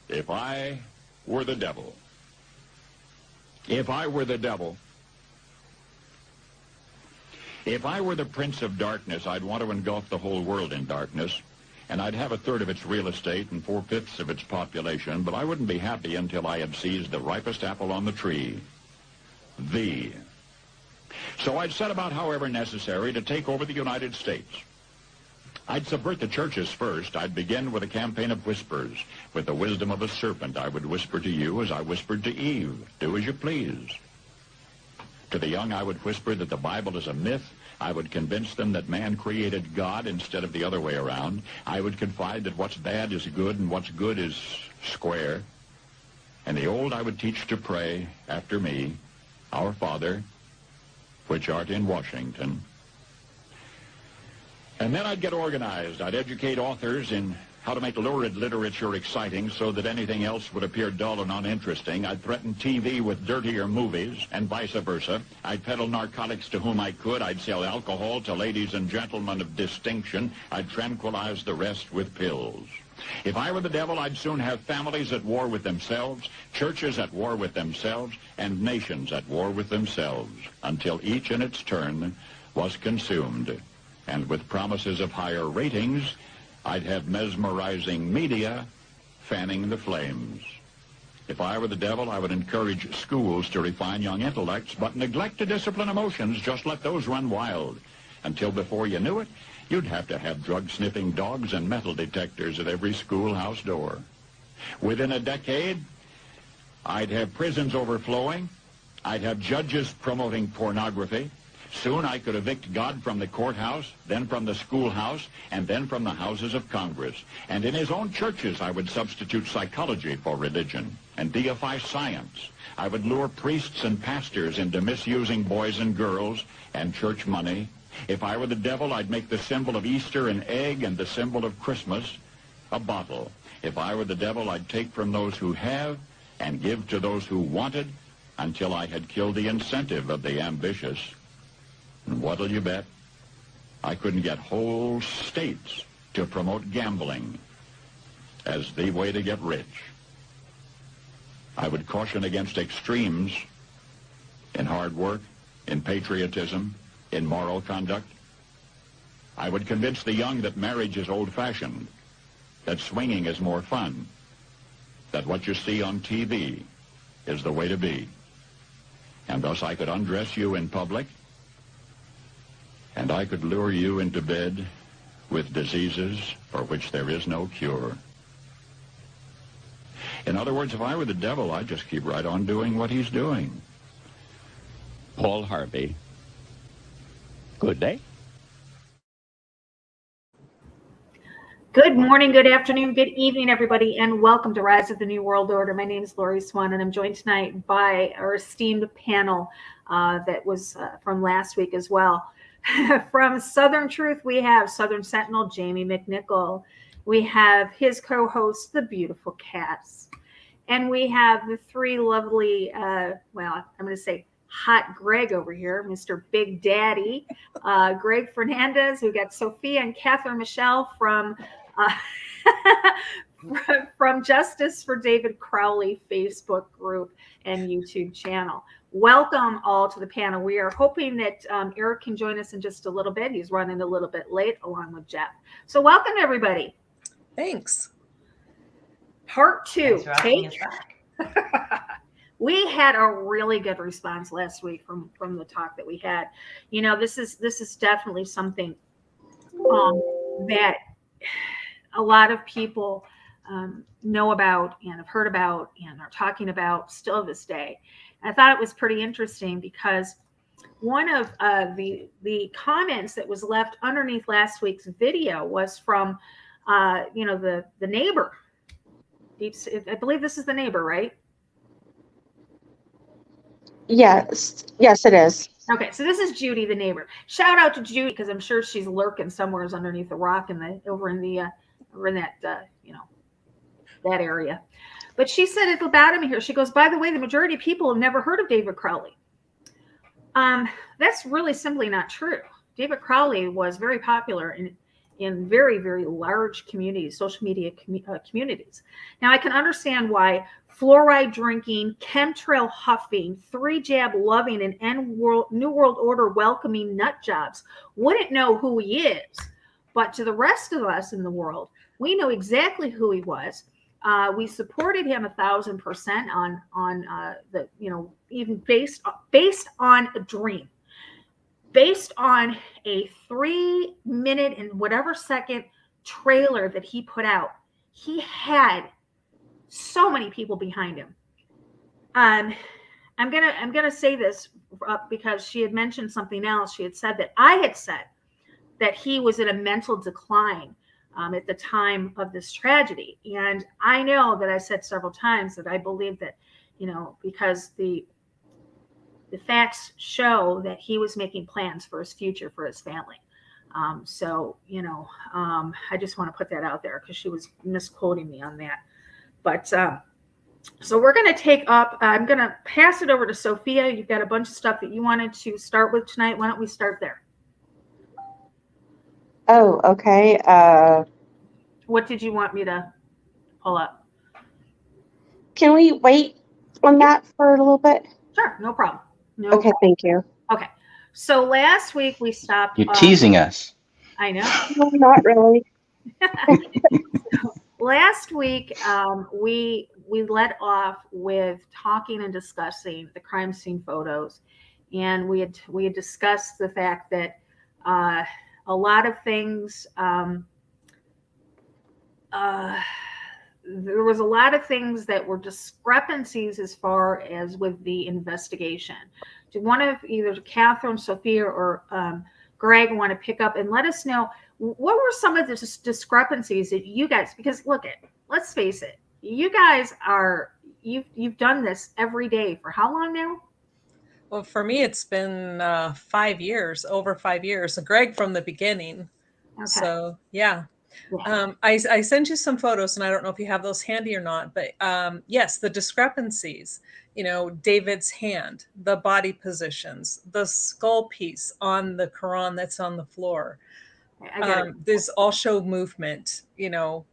If I were the devil. If I were the devil. If I were the prince of darkness, I'd want to engulf the whole world in darkness, and I'd have a third of its real estate and 4/5 of its population, but I wouldn't be happy until I had seized the ripest apple on the tree. Thee. So I'd set about, however necessary, to take over the United States. I'd subvert the churches first. I'd begin with a campaign of whispers. With the wisdom of a serpent, I would whisper to you as I whispered to Eve, do as you please. To the young, I would whisper that the Bible is a myth. I would convince them that man created God instead of the other way around. I would confide that what's bad is good and what's good is square. And the old I would teach to pray after me, Our Father, which art in Washington. And then I'd get organized. I'd educate authors in how to make lurid literature exciting so that anything else would appear dull and uninteresting. I'd threaten TV with dirtier movies and vice versa. I'd peddle narcotics to whom I could. I'd sell alcohol to ladies and gentlemen of distinction. I'd tranquilize the rest with pills. If I were the devil, I'd soon have families at war with themselves, churches at war with themselves, and nations at war with themselves, until each in its turn was consumed. And with promises of higher ratings, I'd have mesmerizing media fanning the flames. If I were the devil, I would encourage schools to refine young intellects, but neglect to discipline emotions. Just let those run wild. Until before you knew it, you'd have to have drug-sniffing dogs and metal detectors at every schoolhouse door. Within a decade, I'd have prisons overflowing. I'd have judges promoting pornography. Soon I could evict God from the courthouse, then from the schoolhouse, and then from the houses of Congress. And in his own churches, I would substitute psychology for religion and deify science. I would lure priests and pastors into misusing boys and girls and church money. If I were the devil, I'd make the symbol of Easter an egg and the symbol of Christmas a bottle. If I were the devil, I'd take from those who have and give to those who wanted until I had killed the incentive of the ambitious. And what'll you bet? I couldn't get whole states to promote gambling as the way to get rich. I would caution against extremes in hard work, in patriotism, in moral conduct. I would convince the young that marriage is old-fashioned, that swinging is more fun, that what you see on TV is the way to be. And thus I could undress you in public, and I could lure you into bed with diseases for which there is no cure. In other words, if I were the devil, I'd just keep right on doing what he's doing. Paul Harvey. Good day. Good morning, good afternoon, good evening, everybody, and welcome to Rise of the New World Order. My name is Laurie Swan, and I'm joined tonight by our esteemed panel that was from last week as well. From Southern Truth, we have Southern Sentinel, Jamie McNicol. We have his co-host, the beautiful Cass. And we have the three lovely, I'm going to say hot Greg over here, Mr. Big Daddy, Greg Fernandez. We got Sophia and Catherine Michele from Justice for David Crowley Facebook group and YouTube channel. Welcome all to the panel. We are hoping that Eric can join us in just a little bit. He's running a little bit late along with Jeff. So welcome, everybody. Thanks. Part two. We had a really good response last week from the talk that we had. You know, this is definitely something that a lot of people know about and have heard about and are talking about still this day. I thought it was pretty interesting because one of the comments that was left underneath last week's video was from, the neighbor. I believe this is the neighbor, right? Yes, it is. Okay, so this is Judy, the neighbor. Shout out to Judy because I'm sure she's lurking somewhere underneath the rock over in that that area. But she said at the bottom here, she goes, by the way, the majority of people have never heard of David Crowley. That's really simply not true. David Crowley was very popular in very, very large communities, social media communities. Now, I can understand why fluoride drinking, chemtrail huffing, 3-jab loving, and New World Order welcoming nut jobs wouldn't know who he is. But to the rest of us in the world, we know exactly who he was. We supported him 1,000% on the, even based on a dream, based on a 3-minute and whatever second trailer that he put out. He had so many people behind him. I'm gonna say this because she had mentioned something else. She had said that I had said that he was in a mental decline at the time of this tragedy. And I know that I said several times that I believe that, because the facts show that he was making plans for his future, for his family. I just want to put that out there because she was misquoting me on that. But so we're going to take up, I'm going to pass it over to Sophia. You've got a bunch of stuff that you wanted to start with tonight. Why don't we start there? Oh, okay. What did you want me to pull up? Can we wait on that for a little bit? Sure, no problem. No Okay, problem. thank you. Okay, so last week we stopped. You're teasing us. I know. No, not really. Last week we let off with talking and discussing the crime scene photos, and we had discussed the fact that a lot of things. There was a lot of things that were discrepancies as far as with the investigation. Do one of either Catherine, Sophia, or Greg want to pick up and let us know what were some of the discrepancies that you guys? Because let's face it, you guys you've done this every day for how long now? Well, for me, it's been 5 years, over 5 years. So Greg from the beginning. Okay. So yeah. I sent you some photos, and I don't know if you have those handy or not, but yes, the discrepancies, David's hand, the body positions, the skull piece on the Quran that's on the floor. There's all show movement, and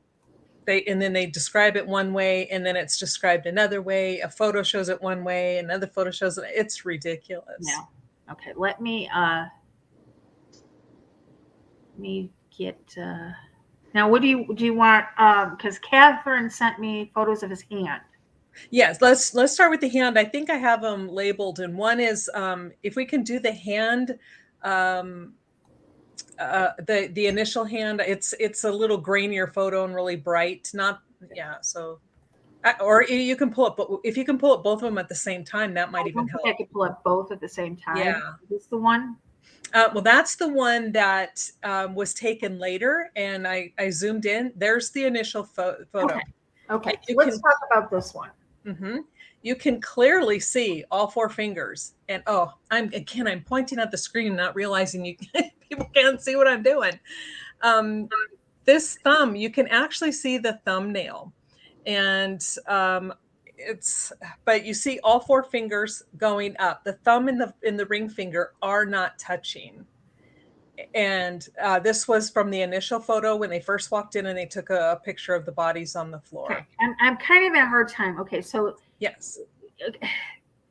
then they describe it one way, and then it's described another way. A photo shows it one way, another photo shows it. It's ridiculous. No. Okay. Let me get, now, what do you want? Because Catherine sent me photos of his hand. Yes, let's start with the hand. I think I have them labeled, and one is if we can do the hand, the initial hand. It's a little grainier photo and really bright. So, or you can pull up. But if you can pull up both of them at the same time, that might even help. I could pull up both at the same time. Yeah, is this the one? Well, that's the one that was taken later, and I zoomed in. There's the initial photo. Okay. Let's talk about this one. Mm-hmm. You can clearly see all 4 fingers, and I'm pointing at the screen, not realizing people can't see what I'm doing. This thumb, you can actually see the thumbnail, and but you see all 4 fingers going up. The thumb and the ring finger are not touching. And this was from the initial photo when they first walked in and they took a picture of the bodies on the floor. Okay. I'm kind of having a hard time. Okay, so yes,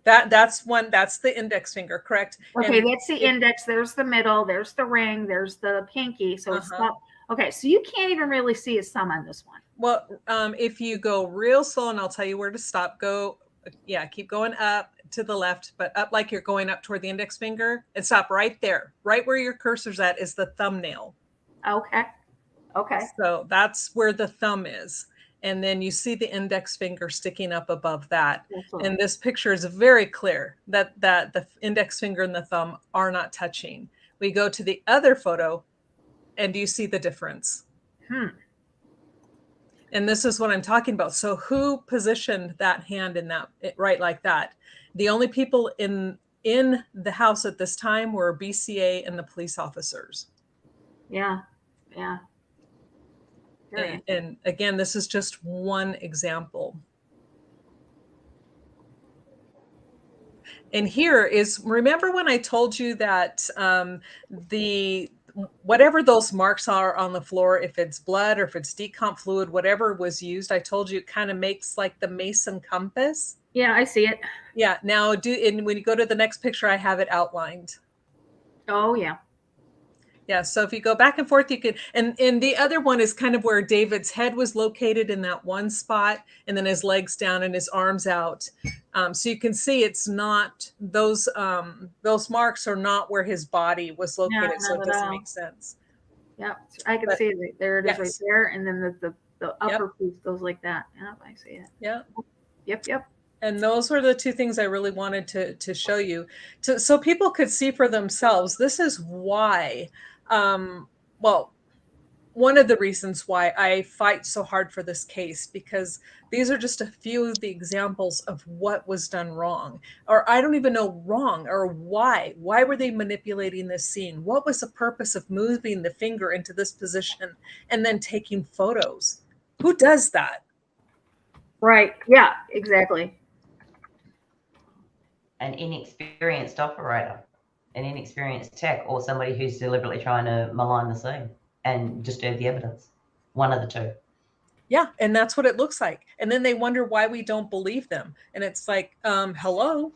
that's the index finger, correct? Okay, and that's the index. There's the middle. There's the ring. There's the pinky. So it's not okay. So you can't even really see his thumb on this one. Well, if you go real slow, and I'll tell you where to stop. Keep going up to the left, but up like you're going up toward the index finger, and stop right there. Right where your cursor's at is the thumbnail. Okay. So that's where the thumb is. And then you see the index finger sticking up above that. Absolutely. And this picture is very clear that the index finger and the thumb are not touching. We go to the other photo, and do you see the difference? And this is what I'm talking about. So who positioned that hand right like that? The only people in the house at this time were BCA and the police officers. Yeah. And again, this is just one example. And here is, remember when I told you that whatever those marks are on the floor, if it's blood or if it's decomp fluid, whatever was used, I told you it kind of makes like the Mason compass. Yeah, I see it. Yeah. Now and when you go to the next picture, I have it outlined. Oh yeah. Yeah. So if you go back and forth, you can, and the other one is kind of where David's head was located in that one spot, and then his legs down and his arms out. So you can see it's not those marks are not where his body was located. No, So not it at doesn't all. make sense. Yeah, I can see it. There it is, Yes. right there, and then the upper Yep. piece goes like that. Yeah, I see it. Yeah. Yep. And those were the two things I really wanted to show you, so people could see for themselves. This is why, well, one of the reasons why I fight so hard for this case, because these are just a few of the examples of what was done wrong, or I don't even know wrong, or why were they manipulating this scene? What was the purpose of moving the finger into this position and then taking photos? Who does that? Right. Yeah, exactly. An inexperienced operator, an inexperienced tech, or somebody who's deliberately trying to malign the scene and disturb the evidence. One of the two. Yeah, and that's what it looks like. And then they wonder why we don't believe them. And it's like, hello,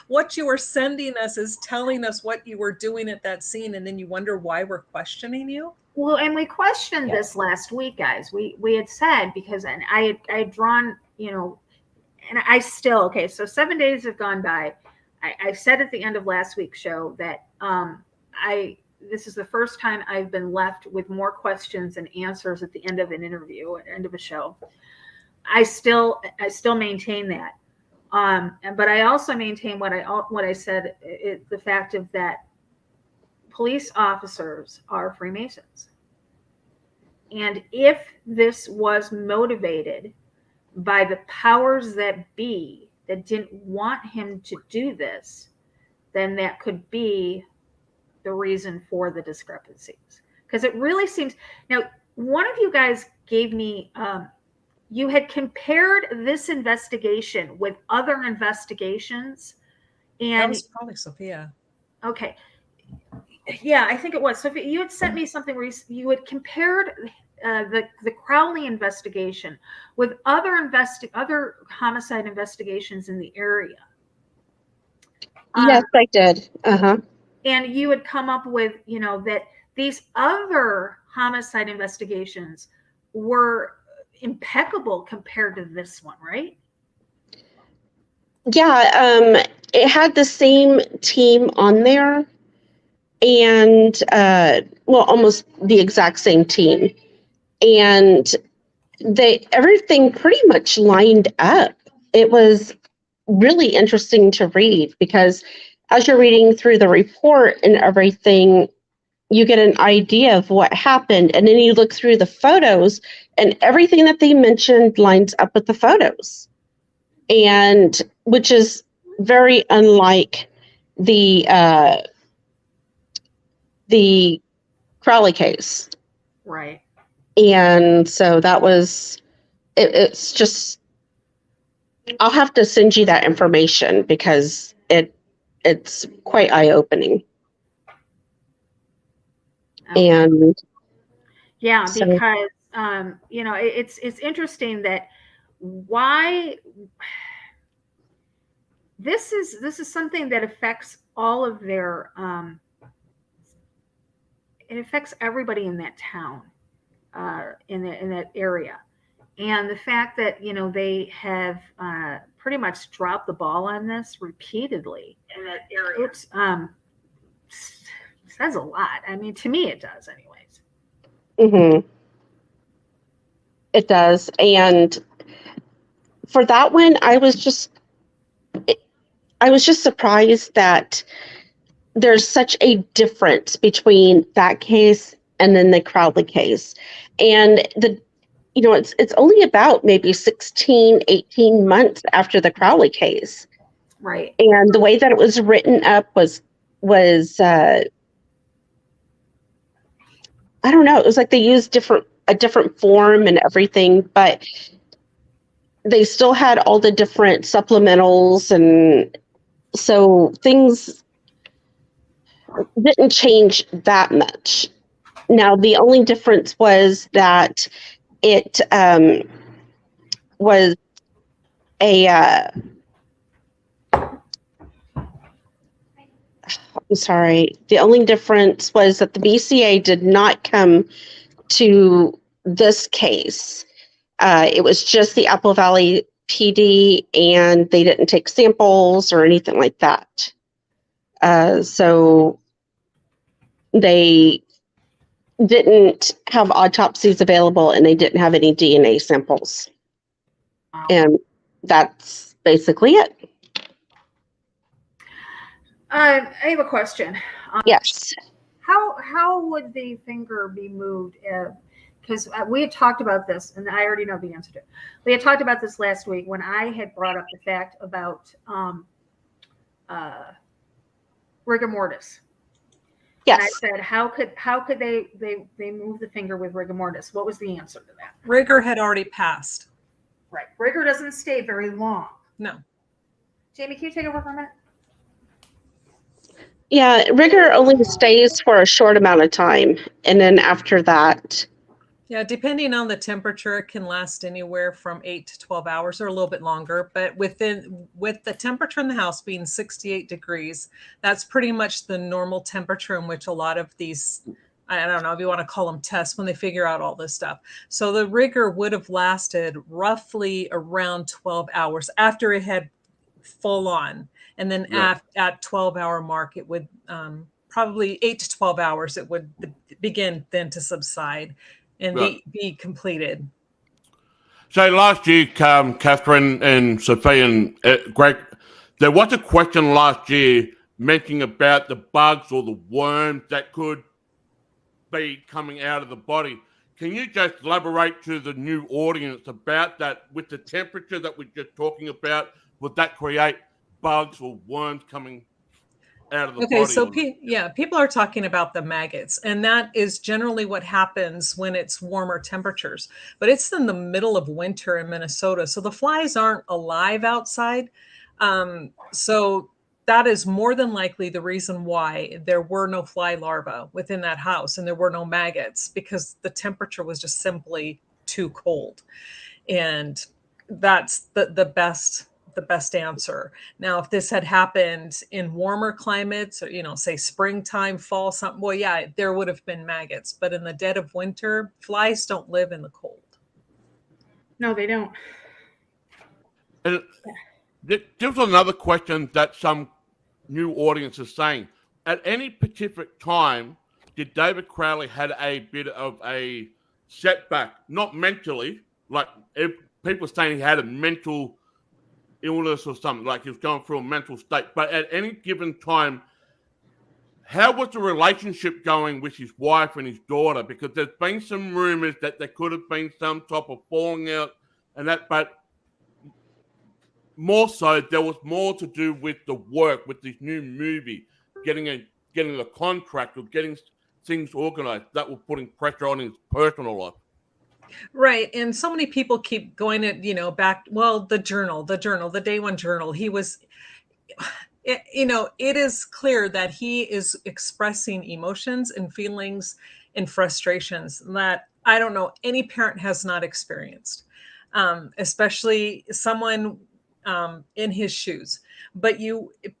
what you are sending us is telling us what you were doing at that scene, and then you wonder why we're questioning you. Well, and we questioned this last week, guys. We had said, because, and I had drawn, and I still, okay, so 7 days have gone by. I said at the end of last week's show that this is the first time I've been left with more questions and answers at the end of an interview, at the end of a show. I still maintain that. But I also maintain what I said, the fact of that police officers are Freemasons. And if this was motivated by the powers that be that didn't want him to do this, then that could be the reason for the discrepancies. Because it really seems, now, one of you guys gave me, you had compared this investigation with other investigations. And that was probably Sophia. Okay. Yeah, I think it was. Sophia, you had sent me something where you had compared the Crowley investigation with other homicide investigations in the area. Yes, I did. And you had come up with, that these other homicide investigations were impeccable compared to this one, right? Yeah, it had the same team on there, and almost the exact same team. And everything pretty much lined up. It was really interesting to read, because as you're reading through the report and everything, you get an idea of what happened. And then you look through the photos, and everything that they mentioned lines up with the photos. And which is very unlike the Crowley case. Right. And so that was, it's just, I'll have to send you that information, because it's quite eye-opening. Okay. And yeah, so, because it's interesting that why this is something that affects all of their it affects everybody in that town, in that area. And the fact that, they have pretty much dropped the ball on this repeatedly in that area, it says a lot. I mean, to me, it does anyways. mm-hmm. It does. And for that one, I was just surprised that there's such a difference between that case and then the Crowley case. And it's only about maybe 16, 18 months after the Crowley case. Right. And the way that it was written up was I don't know, it was like they used a different form and everything, but they still had all the different supplementals, and so things, didn't change that much. Now, the only difference was that it was a, I'm sorry, the only difference was that the BCA did not come to this case. It was just the Apple Valley PD, and they didn't take samples or anything like that. So they didn't have autopsies available, and they didn't have any DNA samples. Wow. And that's basically it. I have a question. Yes. How would the finger be moved? Because we had talked about this, and I already know the answer to it. We had talked about this last week when I had brought up the fact about rigor mortis. Yes. And I said, how could they move the finger with rigor mortis? What was the answer to that? Rigor had already passed. Right. Rigor doesn't stay very long. No. Jamie, can you take over for a minute? Yeah, rigor only stays for a short amount of time. And then after that. Yeah, depending on the temperature, it can last anywhere from 8 to 12 hours or a little bit longer. But with the temperature in the house being 68 degrees, that's pretty much the normal temperature in which a lot of these, I don't know if you want to call them tests, when they figure out all this stuff. So the rigor would have lasted roughly around 12 hours after it had full on. And then at 12-hour mark, it would probably 8 to 12 hours, it would begin then to subside and be completed. So last year, Catherine and Sophia and Greg, there was a question last year mentioning about the bugs or the worms that could be coming out of the body. Can you just elaborate to the new audience about that with the temperature that we're just talking about? Would that create bugs or worms coming out of the body? Okay, so people are talking about the maggots, and that is generally what happens when it's warmer temperatures. But it's in the middle of winter in Minnesota, so the flies aren't alive outside. So that is more than likely the reason why there were no fly larvae within that house, and there were no maggots, because the temperature was just simply too cold. And that's the best answer. Now, if this had happened in warmer climates, or, say springtime, fall, something, well, yeah, there would have been maggots. But in the dead of winter, flies don't live in the cold. No, they don't. And there's another question that some new audience is saying. At any particular time, did David Crowley had a bit of a setback? Not mentally, like if people saying he had a mental illness or something, like he was going through a mental state. But at any given time, how was the relationship going with his wife and his daughter? Because there's been some rumors that there could have been some type of falling out and that, but more so, there was more to do with the work, with this new movie, getting a contract or getting things organized that were putting pressure on his personal life. Right. And so many people keep going at, back, the journal, the day one journal. He was, it is clear that he is expressing emotions and feelings and frustrations that I don't know any parent has not experienced, especially someone in his shoes. But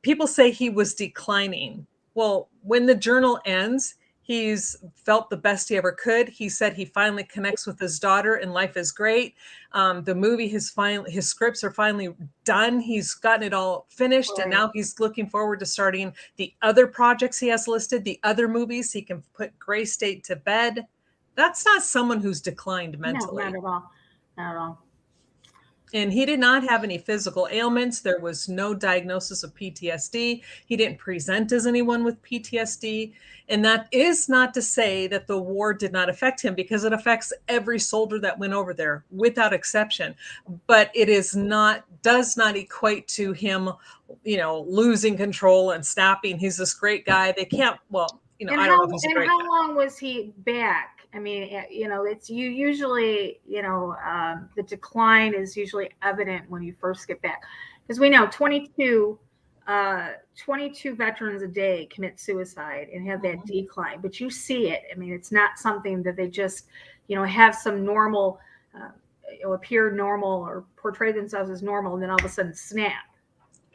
people say he was declining. Well, when the journal ends, he's felt the best he ever could. He said he finally connects with his daughter and life is great. The movie, his scripts are finally done. He's gotten it all finished. Right. And now he's looking forward to starting the other projects he has listed, the other movies. He can put Gray State to bed. That's not someone who's declined mentally. No, not at all. Not at all. And he did not have any physical ailments. There was no diagnosis of PTSD. He didn't present as anyone with PTSD. And that is not to say that the war did not affect him, because it affects every soldier that went over there without exception. But it does not equate to him, losing control and snapping. He's this great guy. They can't, I don't know if he's a great guy. How long was he back? I mean, it's usually, the decline is usually evident when you first get back, because we know 22 22 veterans a day commit suicide and have that decline, but you see it. I mean, it's not something that they just, have some normal, appear normal or portray themselves as normal and then all of a sudden snap.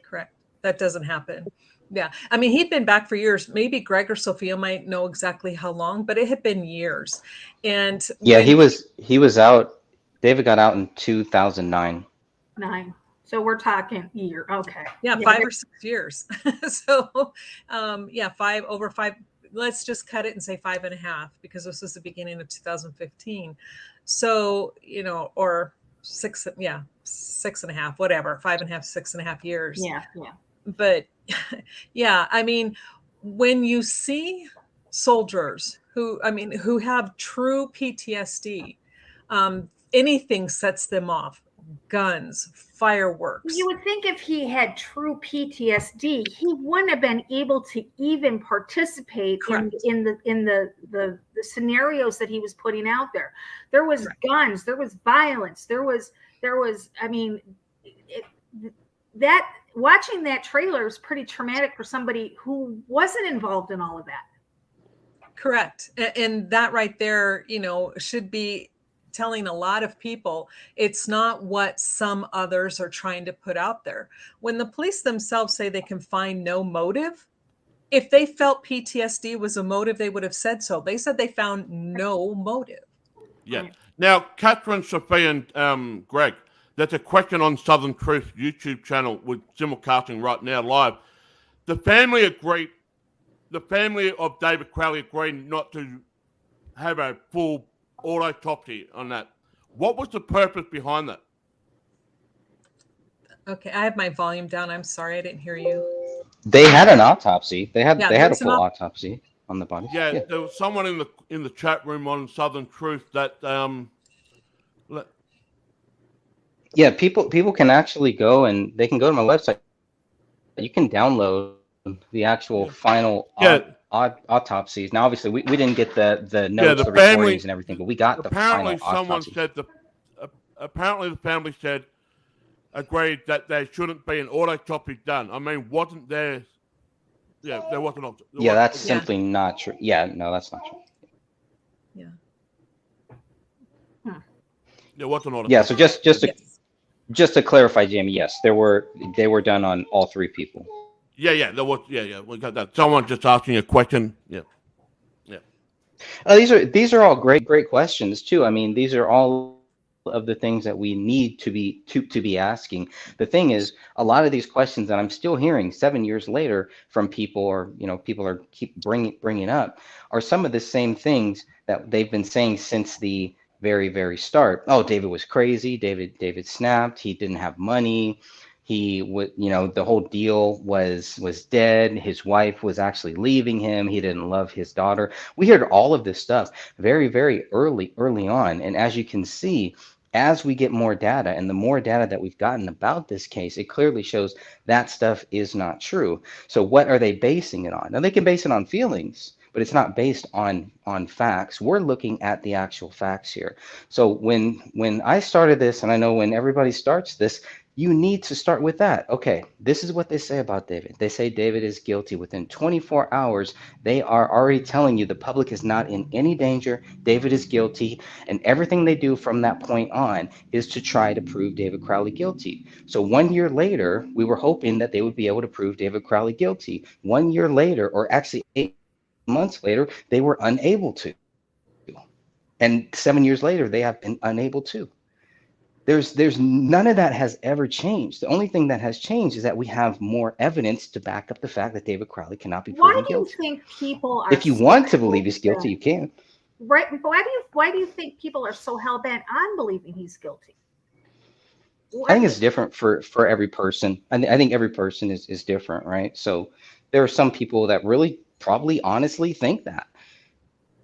Correct. That doesn't happen. Yeah. I mean, he'd been back for years. Maybe Greg or Sophia might know exactly how long, but it had been years. And yeah, he was out. David got out in 2009. 9. So we're talking year. Okay. Yeah, 5 or 6 years. So, 5. Let's just cut it and say 5.5, because this was the beginning of 2015. So, or 6, 6.5, whatever, 5.5, 6.5 years. Yeah. But yeah, I mean, when you see soldiers who have true PTSD, anything sets them off. Guns, fireworks. You would think if he had true PTSD, he wouldn't have been able to even participate in the scenarios that he was putting out there. There was guns, there was violence, there was. I mean, that watching that trailer is pretty traumatic for somebody who wasn't involved in all of that. Correct, and that right there, should be telling a lot of people it's not what some others are trying to put out there. When the police themselves say they can find no motive, if they felt PTSD was a motive, they would have said so. They said they found no motive. Yeah. Now, Catherine, Sophia, and Greg, there's a question on Southern Truth YouTube channel with simulcasting right now live. The family of David Crowley agreed not to have a full autopsy on that. What was the purpose behind that? Okay, I have my volume down. I'm sorry, I didn't hear you. They had an autopsy. They had a full autopsy on the body. Yeah, there was someone in the chat room on Southern Truth that people can actually go and they can go to my website. You can download the actual final autopsies. Now, obviously, we didn't get the notes, the recordings, and everything, but we got the final autopsy. Apparently, the family said agreed that there shouldn't be an autopsy done. I mean, wasn't there? Yeah, there wasn't. That's simply not true. Yeah, no, that's not true. Yeah. There wasn't autopsy. Yeah, so just to clarify, Jamie, yes, they were done on all 3 people. Yeah, there was. Yeah, we got that. Someone just asking a question. Yeah. These are all great questions too. I mean, these are all of the things that we need to be asking. The thing is, a lot of these questions that I'm still hearing 7 years later from people, or people are keep bringing up, are some of the same things that they've been saying since the very, very start. Oh, David was crazy. David snapped. He didn't have money. He would, the whole deal was dead. His wife was actually leaving him. He didn't love his daughter. We heard all of this stuff very, very early on. And as you can see, as we get more data, and the more data that we've gotten about this case, it clearly shows that stuff is not true. So what are they basing it on? Now, they can base it on feelings, but it's not based on facts. We're looking at the actual facts here. So when I started this, and I know when everybody starts this, you need to start with that. Okay, this is what they say about David. They say David is guilty. Within 24 hours, they are already telling you the public is not in any danger. David is guilty. And everything they do from that point on is to try to prove David Crowley guilty. So 1 year later, we were hoping that they would be able to prove David Crowley guilty. 1 year later, or actually 8 months later, they were unable to. And 7 years later, they have been unable to. There's none of that has ever changed. The only thing that has changed is that we have more evidence to back up the fact that David Crowley cannot be proven guilty. Why do you think people are? If you want to believe he's guilty, you can. Right. Why do you think people are so hell bent on believing he's guilty? I think it's different for every person. I think every person is different, right? So there are some people that really probably honestly think that.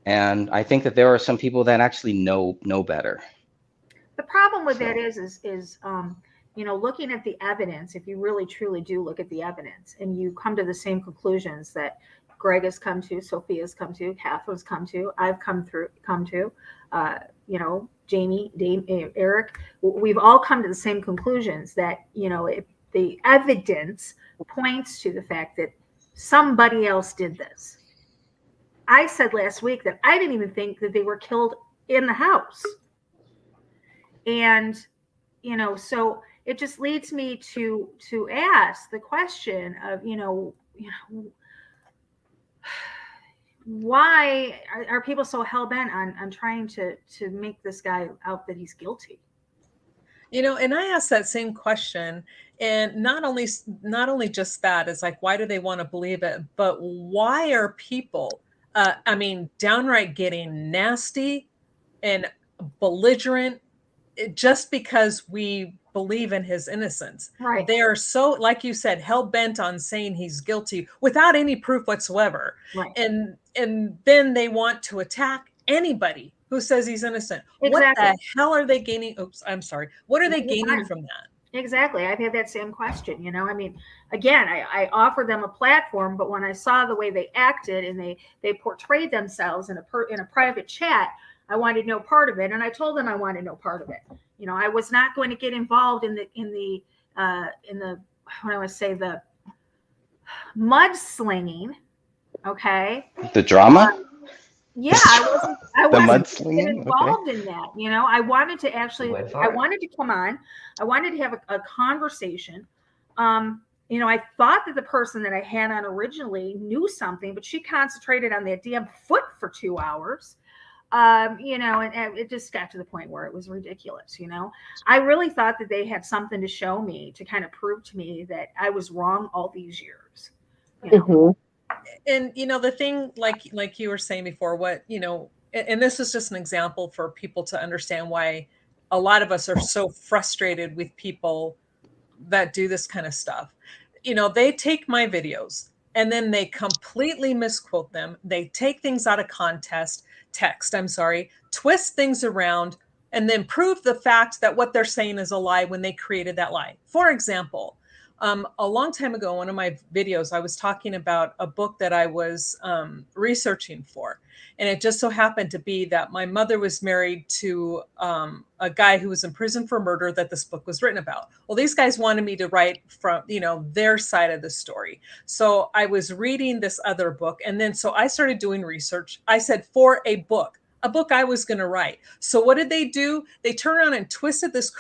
And I think that there are some people that actually know better. The problem with that is looking at the evidence, if you really truly do look at the evidence and you come to the same conclusions that Greg has come to, Sophia's come to, Catherine's come to, I've come to, Jamie, Dave, Eric, we've all come to the same conclusions that, if the evidence points to the fact that somebody else did this. I said last week that I didn't even think that they were killed in the house. And, so it just leads me to ask the question of, why are people so hell-bent on trying to make this guy out that he's guilty? And I asked that same question, and not only just that, it's like, why do they want to believe it, but why are people downright getting nasty and belligerent just because we believe in his innocence? Right. They are so, like you said, hell-bent on saying he's guilty without any proof whatsoever. Right. And then they want to attack anybody who says he's innocent. Exactly. What the hell are they gaining? Oops, I'm sorry. What are they gaining from that? Exactly. I've had that same question. Again, I offered them a platform, but when I saw the way they acted and they portrayed themselves in a private chat, I wanted no part of it. And I told them I wanted no part of it. I was not going to get involved in the what I would say, the mudslinging. Okay. The drama? Yeah, I wasn't involved in that. I wanted to come on. I wanted to have a conversation. I thought that the person that I had on originally knew something, but she concentrated on that damn foot for 2 hours. And it just got to the point where it was ridiculous. I really thought that they had something to show me, to kind of prove to me that I was wrong all these years. And the thing, like you were saying before, and this is just an example for people to understand why a lot of us are so frustrated with people that do this kind of stuff. They take my videos and then they completely misquote them. They take things out of twist things around, and then prove the fact that what they're saying is a lie when they created that lie. For example, a long time ago, one of my videos, I was talking about a book that I was researching for. And it just so happened to be that my mother was married to a guy who was in prison for murder that this book was written about. Well, these guys wanted me to write from, their side of the story. So I was reading this other book. And then so I started doing research. I said, for a book I was going to write. So what did they do? They turned around and twisted this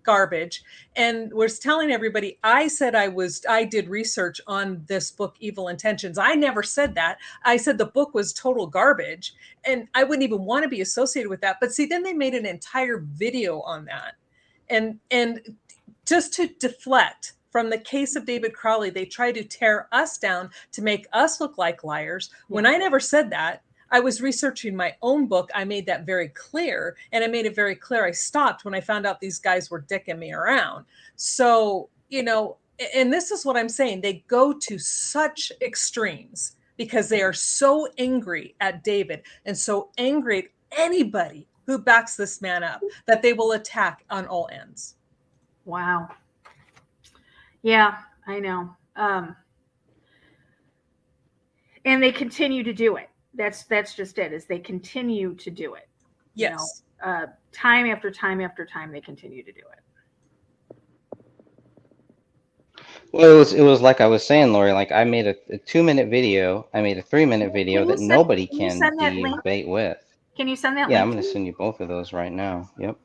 garbage and was telling everybody I said I did research on this book, Evil Intentions. I never said that. I said the book was total garbage and I wouldn't even want to be associated with that. But see, then they made an entire video on that. And just to deflect from the case of David Crowley, they tried to tear us down to make us look like liars when I never said that. I was researching my own book. I made that very clear. And I made it very clear. I stopped when I found out these guys were dicking me around. So, and this is what I'm saying. They go to such extremes because they are so angry at David and so angry at anybody who backs this man up that they will attack on all ends. Wow. Yeah, I know. And they continue to do it. That's just it, is they continue to do it. Yes. Time after time after time, they continue to do it. Well, it was like I was saying, Laurie, like I made a 2-minute video. I made a 3-minute video that nobody can debate with. Can you send that link? Yeah, I'm going to send you both of those right now. Yep.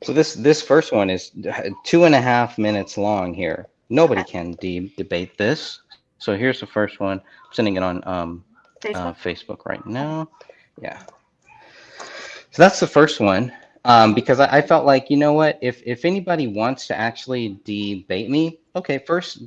So this first one is 2.5 minutes long here. Nobody can debate this. So here's the first one. I'm sending it on Facebook right now. Yeah. So that's the first one. Because I felt like, you know what, if anybody wants to actually debate me, okay, first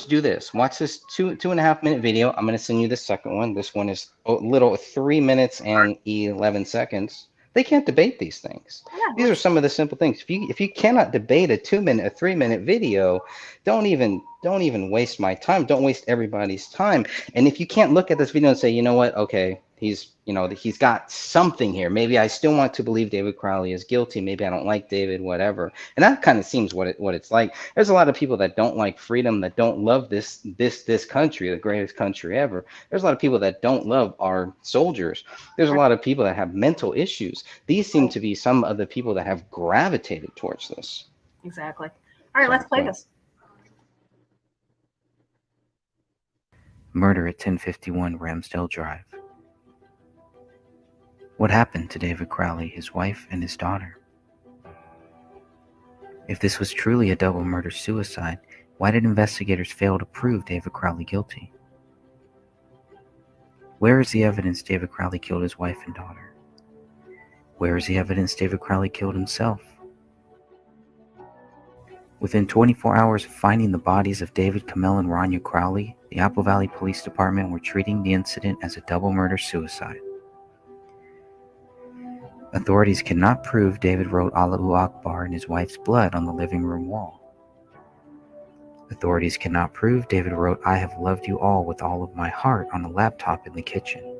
do this. Watch this 2.5 minute video. I'm going to send you the second one. This one is a little 3 minutes and 11 seconds. They can't debate these things. Yeah. These are some of the simple things. If you cannot debate a 2-minute, a 3-minute video, don't even waste my time. Don't waste everybody's time. And if you can't look at this video and say, you know what, okay, he's got something here. Maybe I still want to believe David Crowley is guilty. Maybe I don't like David, whatever. And that kind of seems what it's like. There's a lot of people that don't like freedom, that don't love this country, the greatest country ever. There's a lot of people that don't love our soldiers. There's a lot of people that have mental issues. These seem to be some of the people that have gravitated towards this. Exactly. All right, let's play this. Murder at 1051 Ramsdale Drive. What happened to David Crowley, his wife, and his daughter? If this was truly a double murder-suicide, why did investigators fail to prove David Crowley guilty? Where is the evidence David Crowley killed his wife and daughter? Where is the evidence David Crowley killed himself? Within 24 hours of finding the bodies of David Kamel and Rania Crowley, the Apple Valley Police Department were treating the incident as a double murder-suicide. Authorities cannot prove David wrote Allahu Akbar in his wife's blood on the living room wall. Authorities cannot prove David wrote I have loved you all with all of my heart on a laptop in the kitchen.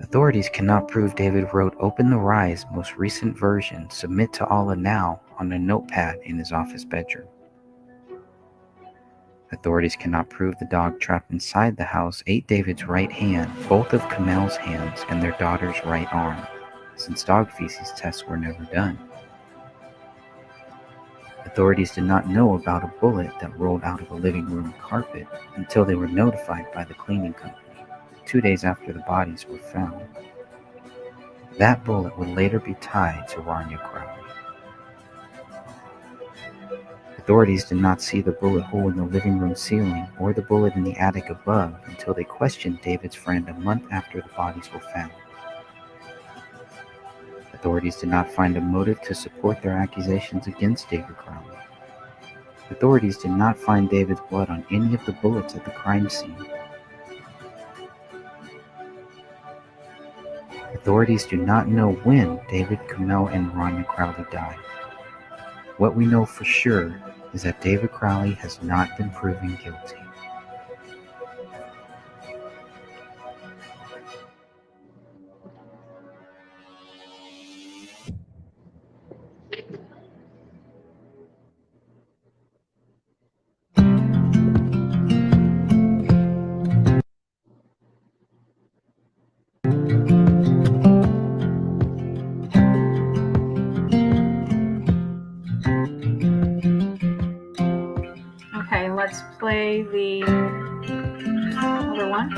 Authorities cannot prove David wrote Open the Rise most recent version, Submit to Allah Now on a notepad in his office bedroom. Authorities cannot prove the dog trapped inside the house ate David's right hand, both of Kamel's hands, and their daughter's right arm, since dog feces tests were never done. Authorities did not know about a bullet that rolled out of a living room carpet until they were notified by the cleaning company 2 days after the bodies were found. That bullet would later be tied to Rania Crowley. Authorities did not see the bullet hole in the living room ceiling or the bullet in the attic above until they questioned David's friend a month after the bodies were found. Authorities did not find a motive to support their accusations against David Crowley. Authorities did not find David's blood on any of the bullets at the crime scene. Authorities do not know when David Kamel and Rania Crowley died. What we know for sure is that David Crowley has not been proven guilty. Okay, let's play the other one.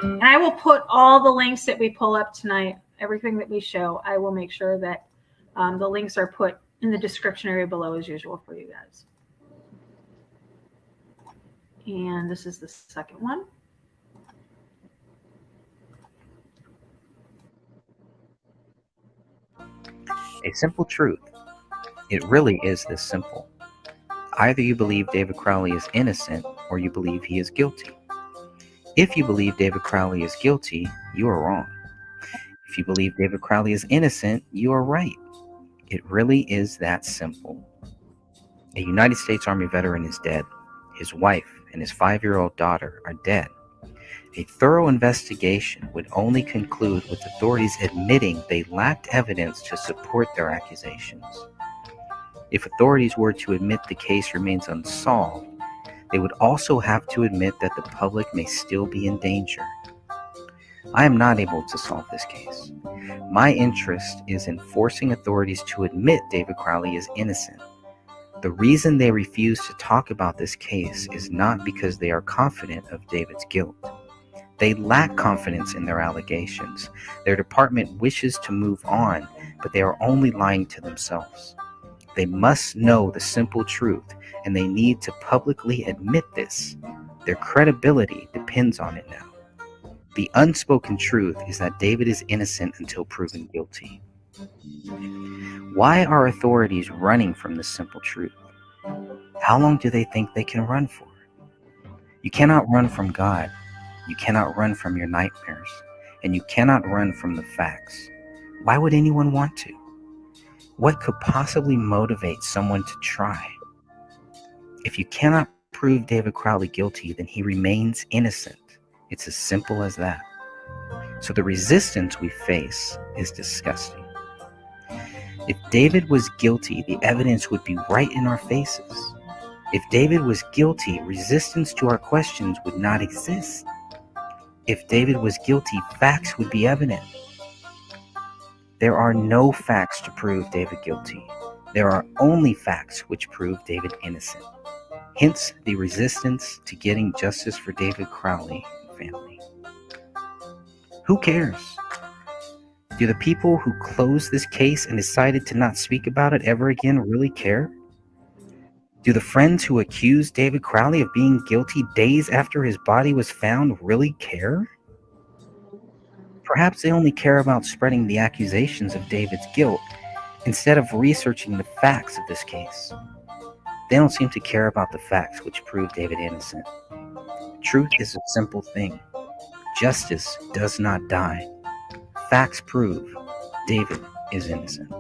And I will put all the links that we pull up tonight, everything that we show, I will make sure that the links are put in the description area below as usual for you guys. And this is the second one. A simple truth. It really is this simple. Either you believe David Crowley is innocent or you believe he is guilty. If you believe David Crowley is guilty, you are wrong. If you believe David Crowley is innocent, you are right. It really is that simple. A United States Army veteran is dead. His wife and his 5-year-old daughter are dead. A thorough investigation would only conclude with authorities admitting they lacked evidence to support their accusations. If authorities were to admit the case remains unsolved, they would also have to admit that the public may still be in danger. I am not able to solve this case. My interest is in forcing authorities to admit David Crowley is innocent. The reason they refuse to talk about this case is not because they are confident of David's guilt. They lack confidence in their allegations. Their department wishes to move on, but they are only lying to themselves. They must know the simple truth, and they need to publicly admit this. Their credibility depends on it now. The unspoken truth is that David is innocent until proven guilty. Why are authorities running from this simple truth? How long do they think they can run for? You cannot run from God. You cannot run from your nightmares. And you cannot run from the facts. Why would anyone want to? What could possibly motivate someone to try? If you cannot prove David Crowley guilty, then he remains innocent. It's as simple as that. So the resistance we face is disgusting. If David was guilty, the evidence would be right in our faces. If David was guilty, resistance to our questions would not exist. If David was guilty, facts would be evident. There are no facts to prove David guilty. There are only facts which prove David innocent. Hence the resistance to getting justice for David Crowley and family. Who cares? Do the people who closed this case and decided to not speak about it ever again really care? Do the friends who accused David Crowley of being guilty days after his body was found really care? Perhaps they only care about spreading the accusations of David's guilt instead of researching the facts of this case. They don't seem to care about the facts which prove David innocent. Truth is a simple thing. Justice does not die. Facts prove David is innocent.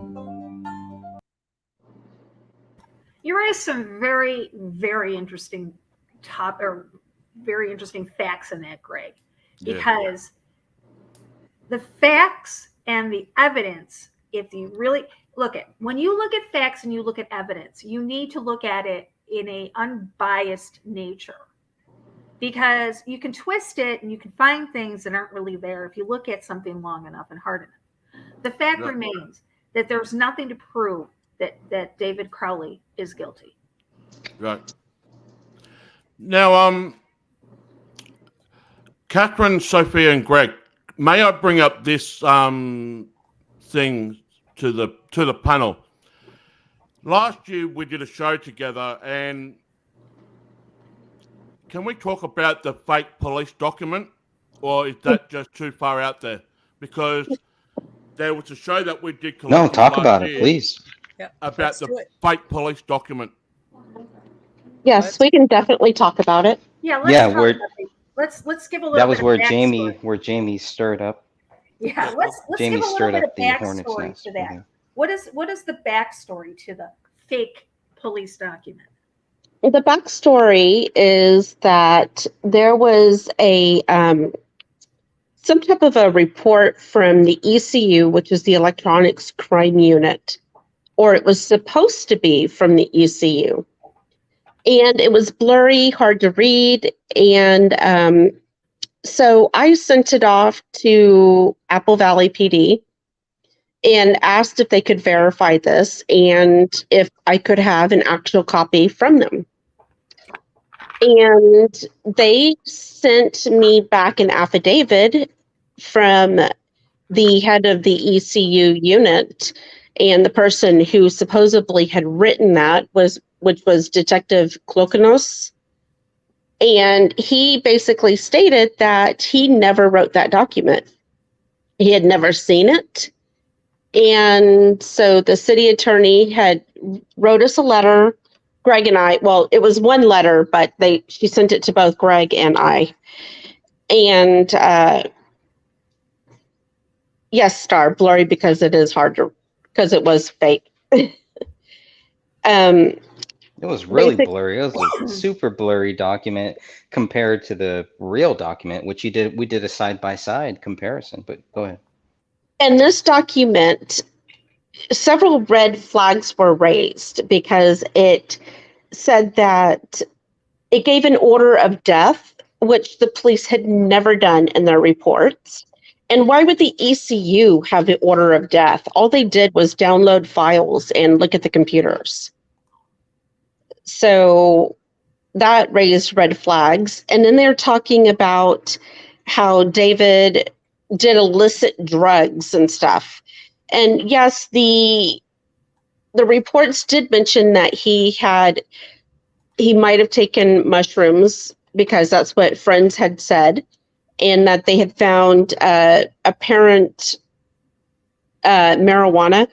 You raised some very, very interesting very interesting facts in that, Greg, because the facts and the evidence, if you really when you look at facts and you look at evidence, you need to look at it in an unbiased nature, because you can twist it and you can find things that aren't really there if you look at something long enough and hard enough. The fact remains that there's nothing to prove that David Crowley is guilty. Right. Now, Catherine, Sophia, and Greg, may I bring up this thing to the panel? Last year we did a show together, and can we talk about the fake police document, or is that just too far out there? Because there was a show that we did. No, talk about it, please. Yeah, about the fake police document. Yes, we can definitely talk about it. Yeah, let's give a little. That was bit where of Jamie stirred up. Yeah, let's Jamie give a little stirred bit up of the hornet's backstory nest. to that. Yeah. What is the backstory to the fake police document? The backstory is that there was a some type of a report from the ECU, which is the Electronics Crime Unit, or it was supposed to be from the ECU. And it was blurry, hard to read. And so I sent it off to Apple Valley PD and asked if they could verify this and if I could have an actual copy from them. And they sent me back an affidavit from the head of the ECU unit, and the person who supposedly had written that which was Detective Klokanos. And he basically stated that he never wrote that document. He had never seen it. And so the city attorney had wrote us a letter, Greg and I. Well, it was one letter, but she sent it to both Greg and I. And yes, Star, blurry because it is hard to, because it was fake. It was really blurry. It was a super blurry document compared to the real document, which we did a side-by-side comparison, but go ahead. In this document, several red flags were raised because it said that it gave an order of death, which the police had never done in their reports. And why would the ECU have the order of death? All they did was download files and look at the computers. So that raised red flags. And then they're talking about how David did illicit drugs and stuff. And yes, the reports did mention that he might have taken mushrooms because that's what friends had said, and that they had found apparent marijuana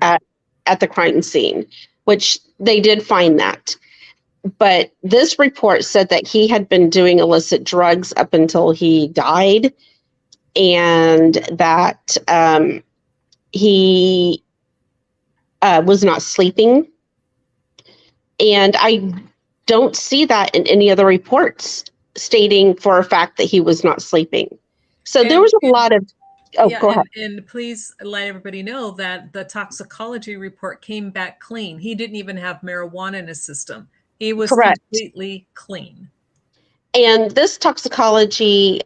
at the crime scene, which they did find that. But this report said that he had been doing illicit drugs up until he died, and that he was not sleeping. And I don't see that in any other reports. stating for a fact that he was not sleeping. So there And- was a lot of, oh, Yeah, go ahead. and please let everybody know that the toxicology report came back clean. He didn't even have marijuana in his system. He was Correct. completely clean. And this toxicology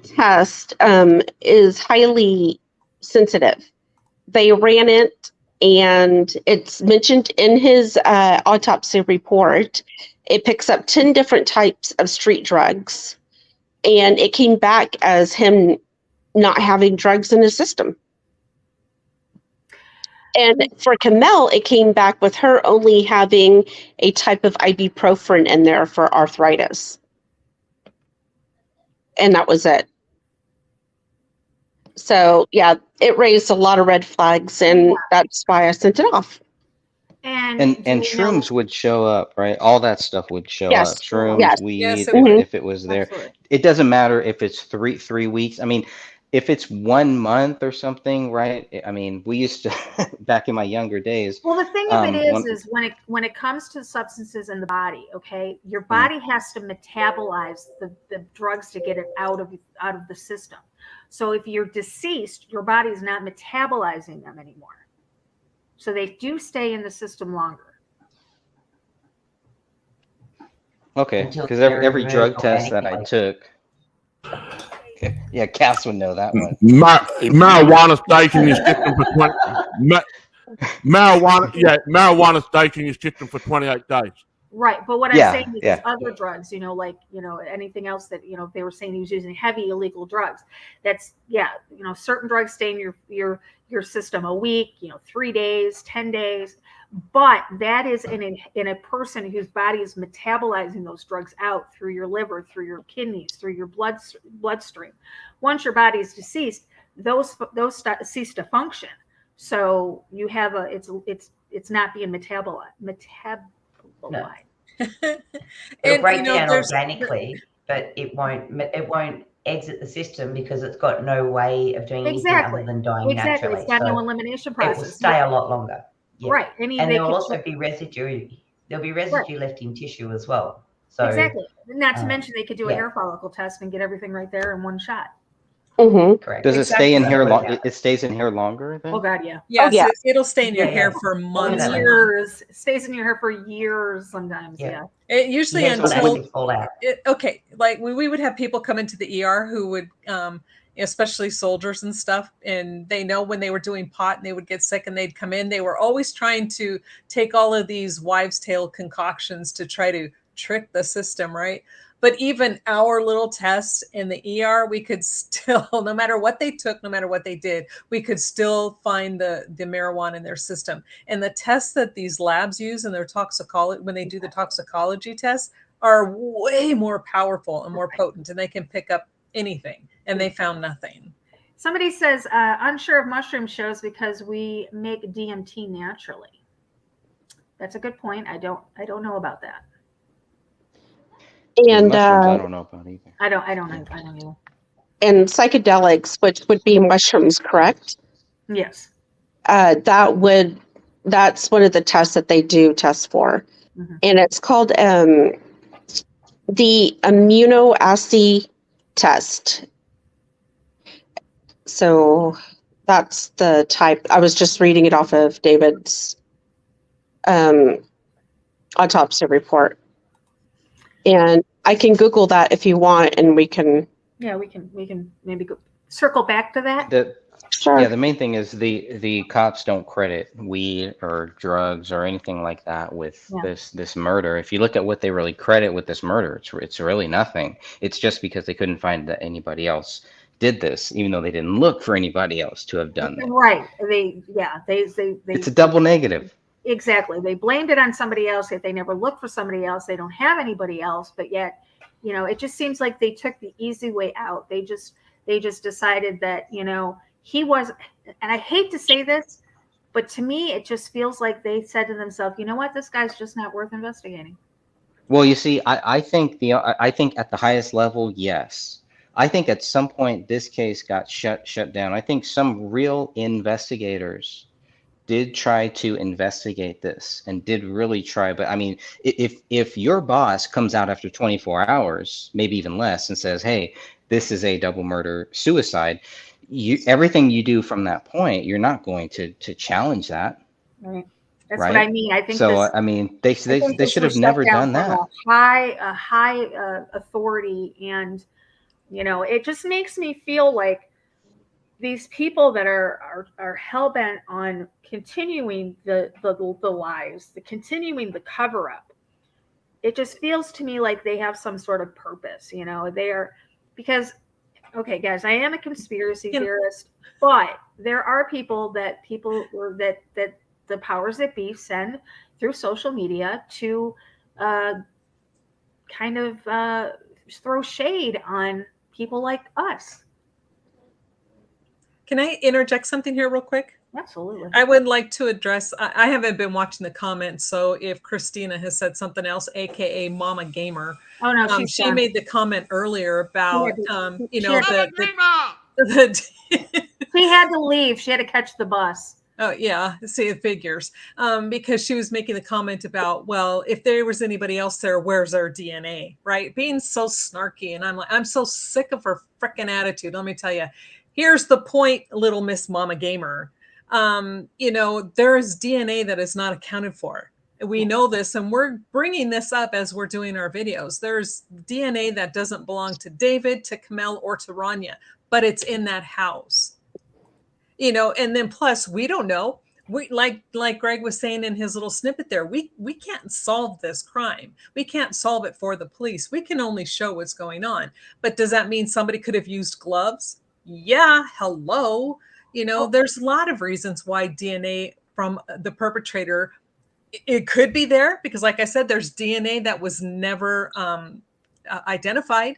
test is highly sensitive. They ran it, and it's mentioned in his autopsy report. It picks up 10 different types of street drugs, and it came back as him not having drugs in his system. And for Camille, it came back with her only having a type of ibuprofen in there for arthritis. And that was it. So, yeah, it raised a lot of red flags, and that's why I sent it off. And And do we know- shrooms would show up, right? All that stuff would show Yes. up. Shrooms, Yes. weed, Yes, it if, would. if it was there. Absolutely. It doesn't matter if it's three weeks. I mean, if it's 1 month or something, right? I mean, we used to back in my younger days. Well, the thing of it One- is when it comes to substances in the body, okay, your Mm-hmm. body has to metabolize the drugs to get it out of the system. So if you're deceased, your body's not metabolizing them anymore. So they do stay in the system longer. Okay, Until because they're every drug removed test that I organically. took. Okay. Yeah, Cass would know that one. Marijuana stays in your system for 20. Marijuana stays in your system for 28 days. Right, but what I'm Yeah, saying is yeah. these other drugs, like anything else that they were saying he was using heavy illegal drugs. That's certain drugs stay in your system a week, 3 days, 10 days, but that is in a person whose body is metabolizing those drugs out through your liver, through your kidneys, through your bloodstream. Once your body is deceased, those cease to function. So you have it's not being metabolized. No. And, It'll break you know, down there's- organically, but it won't exit the system because it's got no way of doing anything Exactly. other than dying Exactly. naturally. It's got So no elimination it will process. stay a lot longer. Yeah. Right. And they there will can also check- be residue. There'll be residue left in tissue as well. So exactly. Not to mention they could do a yeah. hair follicle test and get everything right there in one shot. Mm-hmm. correct. Does it stay in Exactly. here? It stays in here longer then? Oh God, yeah. Yes, yeah. it'll stay in your Yeah, hair yeah. for months. Yeah. Years. It stays in your hair for years sometimes. Yeah. Yeah. It usually Hairs will until actually fall out. okay, like we would have people come into the ER who would especially soldiers and stuff, and they know when they were doing pot and they would get sick and they'd come in, they were always trying to take all of these wives' tale concoctions to try to trick the system, right? But even our little tests in the ER, we could still, no matter what they took, no matter what they did, we could still find the marijuana in their system. And the tests that these labs use in their toxicology, when they do the toxicology tests, are way more powerful and more potent, and they can pick up anything. And they found nothing. Somebody says, unsure of mushroom shows because we make DMT naturally. That's a good point. I don't know about that. And Mushrooms, I don't know about either. I don't know. and psychedelics, which would be mushrooms, correct? Yes. That's one of the tests that they do test for. Mhm. And it's called the immunoassay test. So that's the type. I was just reading it off of David's autopsy report. And I can Google that if you want, and we can. Yeah, we can maybe circle back to that. Sure. Yeah, the main thing is the cops don't credit weed or drugs or anything like that with Yeah. this murder. If you look at what they really credit with this murder, it's really nothing. It's just because they couldn't find that anybody else did this, even though they didn't look for anybody else to have done that. Right. They It's a double negative. exactly. They blamed it on somebody else, yet they never looked for somebody else. They don't have anybody else, but yet, it just seems like they took the easy way out. They just decided that, he was, and I hate to say this, but to me, it just feels like they said to themselves, you know what, this guy's just not worth investigating. Well, you see, I think at the highest level, yes. I think at some point this case got shut down. I think some real investigators did try to investigate this and did really try. But I mean, if your boss comes out after 24 hours, maybe even less, and says, hey, this is a double murder suicide, everything you do from that point, you're not going to challenge that. Right. That's right? what I mean. I think so. this, I mean, they should have was never shut down done from that. a high authority, and it just makes me feel like these people that are hell bent on continuing the lies, continuing the cover up. It just feels to me like they have some sort of purpose. They are, because, okay, guys, I am a conspiracy theorist, but there are people that the powers that be send through social media to kind of throw shade on people like us. Can I interject something here real quick? Absolutely. I would like to address, I haven't been watching the comments, so if Christina has said something else, aka Mama Gamer, oh no, she made the comment earlier about, she had to leave. She had to catch the bus. Oh yeah, see, it figures. Because she was making the comment about, well, if there was anybody else there, where's their DNA, right? Being so snarky, and I'm so sick of her freaking attitude. Let me tell you. Here's the point, little Miss Mama Gamer. There is DNA that is not accounted for. We know this, and we're bringing this up as we're doing our videos. There's DNA that doesn't belong to David, to Kamel, or to Rania, but it's in that house. And then plus we don't know. We like Greg was saying in his little snippet there, we can't solve this crime. We can't solve it for the police. We can only show what's going on. But does that mean somebody could have used gloves? Yeah, hello. There's a lot of reasons why DNA from the perpetrator, it could be there, because like I said, there's DNA that was never identified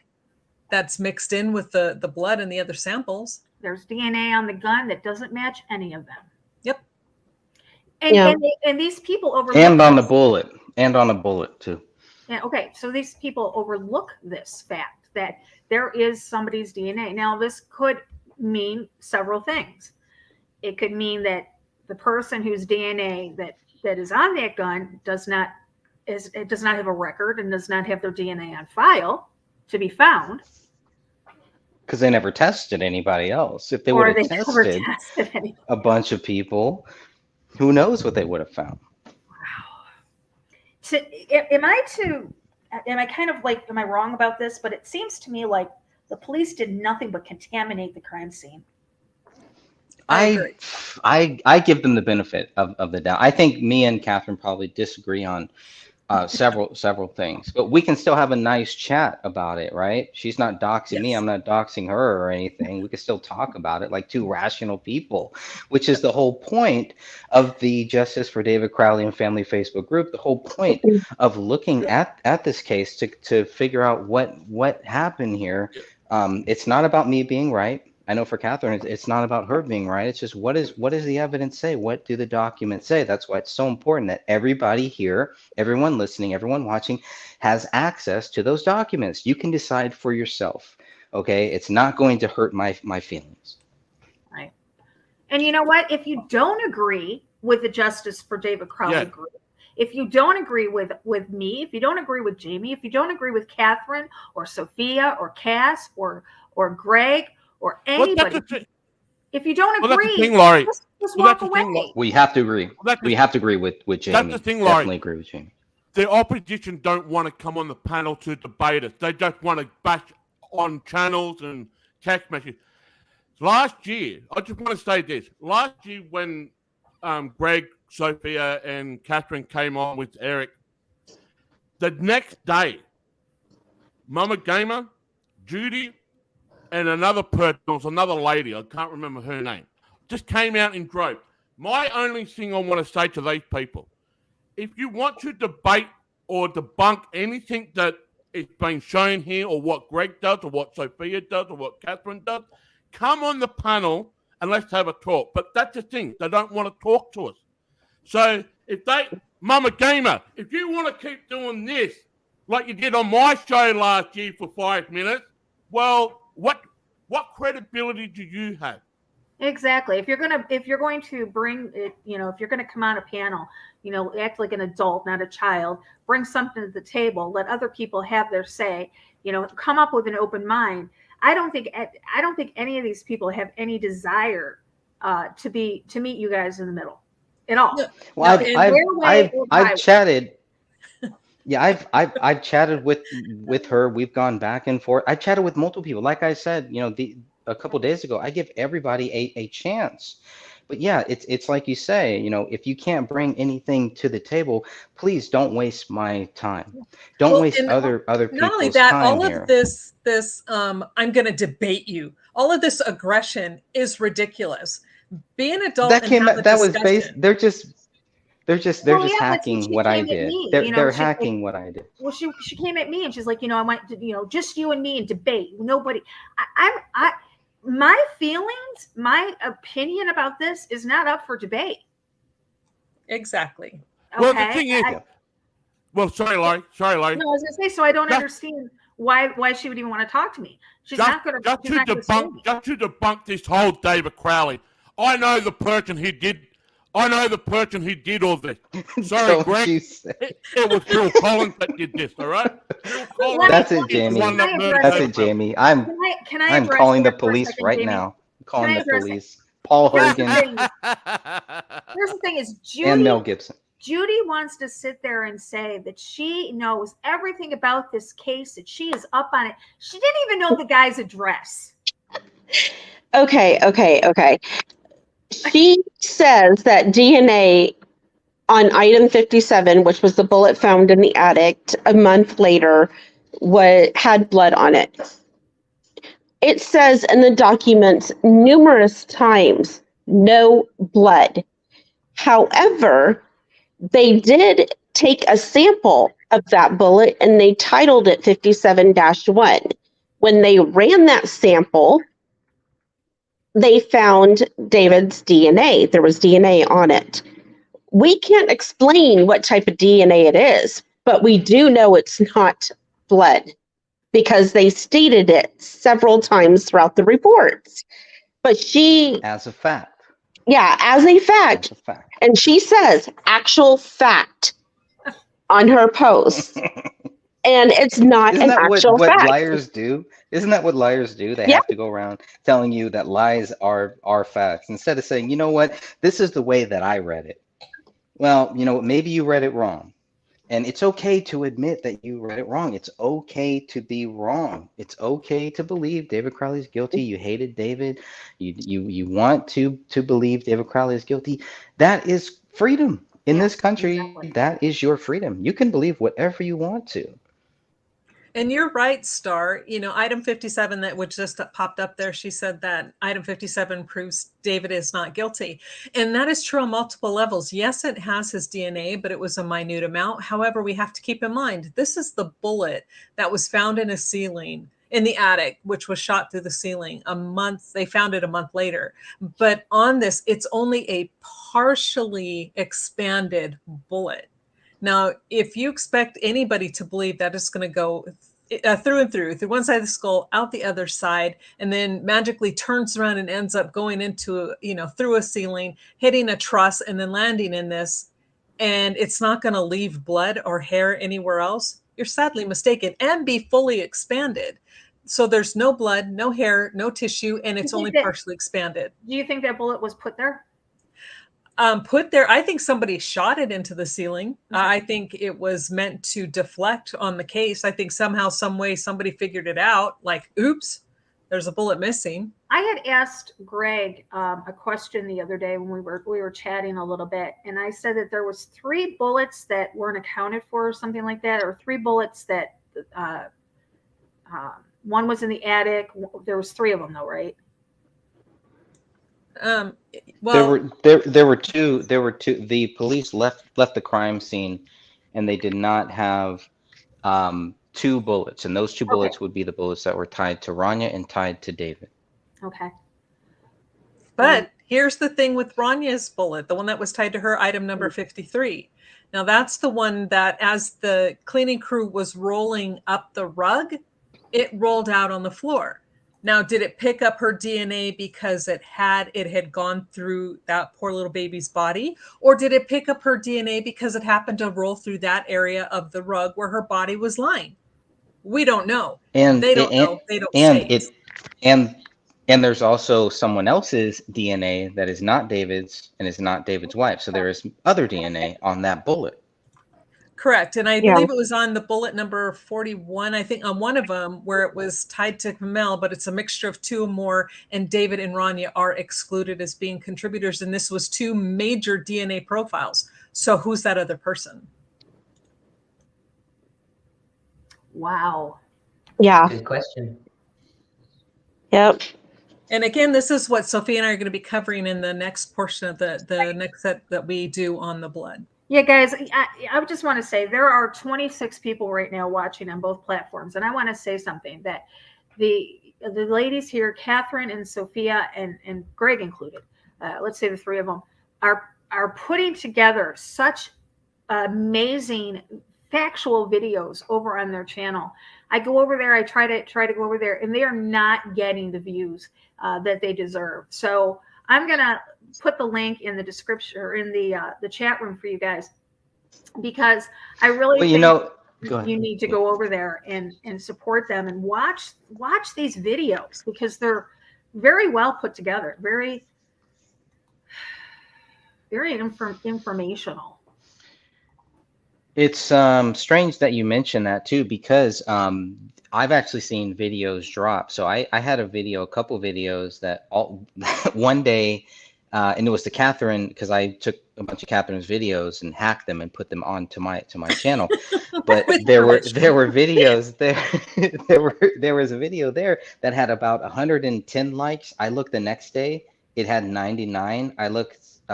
that's mixed in with the blood and the other samples. There's DNA on the gun that doesn't match any of them. Yep. And these people overlook, and on the bullet too. Yeah. Okay. So these people overlook this fact that there is somebody's DNA. Now, this could mean several things. It could mean that the person whose DNA that is on that gun does not have a record and does not have their DNA on file to be found. Because they never tested anybody else. If they would have tested a bunch of people, who knows what they would have found. Wow. Am I wrong about this? But it seems to me like the police did nothing but contaminate the crime scene. I give them the benefit of the doubt. I think me and Catherine probably disagree on several things, but we can still have a nice chat about it, right? She's not doxing me, I'm not doxing her or anything. We can still talk about it like two rational people, which is the whole point of the Justice for David Crowley and Family Facebook group. The whole point of looking at this case to figure out what happened here. It's not about me being right. I know for Catherine, it's not about her being right. It's just what does the evidence say? What do the documents say? That's why it's so important that everybody here, everyone listening, everyone watching has access to those documents. You can decide for yourself. Okay, it's not going to hurt my feelings. Right. And you know what? If you don't agree with the Justice for David Crowley group, if you don't agree with me, if you don't agree with Jamie, if you don't agree with Catherine or Sophia or Cass or Greg or anybody, if you don't agree, that's the thing, Laurie. Just walk away. We have to agree. We have to agree with Jamie. That's the thing, Laurie. Definitely agree with Jamie. The opposition don't want to come on the panel to debate us. They just want to bash on channels and text messages. Last year, I just want to say this. Last year when Greg, Sophia, and Catherine came on with Eric, the next day, Mama Gamer, Judy, and another lady, I can't remember her name, just came out in droves. My only thing I want to say to these people, if you want to debate or debunk anything that is being shown here, or what Greg does, or what Sophia does, or what Catherine does, come on the panel and let's have a talk. But that's the thing, they don't want to talk to us. So Mama Gamer, if you want to keep doing this like you did on my show last year for 5 minutes, well, what credibility do you have? Exactly. If you're going to bring it, if you're gonna come on a panel, act like an adult, not a child, bring something to the table, let other people have their say, come up with an open mind. I don't think any of these people have any desire to meet you guys in the middle at all. No, Well, no, I've chatted. Yeah, I've chatted with her. We've gone back and forth. I chatted with multiple people. Like I said, a couple days ago, I give everybody a chance. But yeah, it's like you say, if you can't bring anything to the table, please don't waste my time. Don't Well, waste and other not only people's that, time all here. of this I'm going to debate you. All of this aggression is ridiculous. Be an adult and have a That was based. discussion. They're just Well, yeah, but hacking she what I came at did. me, They're she's like, hacking what I did. well, she came at me and she's like, I want to, just you and me and debate. Nobody. I my feelings, my opinion about this is not up for debate. Exactly. Okay? Well, the thing is, well, sorry, Laurie. No, I was gonna say, so I don't understand why she would even want to talk to me. She's not gonna debunk this whole David Crowley. I know the person who did all this. Sorry, Greg. It was Phil Collins that did this, all right? That's it, Jamie. That's it, Jamie. I'm calling the police right now. I'm calling the police. Paul Hogan. Here's the thing is Judy and Mel Gibson. Judy wants to sit there and say that she knows everything about this case, that she is up on it. She didn't even know the guy's address. Okay. She says that DNA on item 57, which was the bullet found in the attic a month later, had blood on it. It says in the documents numerous times, no blood. However, they did take a sample of that bullet and they titled it 57-1. When they ran that sample, they found David's DNA. There was DNA on it. We can't explain what type of DNA it is, but we do know it's not blood because they stated it several times throughout the reports. But as a fact. Yeah, as a fact. And she says actual fact on her post. And it's not Isn't that actual what fact. liars do? Isn't that what liars do? They have to go around telling you that lies are facts instead of saying, you know what, this is the way that I read it. Well, maybe you read it wrong. And it's okay to admit that you read it wrong. It's okay to be wrong. It's okay to believe David Crowley is guilty. You hated David. You want to believe David Crowley is guilty. That is freedom in this country. Exactly. That is your freedom. You can believe whatever you want to. And you're right, Star. Item 57 that which just popped up there, she said that item 57 proves David is not guilty. And that is true on multiple levels. Yes, it has his DNA, but it was a minute amount. However, we have to keep in mind, this is the bullet that was found in a ceiling in the attic, which was shot through the ceiling they found it a month later. But on this, it's only a partially expanded bullet. Now, if you expect anybody to believe that it's going to go through and through one side of the skull, out the other side, and then magically turns around and ends up going into, through a ceiling, hitting a truss, and then landing in this, and it's not going to leave blood or hair anywhere else, you're sadly mistaken, and be fully expanded. So there's no blood, no hair, no tissue, and it's only partially expanded. Do you think that bullet was put there? Put there, I think somebody shot it into the ceiling. I think it was meant to deflect on the case. I think somehow, some way, somebody figured it out. Like, oops, there's a bullet missing. I had asked Greg a question the other day when we were chatting a little bit, and I said that there was 3 bullets that weren't accounted for, or something like that, or 3 bullets that one was in the attic. There was 3 of them, though, right? Well, there were two. The police left the crime scene, and they did not have 2 bullets, and those 2 bullets would be the bullets that were tied to Rania and tied to David. Okay. But here's the thing with Rania's bullet, the one that was tied to her, item number 53. Now that's the one that, as the cleaning crew was rolling up the rug, it rolled out on the floor. Now, did it pick up her DNA because it had gone through that poor little baby's body, or did it pick up her DNA because it happened to roll through that area of the rug where her body was lying? We don't know. And They don't know. They don't and say. it and there's also someone else's DNA that is not David's and is not David's wife. So there is other DNA on that bullet. Correct. And I Yeah. believe it was on the bullet number 41, I think, on one of them where it was tied to Camille, but it's a mixture of two or more, and David and Rania are excluded as being contributors. And this was two major DNA profiles. So who's that other person? Wow. Yeah. Good question. Yep. And again, this is what Sophia and I are going to be covering in the next portion of the next set that we do on the blood. Yeah, guys, I just want to say there are 26 people right now watching on both platforms. And I want to say something that the ladies here, Catherine and Sophia and Greg included, let's say the three of them, are putting together such amazing factual videos over on their channel. I go over there, I try to go over there, and they are not getting the views that they deserve. So I'm gonna put the link in the description or in the chat room for you guys, because I really think you need to go over there and support them and watch these videos, because they're very well put together, very informational. It's strange that you mentioned that too, because I've actually seen videos drop. So I had a couple videos that one day, and it was to Catherine, because I took a bunch of Catherine's videos and hacked them and put them onto my channel. But there were videos there. there was a video there that had about 110 likes. I looked the next day, it had 99. I looked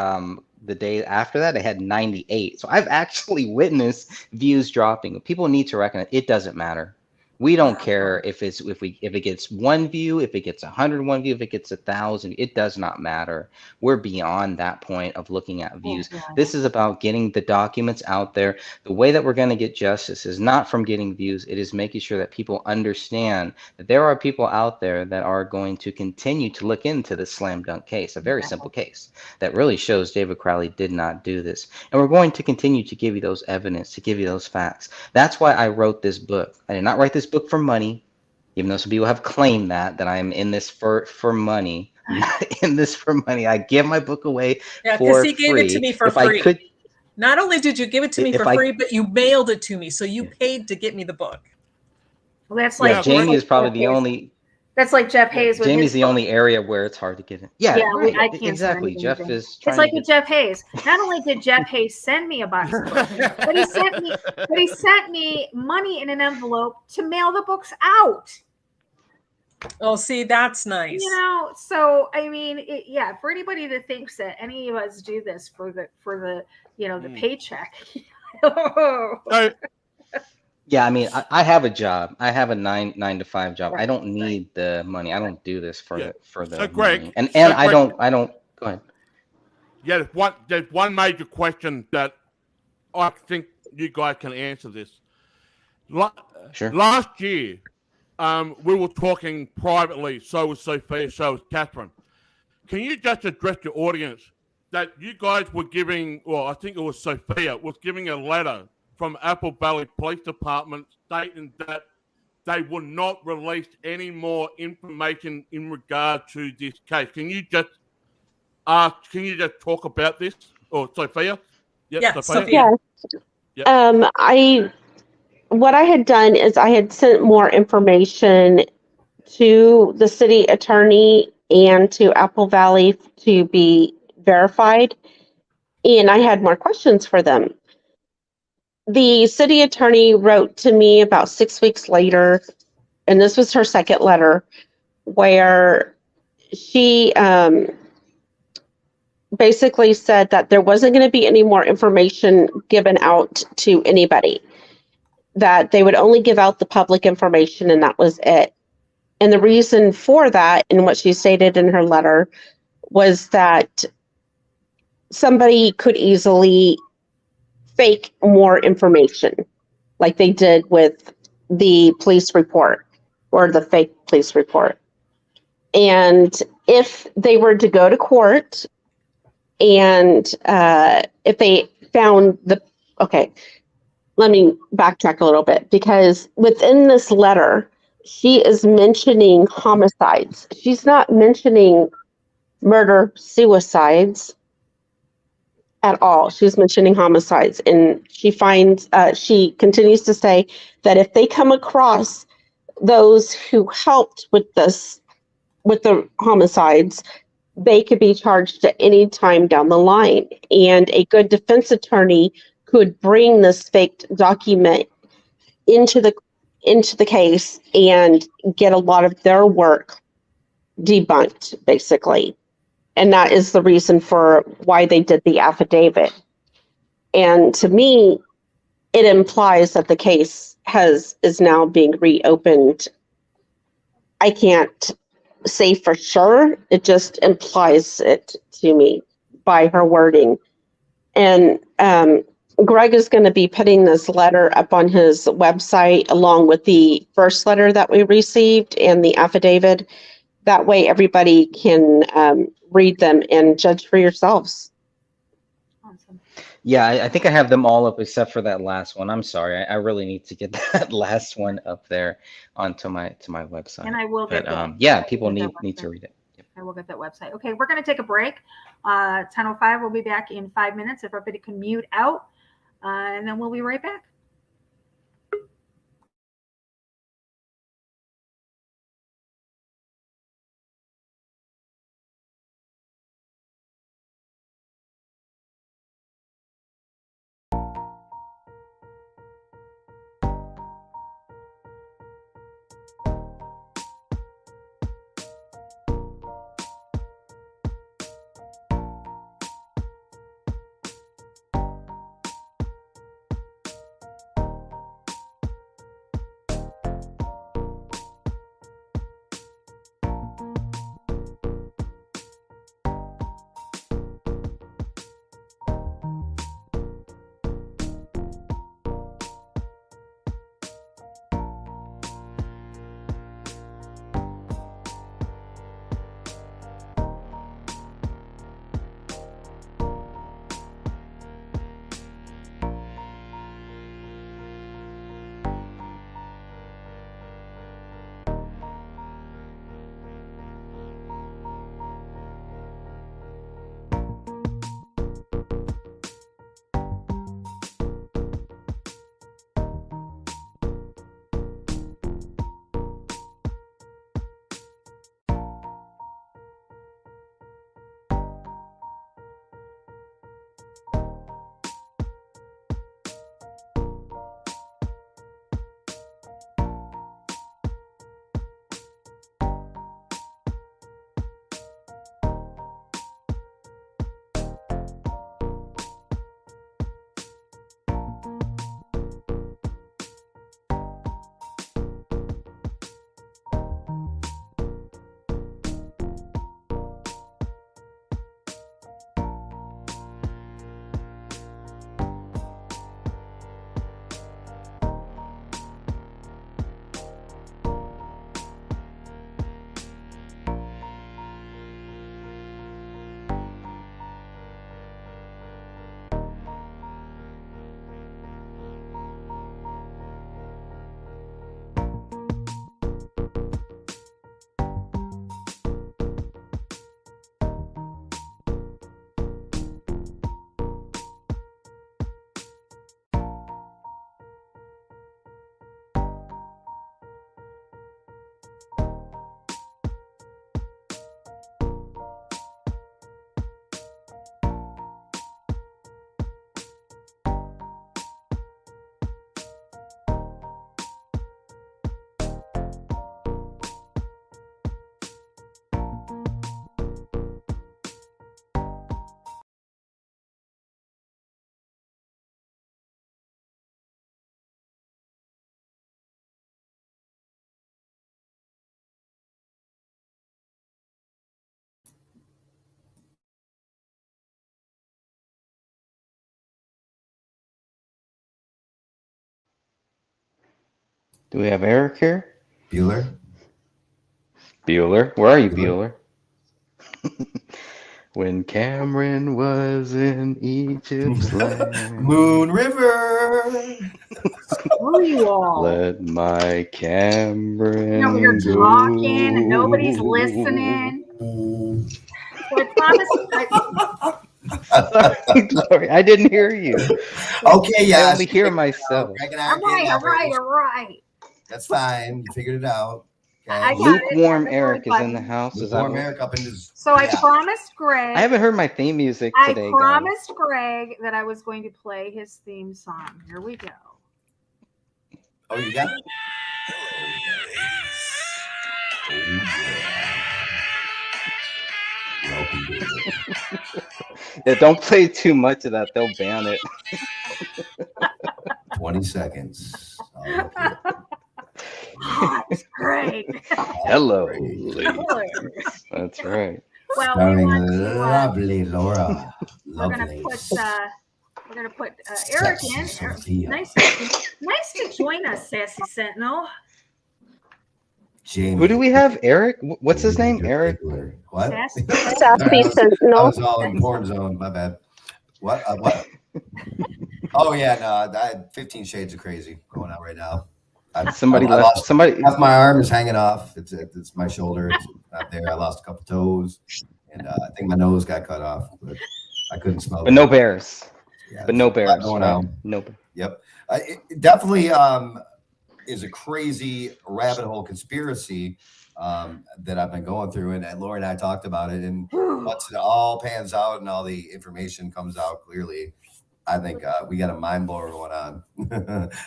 the day after that, it had 98. So I've actually witnessed views dropping. People need to recognize it doesn't matter. We don't care if it gets 1 view, if it gets 101 view, if it gets 1,000. It does not matter. We're beyond that point of looking at views. This is about getting the documents out there. The way that we're going to get justice is not from getting views. It is making sure that people understand that there are people out there that are going to continue to look into this slam dunk case, a very simple case that really shows David Crowley did not do this. And we're going to continue to give you those evidence, to give you those facts. That's why I wrote this book. I did not write this book for money, even though some people have claimed that I'm in this for money. I'm not in this for money. I give my book away for free. Because he gave it to me for free. Not only did you give it to me for free, but you mailed it to me, so you paid to get me the book. Well, that's like Jamie is probably the only. That's like Jeff Hayes. With Jamie's the only area where it's hard to get in. Yeah, right. I can't exactly. Jeff is. It's like with Jeff Hayes. Not only did Jeff Hayes send me a box of books, but he sent me money in an envelope to mail the books out. Oh, see, that's nice. You know, so I mean, for anybody that thinks that any of us do this for the the paycheck. Yeah, I mean, I have a job. I have a 9 to 5 job. I don't need the money. I don't do this for the Greg, money. And I don't. Go ahead. Yeah, there's one major question that I think you guys can answer this. Sure. Last year, we were talking privately. So was Sophia. So was Catherine. Can you just address the audience that you guys were giving? Well, I think it was Sophia was giving a letter from Apple Valley Police Department stating that they would not release any more information in regard to this case. Can you just talk about this? Or Sophia? Yep, yeah, Sophia. Yep. What I had done is I had sent more information to the city attorney and to Apple Valley to be verified, and I had more questions for them. The city attorney wrote to me about 6 weeks later, and this was her second letter, where she basically said that there wasn't going to be any more information given out to anybody, that they would only give out the public information and that was it. And the reason for that, and what she stated in her letter, was that somebody could easily fake more information, like they did with the police report or the fake police report. And if they were to go to court and if they found okay, let me backtrack a little bit, because within this letter, she is mentioning homicides. She's not mentioning murder, suicides at all. She's mentioning homicides. And she continues to say that if they come across those who helped with the homicides, they could be charged at any time down the line. And a good defense attorney could bring this faked document into the case and get a lot of their work debunked, basically. And that is the reason for why they did the affidavit. And to me, it implies that the case is now being reopened. I can't say for sure. It just implies it to me by her wording. And Greg is going to be putting this letter up on his website along with the first letter that we received and the affidavit. That way everybody can read them and judge for yourselves. Awesome. Yeah, I think I have them all up except for that last one. I'm sorry. I really need to get that last one up there onto my website. And I will get that. Yeah, people need to read it. Yep. I will get that website. Okay, we're going to take a break. 10:05. We'll be back in 5 minutes. If everybody can mute out, and then we'll be right back. Do we have Eric here? Bueller? Bueller, where are you, Bueller? When Cameron was in Egypt's land. Moon River. Screw you all. Let my Cameron You know, we're go. talking and nobody's listening. So I promise. Sorry, Laurie, I didn't hear you. Okay, yeah. I only hear myself. All right. That's fine. You figured it out. I Okay. got it. Lukewarm That's Eric really is in the funny. house. Is that Lukewarm right? Eric up in his. So I yeah. promised Greg. I haven't heard my theme music I today, guys. promised Greg that I was going to play his theme song. Here we go. Oh, you got it? Welcome to it. Yeah, don't play too much of that. They'll ban it. 20 seconds. Oh, it's great. Hello, Great. ladies. That's right. Well, we Starring want to, lovely Laura. we're gonna Lovely. put Eric Sexy in. Sophia. Nice to join us, Sassy Sentinel. Jamie. Who do we have? Eric? What's his name? Eric? What? Sassy Sassy I Sentinel. was all in porn zone. My bad. What? What? Oh yeah, no. I had 15 Shades of Crazy going on right now. Somebody I left. lost- Somebody. Half my arm is hanging off. It's my shoulder. It's not there. I lost a couple toes, and I think my nose got cut off. But I couldn't smell. But no bears. Yeah, But no there's a lot bears. going Right? on. No. Yep. It definitely is a crazy rabbit hole conspiracy that I've been going through, and Laurie and I talked about it. And once it all pans out and all the information comes out clearly, I think we got a mind blower going on.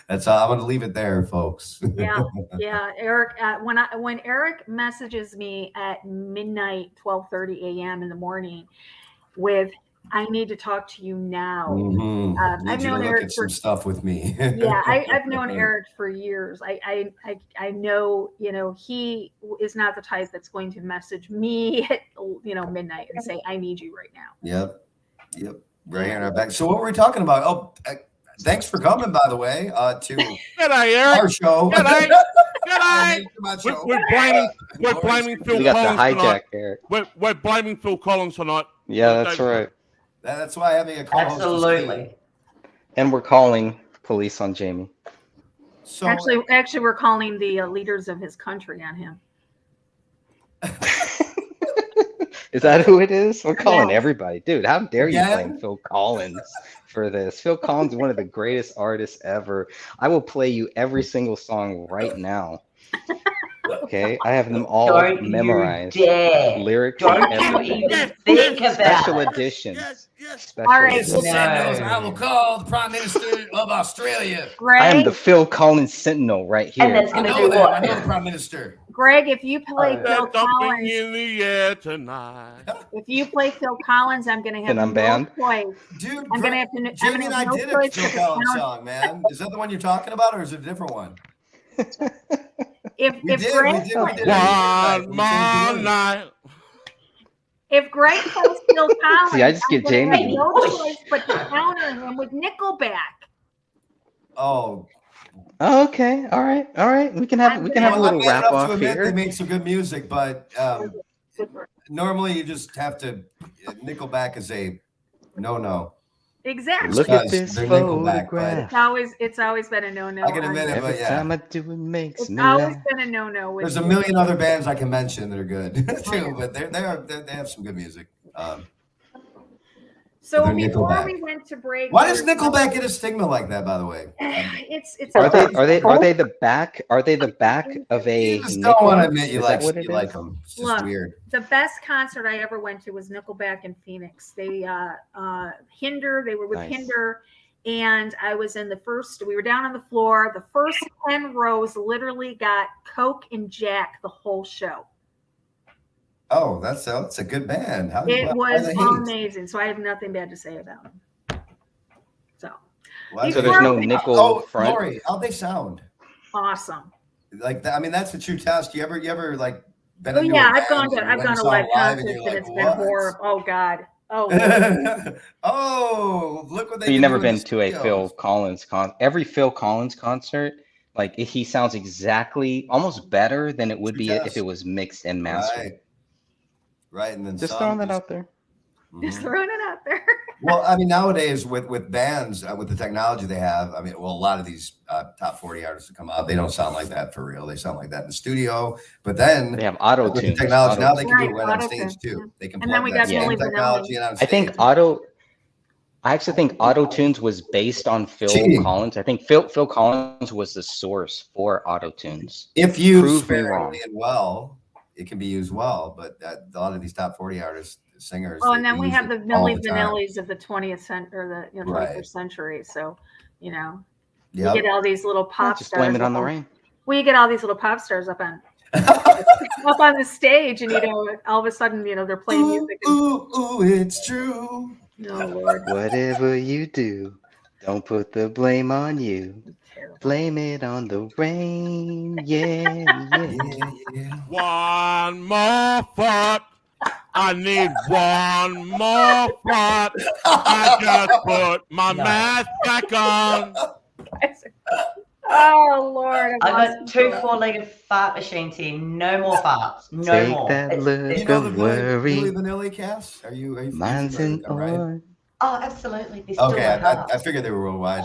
That's all. I'm going to leave it there, folks. Yeah. Eric, when Eric messages me at midnight, 12:30 a.m. in the morning, with "I need to talk to you now." Mhm. I've Need you to known look Eric at for some stuff with me. yeah, I've known Eric for years. I know, he is not the type that's going to message me at midnight and say, "I need you right now." Yep. Right here in our back. So what were we talking about? Oh, thanks for coming, by the way, to G'day, Eric. our show. G'day. G'day. My show. We're blaming Phil We got the Collins hijack, tonight. Eric. We're blaming Phil Collins tonight. Yeah, that's right. That's why having a co-host is key. Absolutely. And we're calling police on Jamie. So Actually, we're calling the leaders of his country on him. Is that who it is? We're calling Yeah. everybody. Dude, how dare you Again? blame Phil Collins for this? Phil Collins is one of the greatest artists ever. I will play you every single song right now. Okay? I have them all Don't memorized. you dare. Lyrics Don't and you everything. even think about Special it. editions. Special All right. editions. Sentinels, I will call the Prime Minister of Australia. I am Greg, the Phil Collins Sentinel right here. And that's I gonna know do that. what? I know the Prime Minister. Greg, if you play Phil There's something Collins, in the air tonight. I'm going to have Then I'm no banned? choice. Dude, I'm gonna have to. I'm Jamie gonna and have I no did choice a Phil but to Collins count- song, man. Is that the one you're talking about, or is it a different one? If We did. Greg, We did. One more night. if Greg plays Phil Collins, See, I just I'm get gonna have Jamie. no choice but to counter him with Nickelback. Oh, Oh, okay. All right. All right. We can have a little I'm wrap enough off to admit here. They make some good music, but normally you just have to. Nickelback is a no. Exactly. Look at Because this they're Nickelback, photograph. It's always been a no. I can admit it, Every but yeah. time I do it makes It's me always laugh. been a no. with There's a you. million other bands I can mention that are good too, but they have some good music. So they're before Nickelback. we went to break, Why does Nickelback get a stigma like that? By the way, It's Are they the back? Are they the back of a you just don't want to nickel? admit you Is like that what it you like is? them. It's just Look. weird. the best concert I ever went to was Nickelback in Phoenix. They Hinder, they were with Nice. Hinder, and I was in the first. We were down on the floor. The first 10 rows literally got Coke and Jack the whole show. Oh, that's a good band. How It why was the hate? amazing. So I have nothing bad to say about them. So Why So the there's no hate? nickel Oh, front. Lori, how'd they sound? awesome. Like that, I mean, that's a true test. You ever like been Oh into yeah, a I've gone band to and went and a saw live them live concert and and you're it's like, been what? horrible. Oh God. Oh Lord. Oh, look what they. So you've can never do in been the to a studios. Phil Collins concert. Every Phil Collins concert Like he sounds exactly almost better than it would be if it was mixed and mastered. Right. And then Just throwing that out there. Just throwing it out there. Well, I mean, nowadays with bands, with the technology they have, I mean, well, a lot of these top 40 artists that come out, they don't sound like that for real. They sound like that in the studio. But then they have auto with tune. the technology now, they can do it right on auto-tune, stage too. yeah. They can And then plug we that got same Milli technology in on I stage. I actually think auto tunes was based on Phil Cheating. Collins. I think Phil Collins was the source for auto tunes. If used Prove me sparingly wrong. and well, it can be used well. But a lot of these top 40 artists, singers. Oh, and they then we use have it the all Milli the time. Vanillis of the 20th century or the 21st Right. century. So, you know, Yep. you get all these little pop Just stars. blame it on up the rain. Well, you get all these little pop stars up on up on the stage, and all of a sudden, they're playing music. Ooh, it's true. Oh Lord. Whatever you do, don't put the blame on you. Blame it on the rain. Yeah. One more thought. I need one more thought. I just put my mask back on. Oh Lord. I got 2 4-liter fart machines here. No more farts. No Take more. that look You know the of Milli worry. Vanilli cast? Are you Mine's familiar with in them, right? on. Oh, absolutely. They're still Okay, my heart. I figured they were worldwide.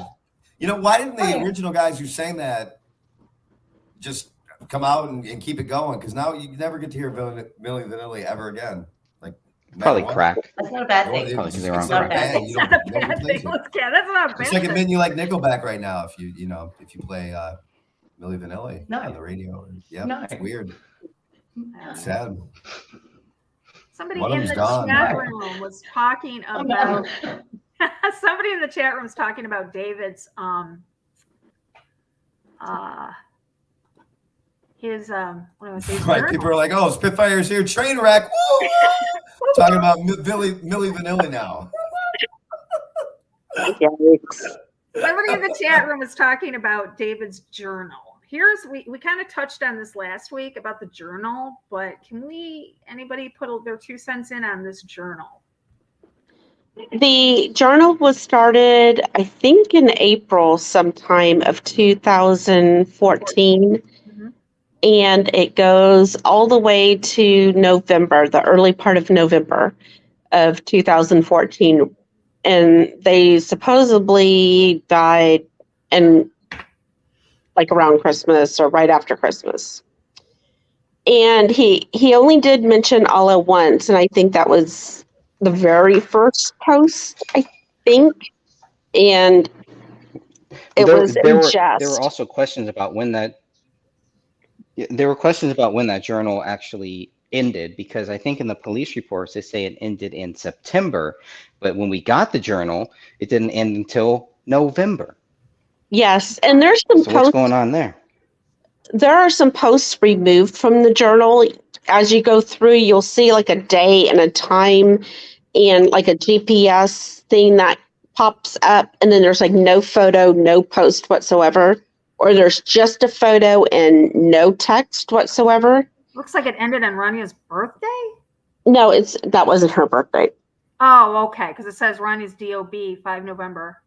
Why didn't the Oh, yeah. original guys who sang that just come out and keep it going? Because now you never get to hear Milli Vanilli ever again. Like Probably crack. That's not a bad Well, thing. Probably it's they're it's on not a crack. band. It's You not don't- a nobody bad plays thing. it. That's not a bad It's like thing. admitting you like Nickelback right now if you play Milli Vanilli No. on the radio. Yeah, No. it's weird. Yeah. Sad. Somebody One of in the them's gone. chat room was talking Oh, about no. somebody in the chat room was talking about David's his what do I say, his Right, journal. people are like, "Oh, Spitfire's here, train wreck." Woo! Talking about Milli Vanilli now. Somebody in the chat room was talking about David's journal. We kind of touched on this last week about the journal, but can anybody put their 2 cents in on this journal? The journal was started, I think, in April sometime of 2014. Mhm. And it goes all the way to November, the early part of November of 2014. And they supposedly died in like around Christmas or right after Christmas. And he only did mention Allah once, and I think that was the very first post, I think. And it was in jest. There were also questions about when that journal actually ended, because I think in the police reports they say it ended in September, but when we got the journal, it didn't end until November. Yes, and there's some So what's going on there? There are some posts removed from the journal. As you go through, you'll see like a day and a time and like a GPS thing that pops up, and then there's like no photo, no post whatsoever, or there's just a photo and no text whatsoever. Looks like it ended on Rania's birthday. No, that wasn't her birthday. Oh, okay, because it says Rania's DOB 5 November,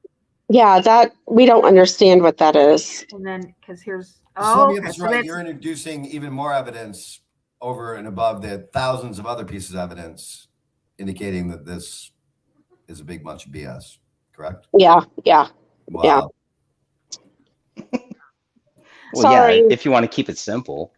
Yeah, that we don't understand what that is. and then because here's Sophia, okay, that's so right. that's- You're introducing even more evidence over and above the thousands of other pieces of evidence indicating that this is a big bunch of BS, correct? Yeah. Wow. Well, Sorry. yeah, if you want to keep it simple.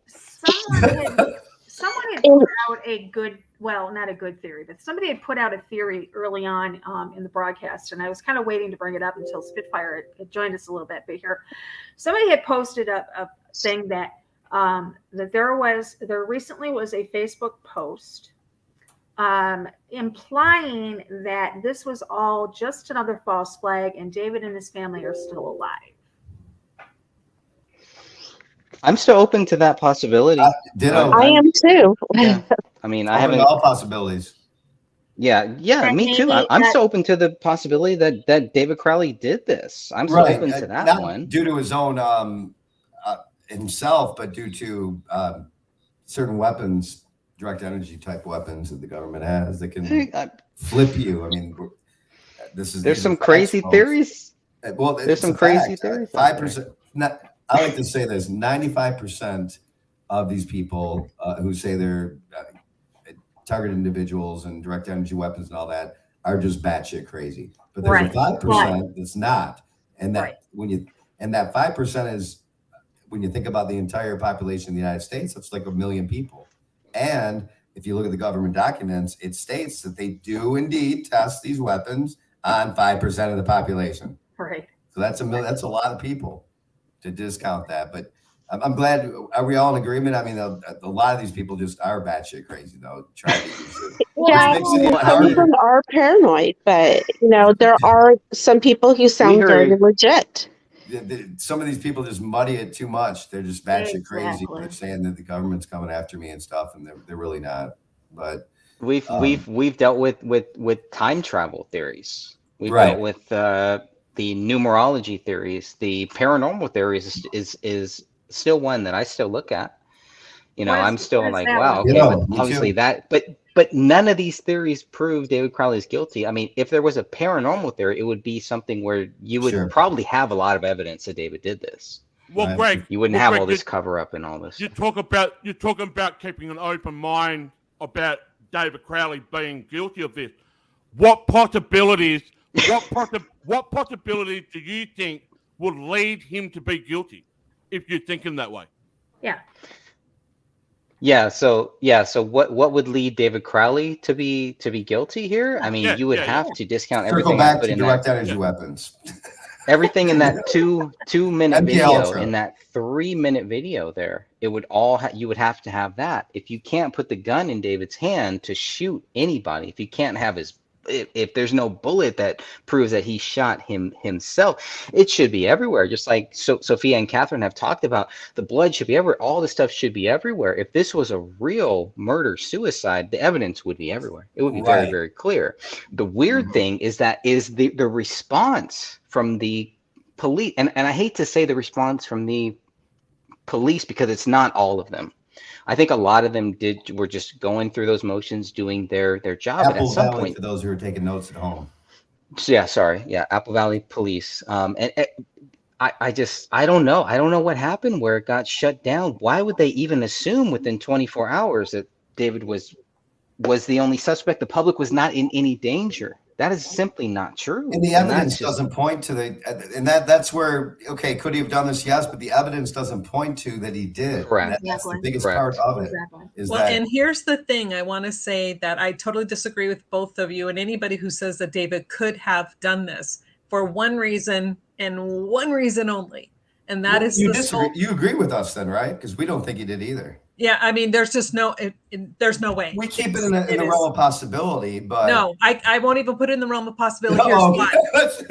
someone had put out a good, well, not a good theory, but somebody had put out a theory early on in the broadcast, and I was kind of waiting to bring it up until Spitfire had joined us a little bit. But here, somebody had posted a thing that that there recently was a Facebook post implying that this was all just another false flag, and David and his family are still alive. I'm still open to that possibility. Ditto. I am too. Yeah. I mean, I Open haven't. to all possibilities. Yeah, And me too. maybe I'm that- still open to the possibility that David Crowley did this. I'm still open to that not one. due to his own himself, but due to certain weapons, direct energy type weapons that the government has that can flip you. I mean, There's some crazy theories. Well, There's some crazy theories out 5%. I like to say this: 95% of these people who say they're targeted individuals and direct energy weapons and all that are just batshit crazy. But there's a 5% that's not, and that that 5% is, when you think about the entire population of the United States, it's like 1 million people. And if you look at the government documents, it states that they do indeed test these weapons on 5% of the population. Right. So that's a lot of people to discount that. But I'm glad. Are we all in agreement? I mean, a lot of these people just are batshit crazy, though. Trying to use it. Yeah, some of them are paranoid, but there are some people who sound very legit. Some of these people just muddy it too much. They're just batshit crazy. They're saying that the government's coming after me and stuff, and they're really not. But we've dealt with time travel theories. We've dealt with the numerology theories. The paranormal theories is still one that I still look at. I'm still like, wow, okay, but obviously but none of these theories prove David Crowley is guilty. I mean, if there was a paranormal theory, it would be something where you would probably have a lot of evidence that David did this. Well, Greg, you wouldn't have all this cover up and all this. You're talking about keeping an open mind about David Crowley being guilty of this. What possibilities do you think would lead him to be guilty, if you're thinking that way? So what would lead David Crowley to be guilty here? I mean, you would have to discount everything. Back to direct energy weapons. Everything in that two minute video, in that 3 minute video there, it would all you would have to have that. If you can't put the gun in David's hand to shoot anybody, if you can't have if there's no bullet that proves that he shot himself, it should be everywhere. Just like Sophia and Catherine have talked about, the blood should be everywhere. All this stuff should be everywhere. If this was a real murder suicide, the evidence would be everywhere. It would be very, very clear. The weird thing is the response from the police, and I hate to say the response from the police because it's not all of them. I think a lot of them were just going through those motions, doing their job. Apple Valley, for those who are taking notes at home. Apple Valley Police. And I don't know. I don't know what happened where it got shut down. Why would they even assume within 24 hours that David was the only suspect? The public was not in any danger. That is simply not true. And the evidence doesn't point to that's where, okay, could he have done this? Yes, but the evidence doesn't point to that he did. Correct. That's the biggest part of it. And here's the thing. I want to say that I totally disagree with both of you and anybody who says that David could have done this for one reason and one reason only. And that is you agree with us then, right? Because we don't think he did either. Yeah, I mean, there's just there's no way. We keep it in the realm of possibility, but no, I won't even put it in the realm of possibility. Here's why.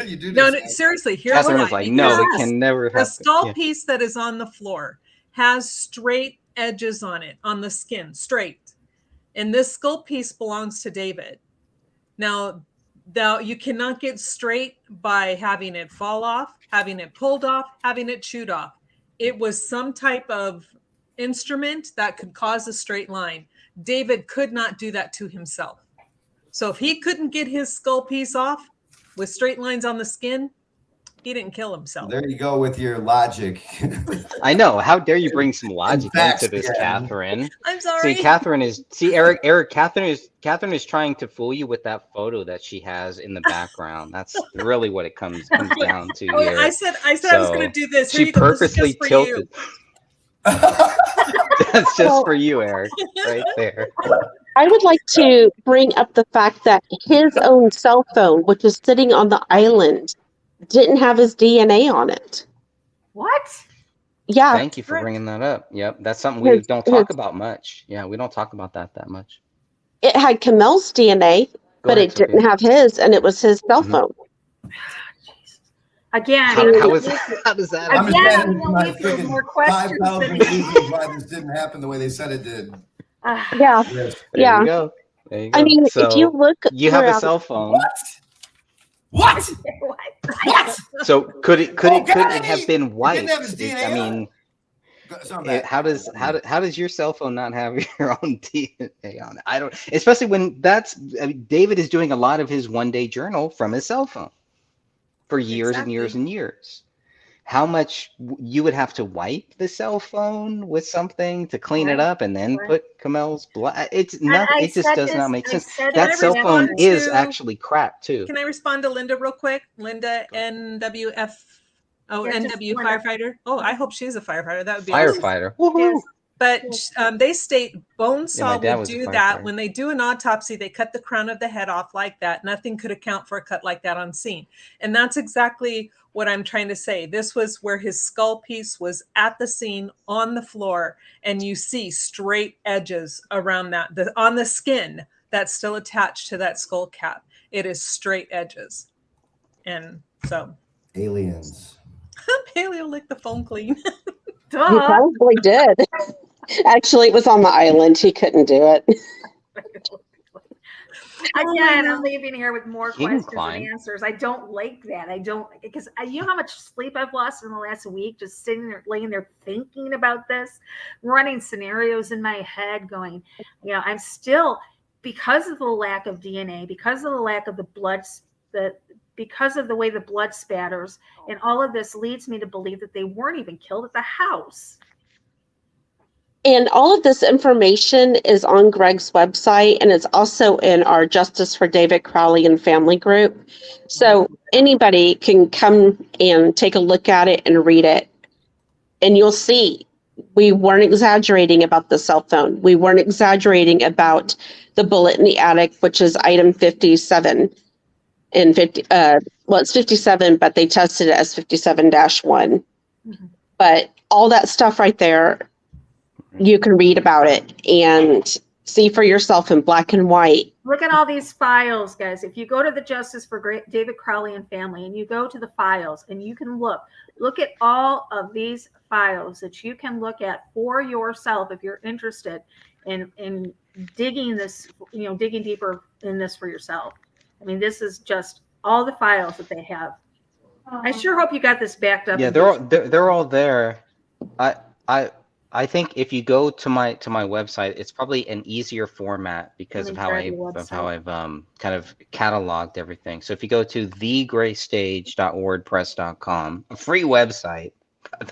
You do no, seriously, here's Catherine why. Was like, no, it can never happen. The skull piece that is on the floor has straight edges on it, on the skin, straight, and this skull piece belongs to David. Now you cannot get straight by having it fall off, having it pulled off, having it chewed off. It was some type of instrument that could cause a straight line. David could not do that to himself. So if he couldn't get his skull piece off with straight lines on the skin, he didn't kill himself. There you go with your logic. I know. How dare you bring some logic into this, Catherine? I'm sorry. Eric, Catherine is trying to fool you with that photo that she has in the background. That's really what it comes down to here. I said I was going to do this. She purposely tilted. That's just for you, Eric, right there. I would like to bring up the fact that his own cell phone, which is sitting on the island, didn't have his DNA on it. What? Yeah. Thank you for bringing that up. Yep, that's something we don't talk about much. Yeah, we don't talk about that much. It had Kamel's DNA, but it didn't have his, and it was his cell phone. Again, how does that happen? Again, I'm more questions. 5,000 reasons why this didn't happen the way they said it did. Yeah. There you go. I mean, so if you look, you have a cell phone. What? So could it have been white? I mean, how does your cell phone not have your own DNA on it? I don't. Especially when David is doing a lot of his one-day journal from his cell phone for years and years and years. how much you would have to wipe the cell phone with something to clean it Right, up and then right. put Kamel's blood. It's And not. I It just said does not this. make I sense. said That this cell phone after. is actually crap too. Can I respond to Linda real quick? Linda, NWF, Yeah, just NW Linda. firefighter. Oh, I hope she's a firefighter. That would be awesome. Firefighter. Woohoo! But they state bone my saw dad would was a do that. firefighter. When they do an autopsy, they cut the crown of the head off like that. Nothing could account for a cut like that on scene. And that's exactly what I'm trying to say. This was where his skull piece was at the scene on the floor, and you see straight edges around that. On the skin that's still attached to that skull cap, it is straight edges. And so Aliens. Paleo licked the phone clean. He probably did. Actually, it was on the island. He couldn't do it. Again, I'm leaving here with more He can questions climb. and answers. I don't like that. I don't, because you know how much sleep I've lost in the last week just sitting there, laying there thinking about this, running scenarios in my head, going, I'm still, because of the lack of DNA, because of the lack of the blood, because of the way the blood spatters, and all of this leads me to believe that they weren't even killed at the house. And all of this information is on Greg's website, and it's also in our Justice for David Crowley and Family group. So anybody can come and take a look at it and read it. And you'll see we weren't exaggerating about the cell phone. We weren't exaggerating about the bullet in the attic, which is item 57. And it's 57, but they tested it as 57-1. Mm-hmm. But all that stuff right there, you can read about it and see for yourself in black and white. Look at all these files, guys. If you go to the Justice for David Crowley and Family and you go to the files and you can look at all of these files that you can look at for yourself if you're interested in digging this, digging deeper in this for yourself. I mean, this is just all the files that they have. I sure hope you got this backed up. Yeah, they're all there. I think if you go to my website, it's probably an easier format because of how I've kind of cataloged everything. So if you go to thegraystage.wordpress.com, a free website.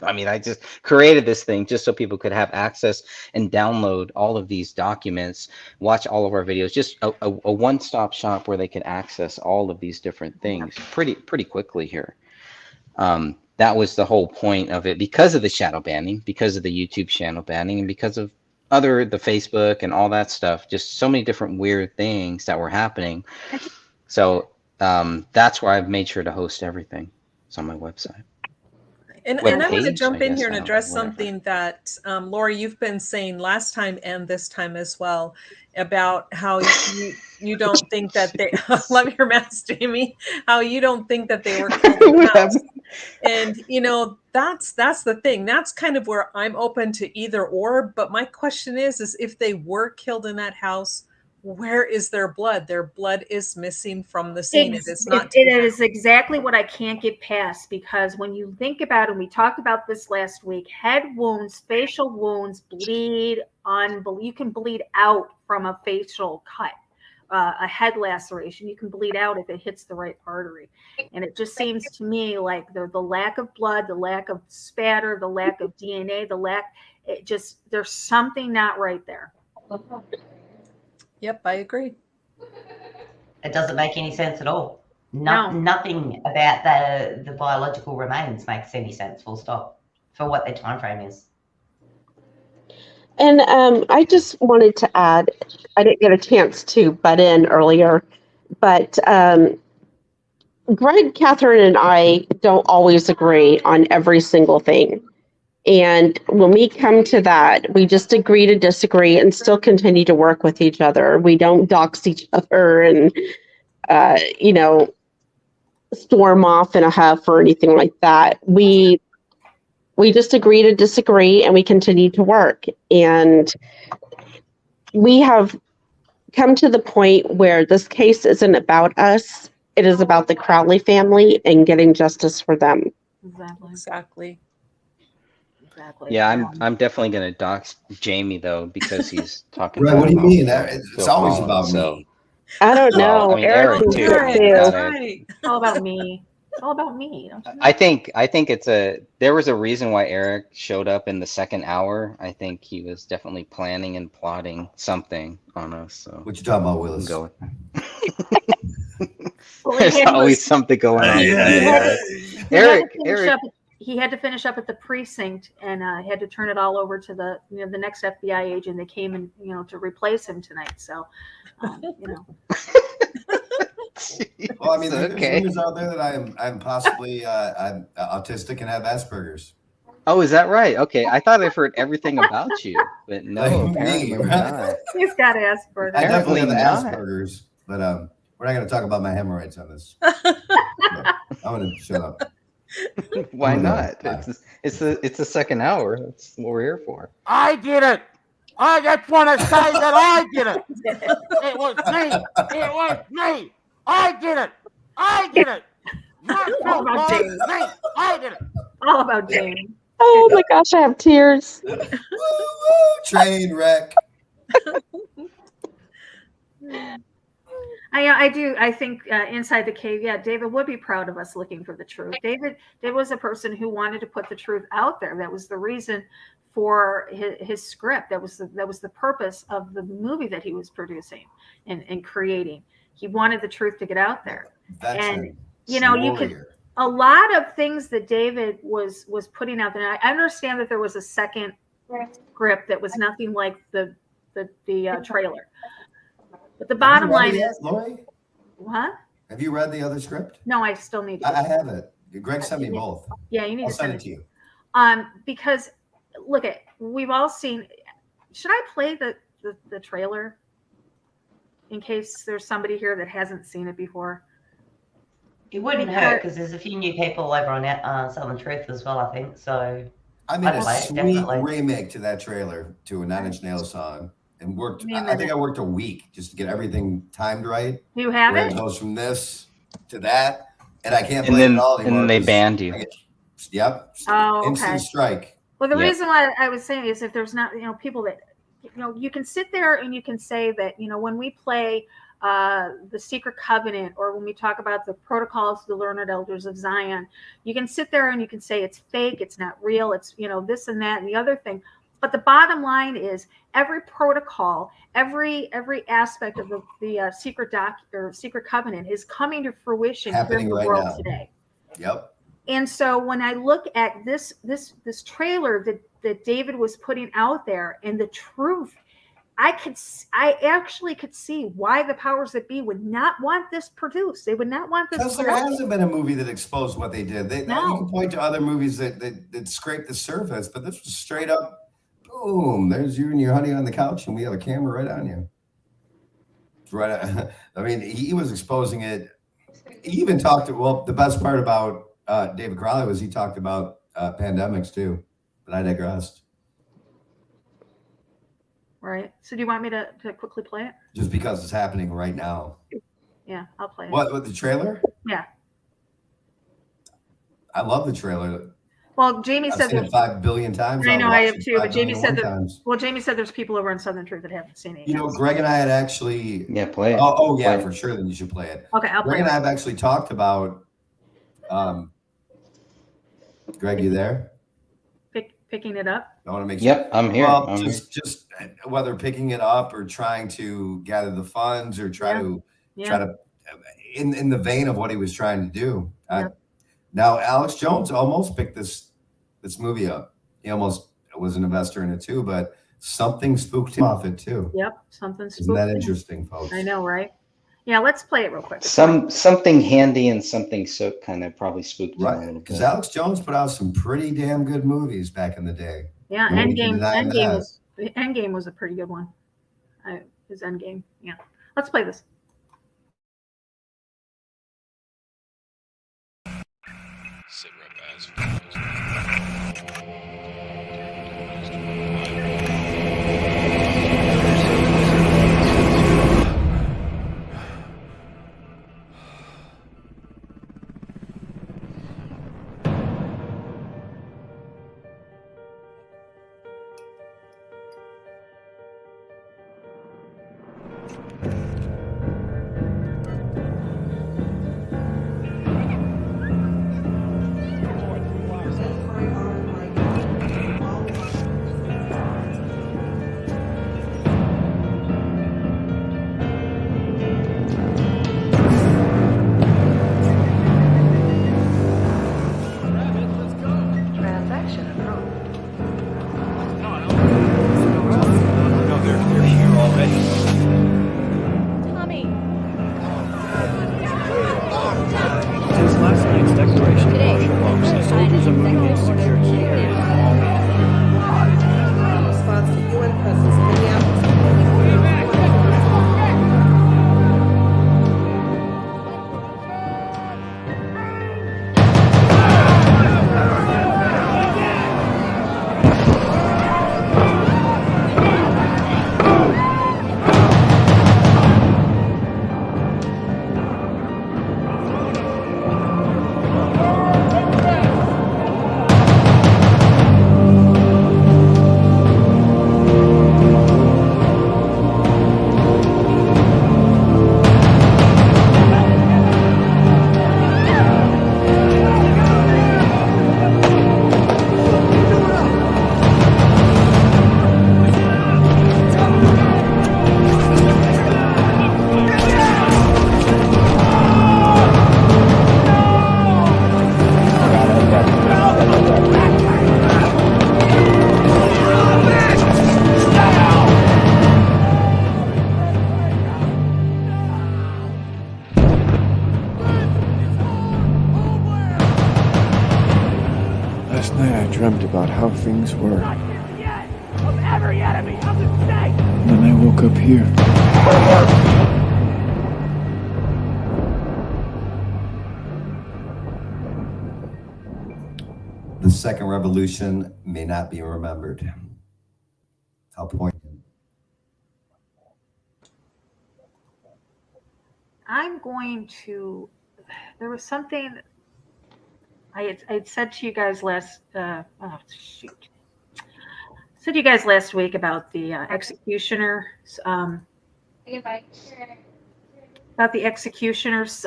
I mean, I just created this thing just so people could have access and download all of these documents, watch all of our videos, just a one-stop shop where they could access all of these different things pretty quickly here. That was the whole point of it, because of the shadow banning, because of the YouTube shadow banning, and because of the Facebook and all that stuff. Just so many different weird things that were happening. So that's where I've made sure to host everything. It's on my website. And I want to jump in here and address something that, Laurie, you've been saying last time and this time as well, about how you don't think that they, love your mask, Jamie, how you don't think that they were killed in the house. And, that's the thing. That's kind of where I'm open to either or. But my question is if they were killed in that house, where is their blood? Their blood is missing from the scene. It is not. It is exactly what I can't get past, because when you think about it, we talked about this last week, head wounds, facial wounds bleed you can bleed out from a facial cut, a head laceration. You can bleed out if it hits the right artery. And it just seems to me like the lack of blood, the lack of spatter, the lack of DNA, there's something not right there. Yep, I agree. It doesn't make any sense at all. No. Nothing about the biological remains makes any sense, full stop, for what their time frame is. And I just wanted to add, I didn't get a chance to butt in earlier, but Greg, Catherine, and I don't always agree on every single thing. And when we come to that, we just agree to disagree and still continue to work with each other. We don't dox each other and, storm off in a huff or anything like that. We just agree to disagree and we continue to work. And we have come to the point where this case isn't about us. It is about the Crowley family and getting justice for them. Exactly. Yeah, I'm definitely gonna dox Jamie though, because he's talking. Right? What do you mean? It's always about me. I don't know. Well, I mean, Eric too. It's all about me. It's all about me. Don't you know? I think there was a reason why Eric showed up in the second hour. I think he was definitely planning and plotting something on us. So What you talking about, we can Willis? go with Well, There's always something going on. Eric, he had to finish up at the precinct and he had to turn it all over to the the next FBI agent that came in to replace him tonight. So Well, I mean, there's Okay. rumors out there that I'm possibly I'm autistic and have Asperger's. Oh, is that right? Okay, I thought I've heard everything about you, but no, Like me, apparently right? not. he's got Asperger's. I definitely have Apparently not. Asperger's, but we're not going to talk about my hemorrhoids on this. No, I'm going to shut up. Why Oh, no. not? It's the second hour. That's what we're here for. I did it. I just want to say that I did it. It was me. It was me. I did it. I did it. Not All you, about Laurie. James. Me. I did it. All about James. Oh my gosh, I have tears. Woo, woo, train wreck. I do. I think inside the cave, yeah, David would be proud of us looking for the truth. David was a person who wanted to put the truth out there. That was the reason for his script. That was the purpose of the movie that he was producing and creating. He wanted the truth to get out there. Veteran. You know, you could warrior. a lot of things that David was putting out there. I understand that there was a second script that was nothing like the trailer. But the bottom line is, Laurie, what? have you read the other script? No, I still need to. I have it. Greg sent me both. Yeah, you need I'll to send it to you. Because look at, we've all seen. Should I play the trailer in case there's somebody here that hasn't seen it before? It wouldn't hurt because there's a few new people over on Southern Truth as well, I think. So I made a I'd play it, sweet definitely. remake to that trailer to a Nine Inch Nails song and worked. I think I worked a week just to get everything timed right. You have Where it? it goes from this to that, and I can't And play then it all anymore. and they 'cause banned you. I get- Yep. Oh, okay. Instant strike. Well, the Yep. reason why I was saying is if there's not, people that, you can sit there and you can say that, when we play the Secret Covenant, or when we talk about the protocols of the learned elders of Zion, you can sit there and you can say it's fake, it's not real, it's, this and that and the other thing. But the bottom line is every protocol, every aspect of the secret covenant is coming to fruition here in the Happening right world now. today. Yep. And so when I look at this trailer that David was putting out there and the truth, I actually could see why the powers that be would not want this produced. They would not want this. Because there hasn't been a movie that exposed what they did. You can point to other movies that scraped the surface, but this was straight up, boom, there's you and your honey on the couch, and we have a camera right on you. Right. I mean, he was exposing it. He even talked the best part about David Crowley was he talked about pandemics too, but I digressed. Right. So do you want me to quickly play it? Just because it's happening right now. Yeah, I'll play it. What, with the trailer? Yeah. I love the trailer. Well, Jamie I've said seen it 5 billion times. I know I've I watched have it too, 5 but Jamie billion said times. Jamie said there's people over in Southern Truth that haven't seen it. You know, Greg and I had actually. Play it. Oh yeah, Play it. for sure. Then you should play it. Okay, I'll play Greg and I it. have actually talked about. Greg, you there? Picking it up. I want to make sure. Yep, I'm here. Well, I'm here. just whether picking it up or trying to gather the funds or try to in the vein of what he was trying to do. Now, Alex Jones almost picked this movie up. He almost was an investor in it too, but something spooked him off it too. Yep, something spooked. Isn't that him. interesting, folks? I know, right? Yeah, let's play it real quick. Something handy and something so kind of probably spooked him a Right, little because bit. Alex Jones put out some pretty damn good movies back in the day. Yeah, No one can deny Endgame was a pretty good one. His Endgame. Yeah. Let's play this. Sit rep declaration of martial law. The soldiers are moving into secure key areas in all Response to UN presence in Minneapolis. Last night I dreamt about how things were. Of every enemy of the state! And then I woke up here. The second revolution may not be remembered. How poignant. I'm going to, there was something I had said to you guys last, said to you guys last week about the executioners, about the executioners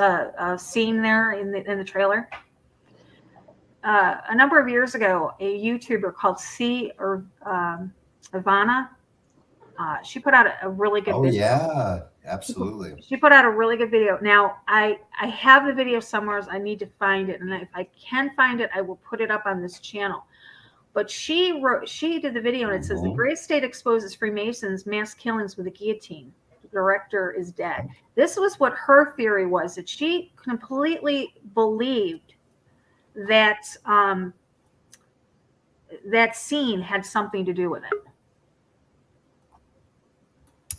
scene there in the trailer. A number of years ago, a YouTuber called Ivana, she put out a really good video. Yeah, absolutely. She put out a really good video. Now, I have the video somewhere. I need to find it. And if I can find it, I will put it up on this channel. But she did the video, and it says, the great state exposes Freemasons mass killings with a guillotine. The director is dead. This was what her theory was, that she completely believed that that scene had something to do with it.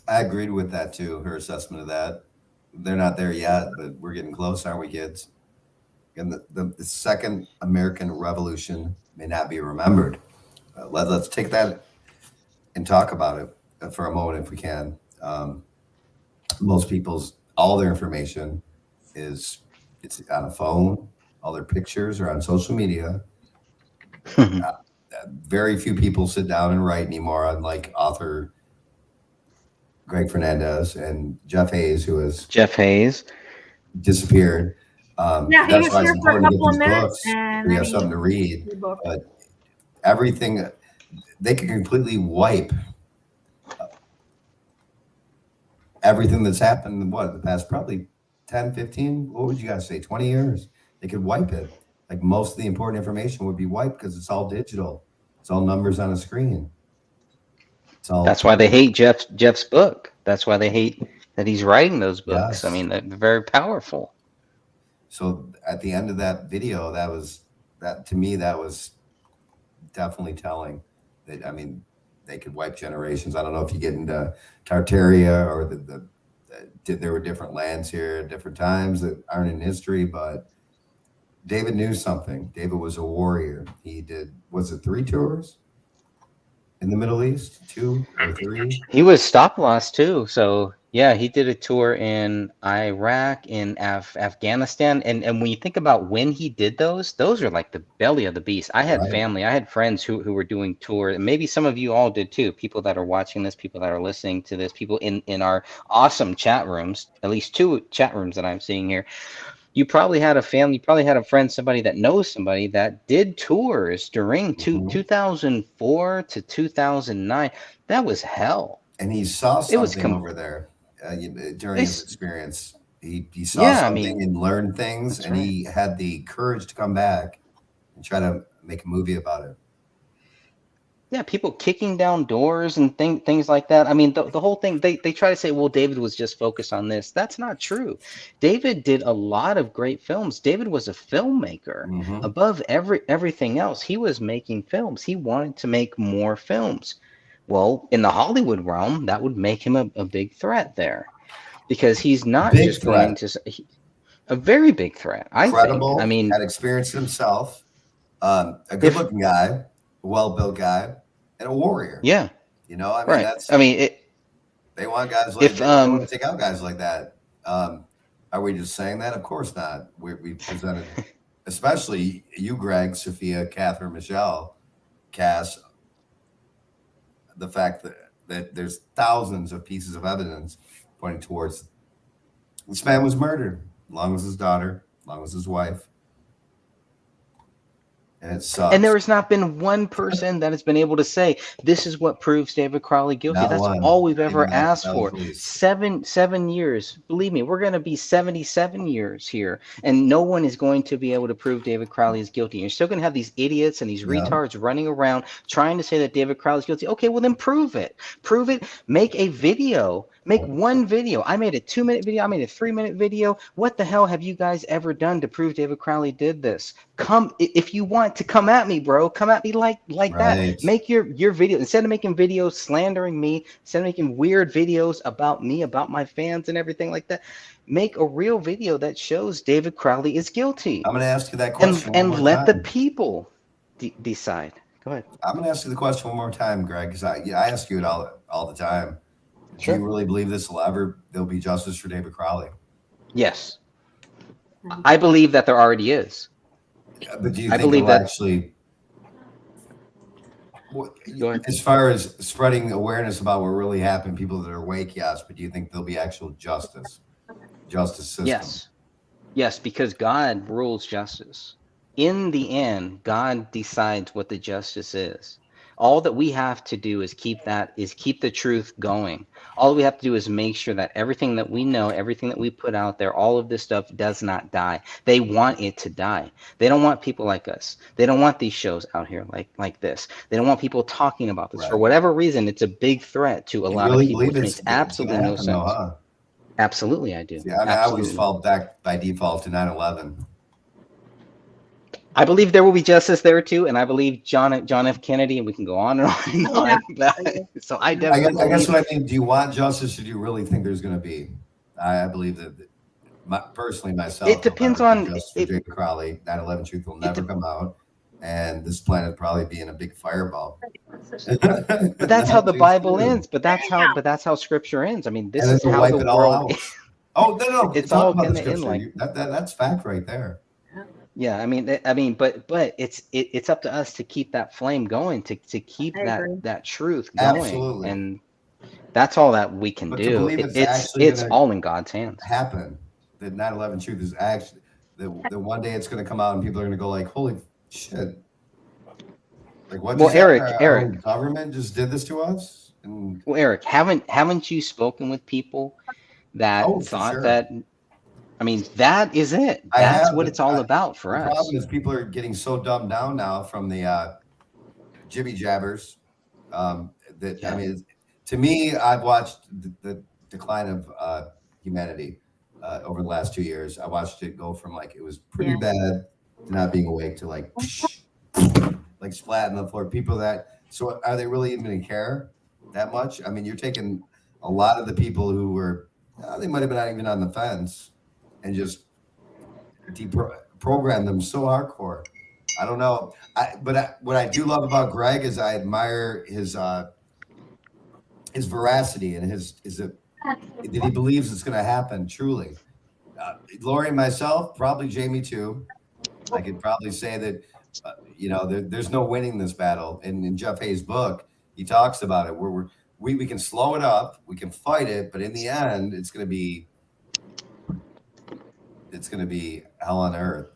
I agreed with that too, her assessment of that. They're not there yet, but we're getting close, aren't we, kids? And the second American Revolution may not be remembered. Let's take that and talk about it for a moment if we can. Most people's, all their information it's on a phone, all their pictures are on social media. Very few people sit down and write anymore, unlike author Greg Fernandez and Jeff Hayes, who has disappeared. Yeah, he was here for a couple of minutes, and we have something to read. But everything, they could completely wipe everything that's happened in the past probably 10, 15, what would you guys say, 20 years? They could wipe it. Like most of the important information would be wiped because it's all digital. It's all numbers on a screen. That's why they hate Jeff's book. That's why they hate that he's writing those books. Yes. I mean, they're very powerful. So at the end of that video, to me, that was definitely telling. That, I mean, they could wipe generations. I don't know if you get into Tartaria or there were different lands here at different times that aren't in history, but David knew something. David was a warrior. He did, was it 3 tours in the Middle East? 2 or 3? He was stop loss too. So yeah, he did a tour in Iraq, in Afghanistan. And when you think about when he did those are like the belly of the beast. I had family, I had friends who were doing tours, and maybe some of you all did too. People that are watching this, people that are listening to this, people in our awesome chat rooms, at least 2 chat rooms that I'm seeing here. You probably had a family, you probably had a friend, somebody that knows somebody that did tours during 2004 to 2009. That was hell. And he saw something over there during his experience. He saw something and learned things, and he had the courage to come back and try to make a movie about it. Yeah, people kicking down doors and things like that. I mean, the whole thing, they try to say, well, David was just focused on this. That's not true. David did a lot of great films. David was a filmmaker. Above everything else, he was making films. He wanted to make more films. Well, in the Hollywood realm, that would make him a big threat there, because he's not Big just going threat. to a very big threat, I think. Credible, I mean, had experience himself, a good-looking guy, a well-built guy, and a warrior. Yeah. You know, I mean, right. that's. I mean, they want guys like that. They want to take out guys like that. Are we just saying that? Of course not. We presented, especially you, Greg, Sophia, Catherine, Michele, Cass, the fact that there's thousands of pieces of evidence pointing towards this man was murdered, along with his daughter, along with his wife. And it sucks. And there has not been one person that has been able to say, this is what proves David Crowley guilty. Not That's one. all we've ever Maybe asked not for. police. 7 years. Believe me, we're going to be 77 years here, and no one is going to be able to prove David Crowley is guilty. You're still going to have these idiots and these retards running around trying to say that David Crowley is guilty. Okay, well then prove it. Prove it. Make a video. Make one video. I made a 2-minute video. I made a 3-minute video. What the hell have you guys ever done to prove David Crowley did this? Come, if you want to come at me, bro, come at me like that. Make your video, instead of making videos slandering me, instead of making weird videos about me, about my fans and everything like that, make a real video that shows David Crowley is guilty. I'm going to ask you that question and let the people decide. Go ahead. I'm going to ask you the question one more time, Greg, because I ask you it all the time. Sure. Do you really believe there'll be justice for David Crowley? Yes. I believe that there already is. Yeah, but do you think it'll actually, as far as spreading awareness about what really happened, people that are awake, yes, but do you think there'll be actual justice system? Yes, because God rules justice. In the end, God decides what the justice is. All that we have to do is keep the truth going. All we have to do is make sure that everything that we know, everything that we put out there, all of this stuff does not die. They want it to die. They don't want people like us. They don't want these shows out here like this. They don't want people talking about this. Right. For whatever reason, it's a big threat to a lot of people. It makes absolutely no sense. Huh? Absolutely, I do. Yeah, I always fall back by default to 9/11. I believe there will be justice there too, and I believe John F. Kennedy, and we can go on and on and on. So I definitely. I guess what I mean. Do you want justice, or do you really think there's going to be? I believe that personally, myself. It depends on David Crowley. 9/11 truth will never come out, and this planet will probably be in a big fireball. But that's how the Bible ends. But that's how Scripture ends. I mean, this is how the world. Oh no! It's all going to end like that's fact right there. Yeah, I mean, but it's up to us to keep that flame going, to keep that truth going. Absolutely. And that's all that we can do. It's all in God's hands. Happen that 9/11 truth is actually that one day it's going to come out and people are going to go like, holy shit! Like what? Well, Eric, our government just did this to us. And well, Eric, haven't you spoken with people that thought that? I mean, that is it. That's what it's all about for us. The problem is people are getting so dumbed down now from the jibby jabbers I mean, to me, I've watched the decline of humanity over the last 2 years. I watched it go from like it was pretty bad to not being awake to like splat on the floor. People so are they really even going to care that much? I mean, you're taking a lot of the people who were they might have been not even on the fence. And just deprogram them so hardcore. I don't know. But what I do love about Greg is I admire his veracity and that he believes it's going to happen. Truly, Laurie and myself, probably Jamie too. I could probably say that there's no winning this battle. And in Jeff Hayes' book, he talks about it. We can slow it up, we can fight it, but in the end, it's going to be hell on earth.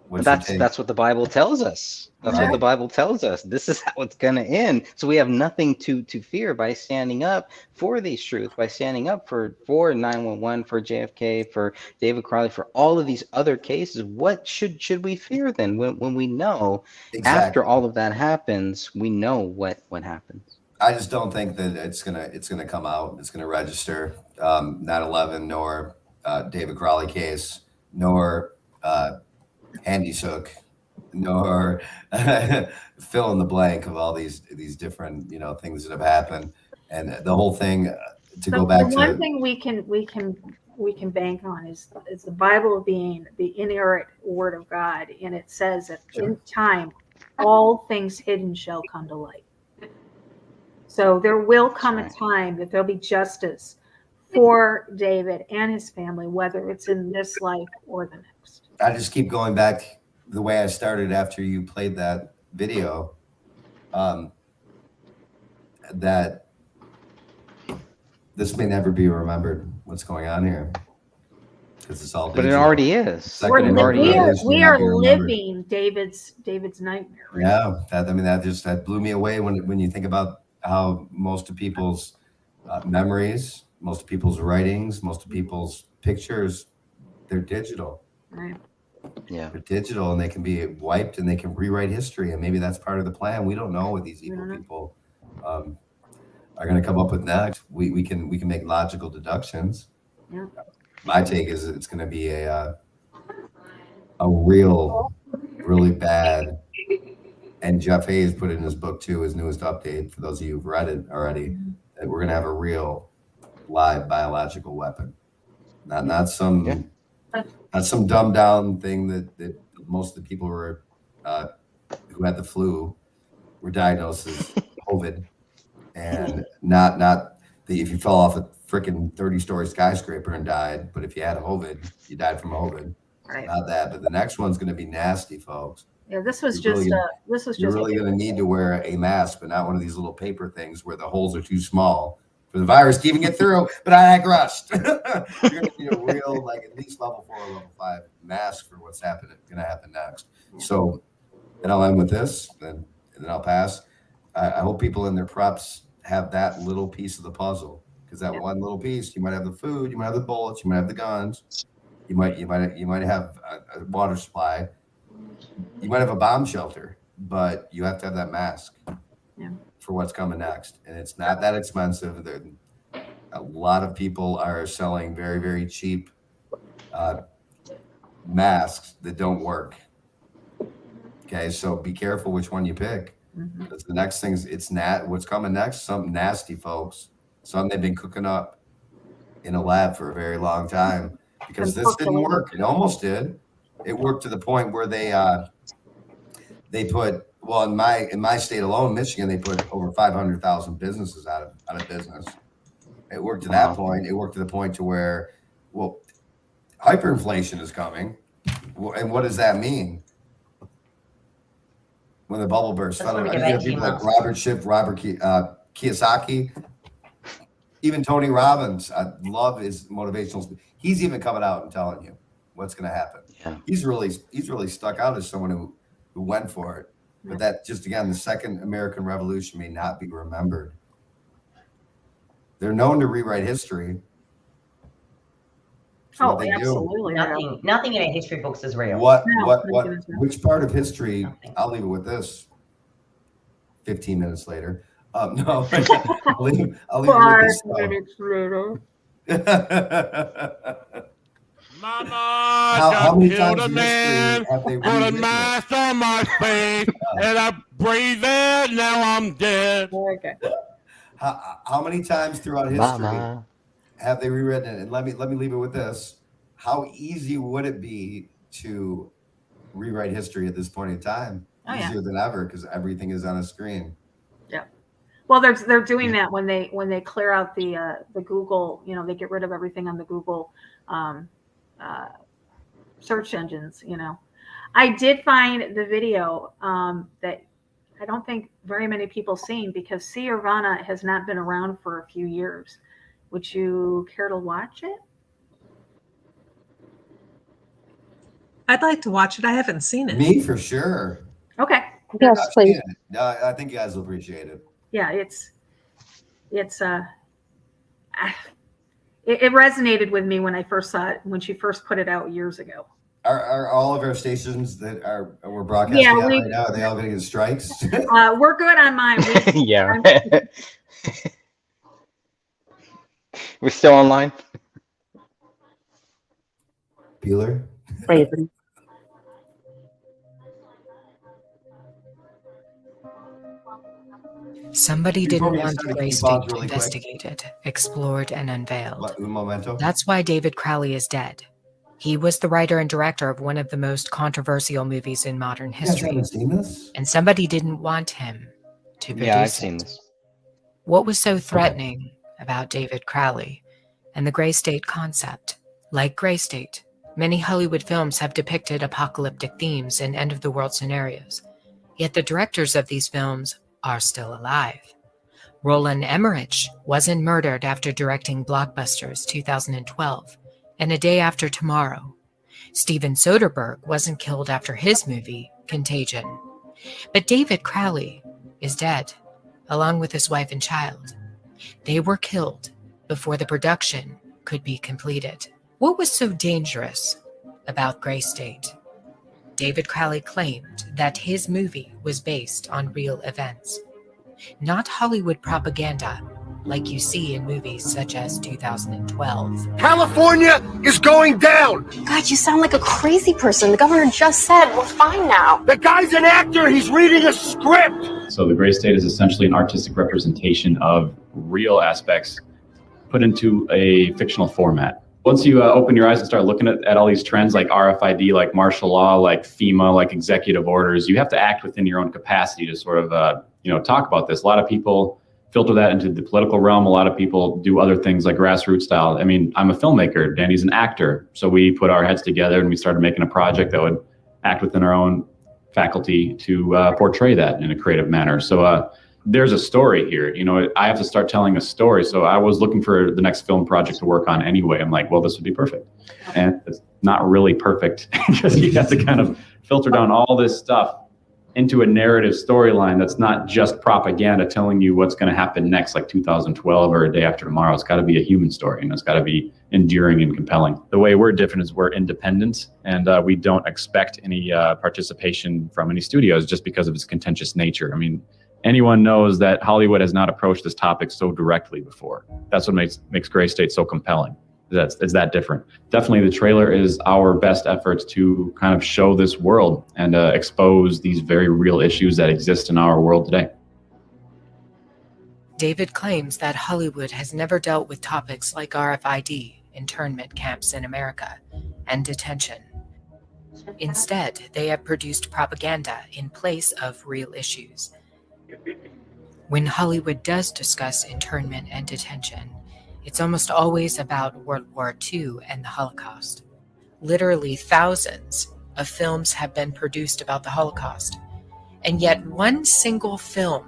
What's your take? That's what the Bible tells us. That's what the Bible tells us. This is how it's going to end. So we have nothing to fear by standing up for these truths, by standing up for 911, for JFK, for David Crowley, for all of these other cases. What should we fear then when we know after all of that happens, we know what happens? I just don't think that it's gonna come out. It's gonna register 9/11 nor David Crowley case nor Andy Sook nor fill in the blank of all these different things that have happened, and the whole thing to go back the to one thing we can bank on is the Bible being the inerrant word of God, and it says that in time all things hidden shall come to light. So there will come a time that there'll be justice for David and his family, whether it's in this life or the next. I just keep going back the way I started after you played that video, that this may never be remembered, what's going on here. Because it's all digital. But it already is. We are living David's nightmare. Right? Yeah, that blew me away when you think about how most of people's memories, most of people's writings, most of people's pictures, they're digital. Right. Yeah, they're digital, and they can be wiped, and they can rewrite history, and maybe that's part of the plan. We don't know what these evil people are going to come up with next. We can make logical deductions. Yeah. My take is it's going to be a really bad. And Jeff Hayes put it in his book too, his newest update, for those of you who've read it already, that we're going to have a real live biological weapon, not some dumbed down thing that most of the people were who had the flu were diagnosed as COVID, and not if you fell off a freaking 30-story skyscraper and died, but if you had COVID, you died from COVID. Right. Not that, but the next one's going to be nasty, folks. Yeah, this was You're really going to need to wear a mask, but not one of these little paper things where the holes are too small for the virus to even get through. But I crushed. You're going to need a real, at least level 4 or level 5 mask for what's going to happen next. So, and I'll end with this, and then I'll pass. I hope people in their preps have that little piece of the puzzle, because that one little piece, you might have the food, you might have the bullets, you might have the guns, you might have a water supply. You might have a bomb shelter, but you have to have that mask for what's coming next. And it's not that expensive. A lot of people are selling very, very cheap masks that don't work. Okay, so be careful which one you pick. Because the next thing is what's coming next, something nasty, folks. Something they've been cooking up in a lab for a very long time. Because this didn't work. It almost did. It worked to the point where they put, well, in my state alone, Michigan, they put over 500,000 businesses out of business. It worked to that point. It worked to the point to where, well, hyperinflation is coming. And what does that mean? When the bubble bursts, people like Robert Schiff, Robert Kiyosaki, even Tony Robbins. I love his motivational. He's even coming out and telling you what's going to happen. Yeah. He's really stuck out as someone who went for it. But that just, again, the second American Revolution may not be remembered. They're known to rewrite history. Oh, absolutely. Nothing in our history books is real. Which part of history? I'll leave it with this. 15 minutes later. No, I'll leave it with this. 5 minutes later. Mama, how many killed times a man, put a mask on my face, and I breathe it, now I'm dead. Okay. How many times throughout history have they rewritten it? And let me leave it with this. How easy would it be to rewrite history at this point in time? Easier than ever, because everything is on a screen. Yeah. Well, they're doing that when they clear out the Google, they get rid of everything on the Google search engines. I did find the video that I don't think very many people seen, because C. Irvana has not been around for a few years. Would you care to watch it? I'd like to watch it. I haven't seen it. Me for sure. Okay. Yes, I've please. seen it. I think you guys will appreciate it. Yeah, it resonated with me when I first saw it, when she first put it out years ago. Are all of our stations that we're broadcasting Yeah, right now, are they all going to get strikes? We're good on mine. Yeah. We're still online. Bueller? Raven. Somebody Before didn't we get want the started, gray can you state pause really quick? investigated, explored, and unveiled. Un momento. That's why David Crowley is dead. He was the writer and director of one of the most controversial movies in modern You guys history. haven't seen this? And somebody didn't want him to produce Yeah, I've it. seen this. What was so threatening about David Crowley and the gray state concept? Like Gray State, many Hollywood films have depicted apocalyptic themes and end-of-the-world scenarios. Yet the directors of these films are still alive. Roland Emmerich wasn't murdered after directing blockbusters 2012 and A Day After Tomorrow. Steven Soderbergh wasn't killed after his movie, Contagion. But David Crowley is dead, along with his wife and child. They were killed before the production could be completed. What was so dangerous about Gray State? David Crowley claimed that his movie was based on real events, not Hollywood propaganda like you see in movies such as 2012. California is going down! God, you sound like a crazy person. The governor just said we're fine now. The guy's an actor, he's reading a script! So the Gray State is essentially an artistic representation of real aspects put into a fictional format. Once you open your eyes and start looking at all these trends like RFID, like martial law, like FEMA, like executive orders, you have to act within your own capacity to sort of, talk about this. A lot of people filter that into the political realm. A lot of people do other things like grassroots style. I mean, I'm a filmmaker, Danny's an actor. So we put our heads together and we started making a project that would act within our own faculty to portray that in a creative manner. So there's a story here. I have to start telling a story. So I was looking for the next film project to work on anyway. I'm like, well, this would be perfect. And it's not really perfect because you have to kind of filter down all this stuff into a narrative storyline that's not just propaganda telling you what's going to happen next, like 2012 or A Day After Tomorrow. It's got to be a human story, and it's got to be endearing and compelling. The way we're different is we're independent, and we don't expect any participation from any studios just because of its contentious nature. I mean, anyone knows that Hollywood has not approached this topic so directly before. That's what makes Gray State so compelling. It's that different. Definitely the trailer is our best efforts to kind of show this world and expose these very real issues that exist in our world today. David claims that Hollywood has never dealt with topics like RFID, internment camps in America, and detention. Instead, they have produced propaganda in place of real issues. When Hollywood does discuss internment and detention, it's almost always about World War II and the Holocaust. Literally thousands of films have been produced about the Holocaust, and yet one single film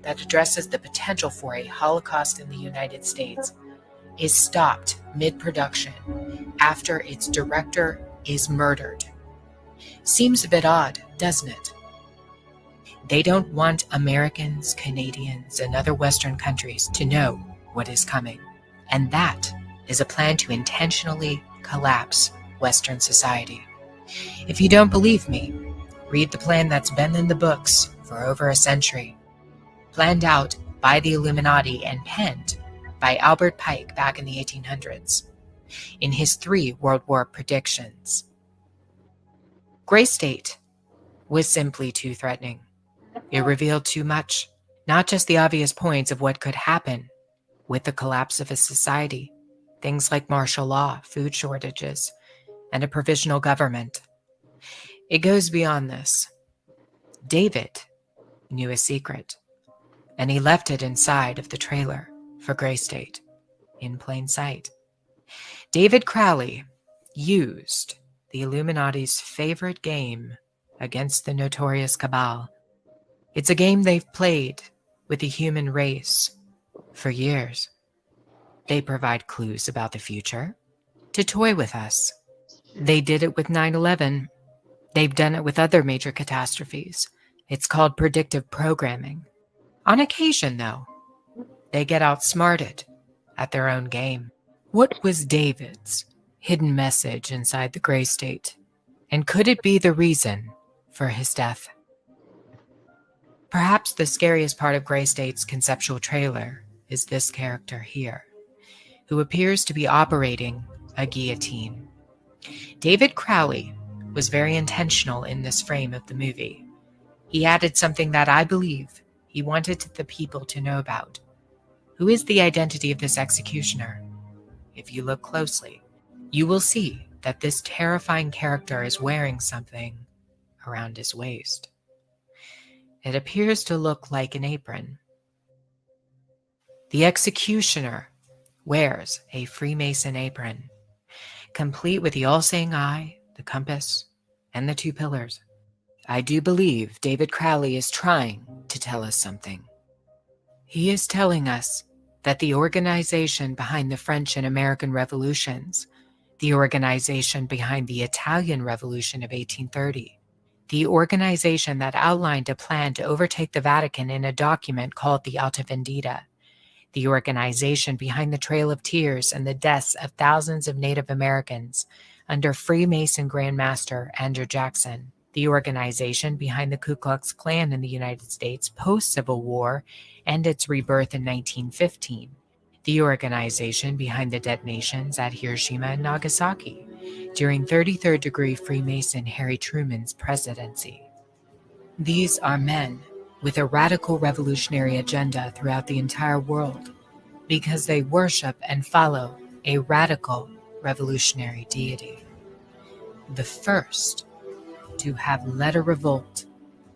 that addresses the potential for a Holocaust in the United States is stopped mid-production after its director is murdered. Seems a bit odd, doesn't it? They don't want Americans, Canadians, and other Western countries to know what is coming. And that is a plan to intentionally collapse Western society. If you don't believe me, read the plan that's been in the books for over a century. Planned out by the Illuminati and penned by Albert Pike back in the 1800s in his 3 World War predictions. Gray State was simply too threatening. It revealed too much, not just the obvious points of what could happen with the collapse of a society, things like martial law, food shortages, and a provisional government. It goes beyond this. David knew a secret, and he left it inside of the trailer for Gray State, in plain sight. David Crowley used the Illuminati's favorite game against the notorious cabal. It's a game they've played with the human race for years. They provide clues about the future to toy with us. They did it with 9/11 They've done it with other major catastrophes. It's called predictive programming. On occasion, though, they get outsmarted at their own game. What was David's hidden message inside the gray state? And could it be the reason for his death? Perhaps the scariest part of Gray State's conceptual trailer is this character here, who appears to be operating a guillotine. David Crowley was very intentional in this frame of the movie. He added something that I believe he wanted the people to know about. Who is the identity of this executioner? If you look closely, you will see that this terrifying character is wearing something around his waist. It appears to look like an apron. The executioner wears a Freemason apron, complete with the all-seeing eye, the compass, and the 2 pillars. I do believe David Crowley is trying to tell us something. He is telling us that the organization behind the French and American revolutions, the organization behind the Italian Revolution of 1830, the organization that outlined a plan to overtake the Vatican in a document called the Alta Vendita, the organization behind the Trail of Tears and the deaths of thousands of Native Americans under Freemason Grand Master Andrew Jackson, the organization behind the Ku Klux Klan in the United States post-Civil War and its rebirth in 1915, the organization behind the detonations at Hiroshima and Nagasaki during 33rd degree Freemason Harry Truman's presidency. These are men with a radical revolutionary agenda throughout the entire world because they worship and follow a radical revolutionary deity. The first to have led a revolt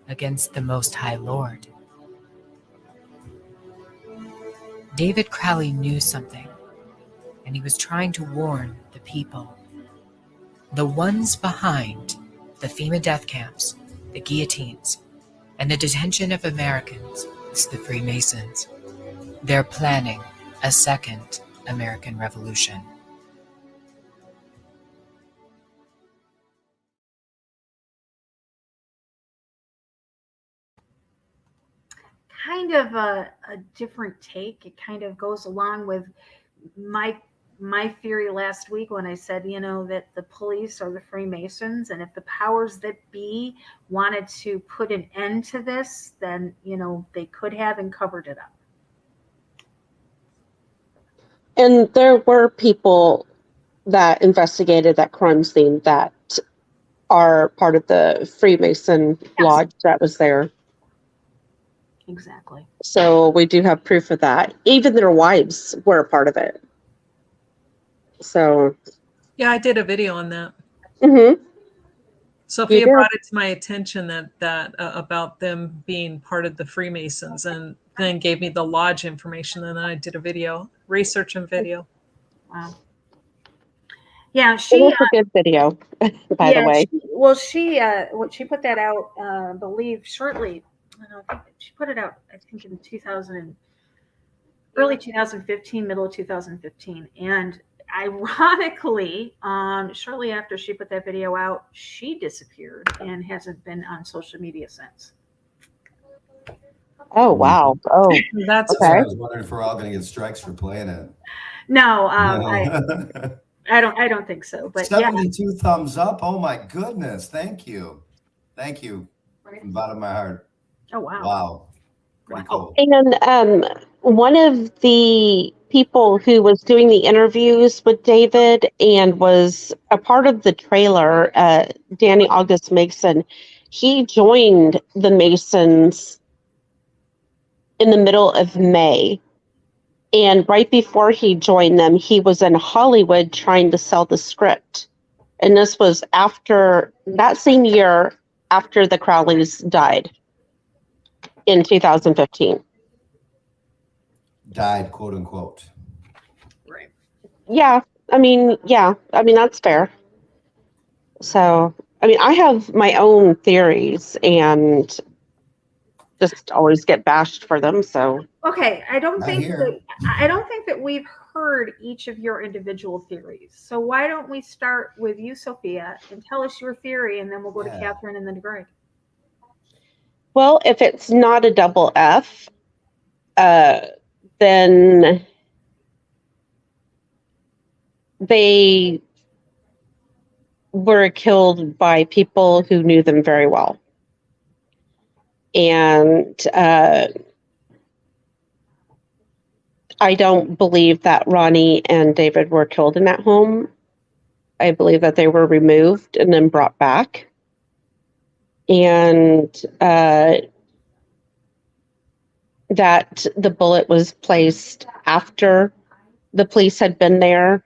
against the Most High Lord. David Crowley knew something, and he was trying to warn the people. The ones behind the FEMA death camps, the guillotines, and the detention of Americans is the Freemasons. They're planning a second American Revolution. Kind of a different take. It kind of goes along with my theory last week when I said, that the police are the Freemasons, and if the powers that be wanted to put an end to this, then, they could have and covered it up. And there were people that investigated that crime scene that are part of the Freemason lodge that was there. Exactly. So we do have proof of that. Even their wives were a part of it. So. Yeah, I did a video on that. Mm-hmm. Sophia brought it to my attention that about them being part of the Freemasons, and then gave me the lodge information. And then I did a video, research and video. Wow. Yeah, It was a good video, by the way. She put that out, I believe, shortly. I think she put it out, I think, in early 2015, middle of 2015. And ironically, shortly after she put that video out, she disappeared and hasn't been on social media since. Oh, wow. Oh, that's okay. I was wondering if we're all going to get strikes for playing it. No, I don't think so. But 72 thumbs up. Oh my goodness. Thank you. Thank you from the bottom of my heart. Oh, wow. Wow. Pretty cool. And one of the people who was doing the interviews with David and was a part of the trailer, Danny August Mason, he joined the Masons in the middle of May. And right before he joined them, he was in Hollywood trying to sell the script. And this was after that same year after the Crowleys died in 2015. Died, quote unquote. Right. Yeah, that's fair. So, I have my own theories and just always get bashed for them. So okay, I don't think that we've heard each of your individual theories. So why don't we start with you, Sophia, and tell us your theory, and then we'll go to Catherine and then to Greg. Well, if it's not a double F, then they were killed by people who knew them very well. And I don't believe that Ronnie and David were killed in that home. I believe that they were removed and then brought back. And that the bullet was placed after the police had been there.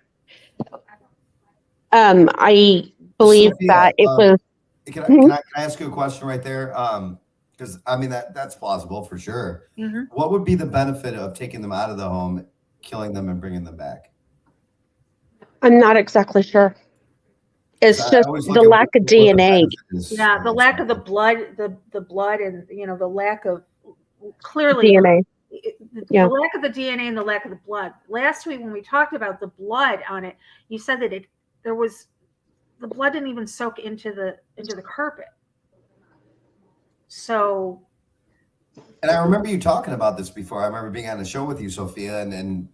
I believe Sophia, that it was. Can I ask you a question right there? Because I mean that's plausible for sure. Mm-hmm. What would be the benefit of taking them out of the home, killing them, and bringing them back? I'm not exactly sure. It's just the lack of DNA. Yeah, the lack of the blood, the blood, and the lack of clearly DNA. The lack of the DNA and the lack of the blood. Last week when we talked about the blood on it, you said that the blood didn't even soak into the carpet. So. And I remember you talking about this before. I remember being on the show with you, Sophia, and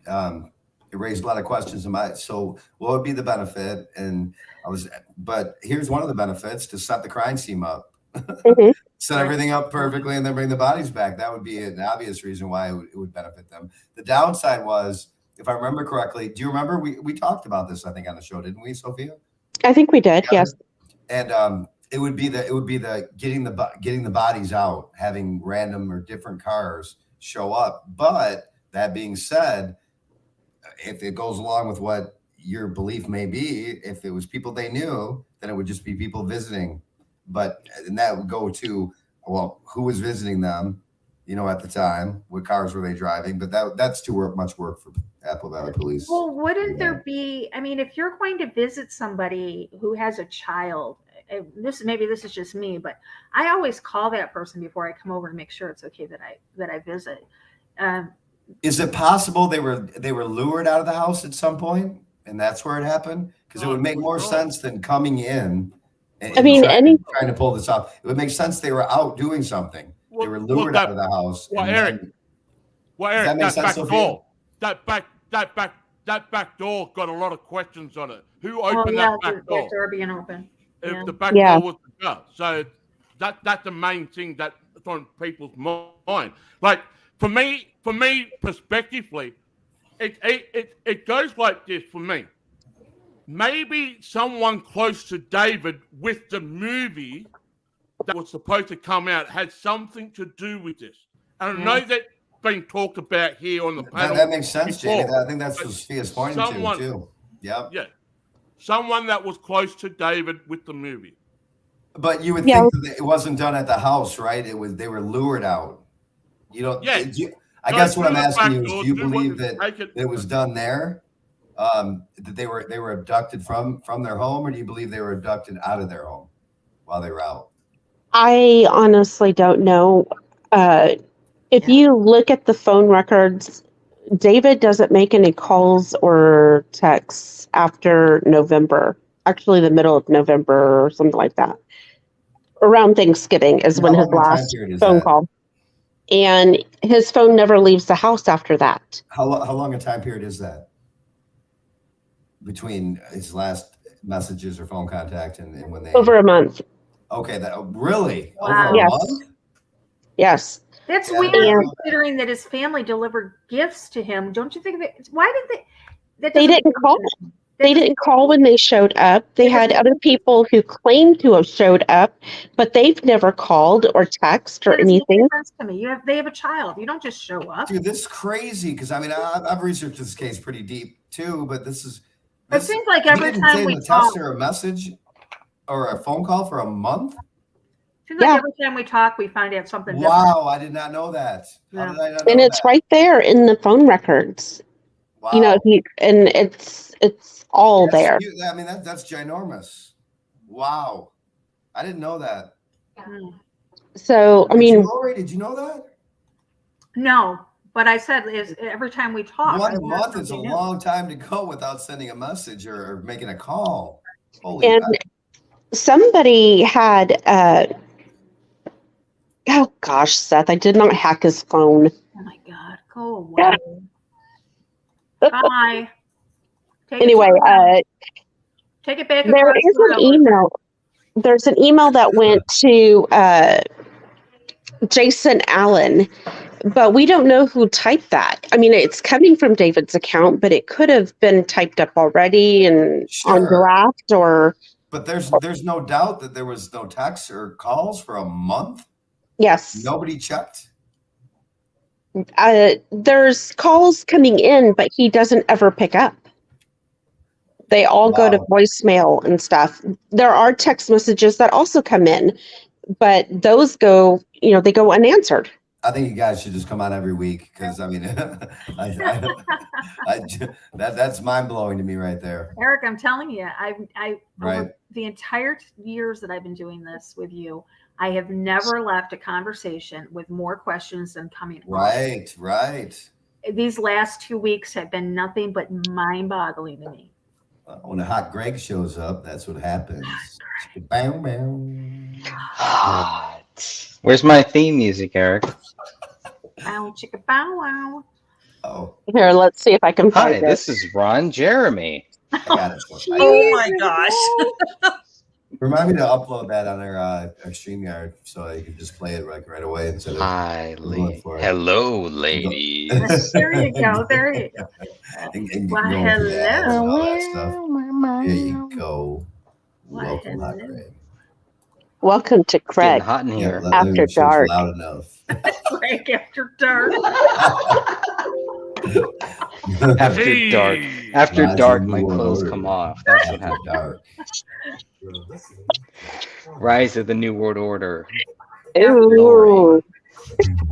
it raised a lot of questions in my. So what would be the benefit? And but here's one of the benefits: to set the crime scene up, set everything up perfectly, and then bring the bodies back. That would be an obvious reason why it would benefit them. The downside was, if I remember correctly, do you remember we talked about this? I think on the show, didn't we, Sophia? I think we did. Yes. And it would be the getting the bodies out, having random or different cars show up. But that being said, if it goes along with what your belief may be, if it was people they knew, then it would just be people visiting. And that would go to, well, who was visiting them, at the time, what cars were they driving? But that's too much work for Apple Valley Police. Well, wouldn't there be? I mean, if you're going to visit somebody who has a child, this is just me, but I always call that person before I come over to make sure it's okay that I visit. Is it possible they were lured out of the house at some point, and that's where it happened? Because it would make more sense than coming in. And trying to pull this off. It would make sense they were out doing something. They were lured out of the house. Eric, that back door got a lot of questions on it. Who opened that back door? Door being open. If the back door was ajar. So that's the main thing that's on people's mind. Like for me, prospectively, it goes like this for me. Maybe someone close to David with the movie that was supposed to come out had something to do with this. And I know that's been talked about here on the panel. That makes sense, Jamie. I think that's what Sophia's pointing to, too. Yep. Yeah. Someone that was close to David with the movie. But you would think that it wasn't done at the house, right? They were lured out. I guess what I'm asking you is, do you believe that it was done there? That they were abducted from their home, or do you believe they were abducted out of their home while they were out? I honestly don't know. If you look at the phone records, David doesn't make any calls or texts after November. Actually, the middle of November or something like that. Around Thanksgiving is when his last phone call. And his phone never leaves the house after that. How long a time period is that? Between his last messages or phone contact and when they... Over a month. Okay, really? Wow. Over a month? Yes. That's weird, considering that his family delivered gifts to him. Don't you think that? Why did they? They didn't call. They didn't call when they showed up. They had other people who claimed to have showed up, but they've never called or texted or anything. To me, they have a child. You don't just show up. Dude, this is crazy because I mean I've researched this case pretty deep too, but this is. It seems like every time we talk, or a message or a phone call for a month. Seems like every time we talk, we find out something different. Wow, I did not know that. How did I not know and it's right there in the phone records. Wow. And it's all there. I mean, that's ginormous. Wow, I didn't know that. So I mean, Laurie, did you know that? No, But I said is every time we talk, I 1 learn month is a something new. long time to go without sending a message or making a call. Holy And crap. somebody had, oh gosh, Seth, I did not hack his phone. Oh my God, go away. Bye. Anyway, Take it back. there across is the an railroad. email. There's an email that went to Jason Allen, but we don't know who typed that. I mean, it's coming from David's account, but it could have been typed up already and on draft or. But there's no doubt that there was no texts or calls for a month. Yes. Nobody checked. There's calls coming in, but he doesn't ever pick up. They all go to voicemail and stuff. There are text messages that also come in, but those go, they go unanswered. I think you guys should just come on every week because I mean, that's mind blowing to me right there. Eric, I'm telling you, I Right. over the entire years that I've been doing this with you, I have never left a conversation with more questions than coming. Right. These last 2 weeks have been nothing but mind-boggling to me. When a hot Greg shows up, that's what happens. Bam, bam. Hot. Where's my theme music, Eric? Bow, chicka, bow, wow. Oh. Here, let's see if I can find Hi, it. this is Ron Jeremy. I got it. Oh my gosh. Remind me to upload that on our StreamYard so I can just play it right away instead of going for it. Hello, ladies. There you go. There you go. And Why, going through the ads and all that stuff. hello. There you go. Why, Welcome, hot hello. Greg. Welcome to Craig Hot in here. Let me After make sure it's Dark. loud enough. Greg after dark. After dark. After Rise of dark, the my New clothes Order. come off. That's what After happens. dark. Rise of the New World Order Ooh.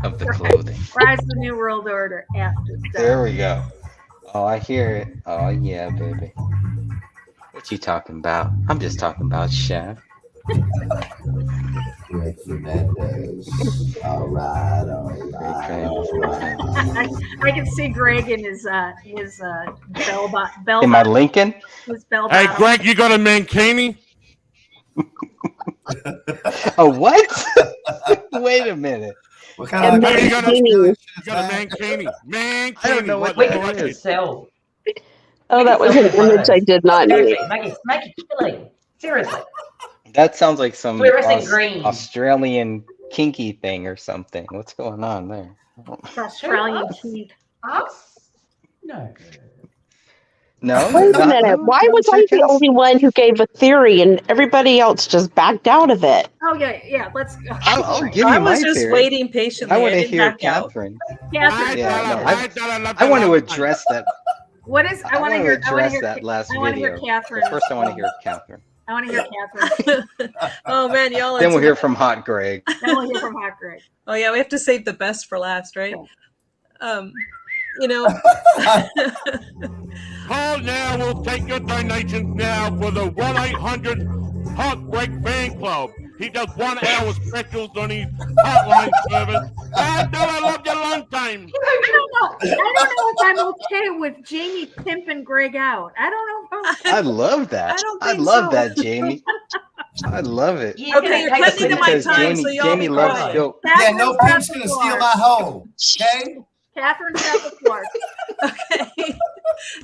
of the clothing. Rise of the New World Order after There dark. we go. Oh, I hear it. Oh, yeah, baby. What you talking about? I'm just talking about Chef. Greg Fernandez. All right. I can see Greg in his bell Am I Lincoln? His bell Hey, bottom. Greg, you got a mankini? Oh, what? Wait a minute. What kind of Hey, you got a Mankini. mankini? Mankini. I don't know what We that can is. sell. Oh, that was an image I did not need. Make it killing. Seriously. That sounds like some Fluorescent green. Australian kinky thing or something. What's going on there? It's Australian key. Us? No. No? Wait a Not- minute. Why no was I the chickens? only one who gave a theory and everybody else just backed out of it? Oh yeah. Let's go. I'll give I you my was just theory. waiting patiently. I want to didn't hear back out. Catherine. Catherine, I want to address that. what is? I want to to hear. I want to address hear. that last I want to video. hear Catherine. But first, I want to hear Catherine. I want to hear Catherine. Oh man, y'all. Then we'll hear from Hot Greg. Then we'll hear from Hot Greg. Oh yeah, we have to save the best for last, right? You know. Call now. We'll take your donations now for the 1-800 Hot Greg Fan Club. He does 1 hour specials on his hotline service. I love your long time. I don't know if I'm okay with Jamie pimping Greg out. I don't know if I love that. I don't I think love so. that, Jamie. I love it. Yeah, Okay, you're cutting into my Because time, Jamie, so y'all Jamie be loves quiet. Bill. Yeah, no pimp's gonna steal my hoe. Okay. Catherine's got the floor. Okay.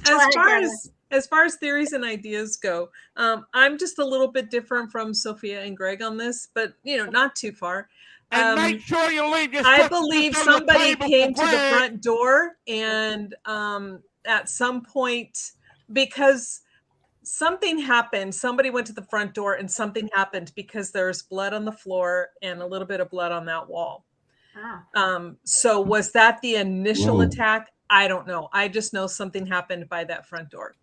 Go ahead, As far as theories and ideas go, I'm just a little bit different from Sophia and Greg on this, but not too far. And make sure you leave your I stuff believe on the somebody table came for to the Greg. front door, and at some point, because something happened, somebody went to the front door, and something happened because there's blood on the floor and a little bit of blood on that wall. So was that the initial Whoa. attack? I don't know. I just know something happened by that front door.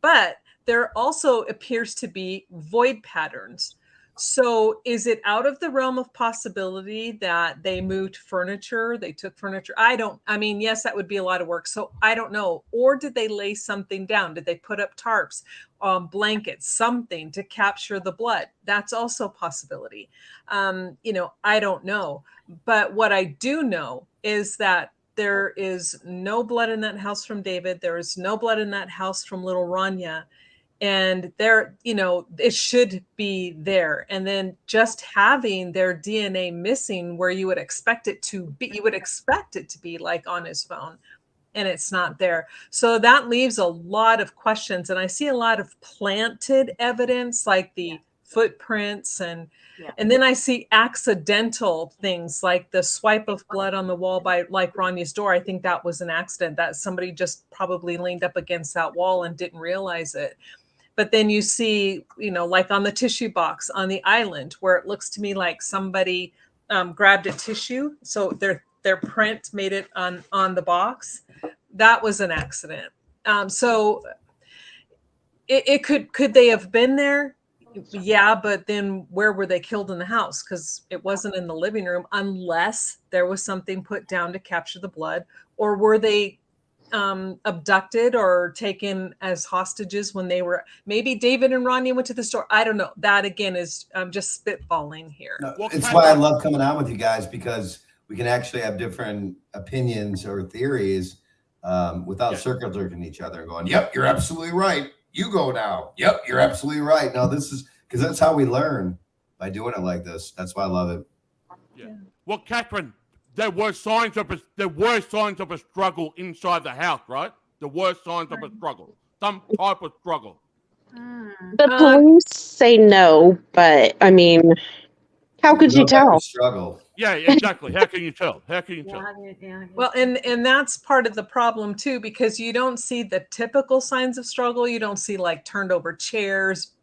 But there also appears to be void patterns. So is it out of the realm of possibility that they moved furniture? They took furniture? Yes, that would be a lot of work. So I don't know. Or did they lay something down? Did they put up tarps, blankets, something to capture the blood? That's also a possibility. I don't know. But what I do know is that there is no blood in that house from David. There is no blood in that house from little Rania. And there, it should be there. And then just having their DNA missing where you would expect it to be like on his phone, and it's not there. So that leaves a lot of questions. And I see a lot of planted evidence like the footprints and then I see accidental things like the swipe of blood on the wall by like Rania's door. I think that was an accident, that somebody just probably leaned up against that wall and didn't realize it. But then you see, like on the tissue box on the island where it looks to me like somebody grabbed a tissue. So their print made it on the box. That was an accident. So it could they have been there? Yeah, but then where were they killed in the house? Because it wasn't in the living room unless there was something put down to capture the blood. Or were they abducted or taken as hostages when they were, maybe David and Rania went to the store. I don't know. That again is just spitballing here. No, it's why I love coming on with you guys, because we can actually have different opinions or theories without circling each other and going, yep, you're absolutely right. You go now. Yep, you're absolutely right. No, this is because that's how we learn, by doing it like this. That's why I love it. Yeah. Well, Catherine, there were signs of a struggle inside the house, right? There were signs of a struggle, some type of struggle. The police say no, but I mean, how could you tell? Struggle. Yeah, exactly. How can you tell? How can you tell? Well, and that's part of the problem too, because you don't see the typical signs of struggle. You don't see like turned over chairs,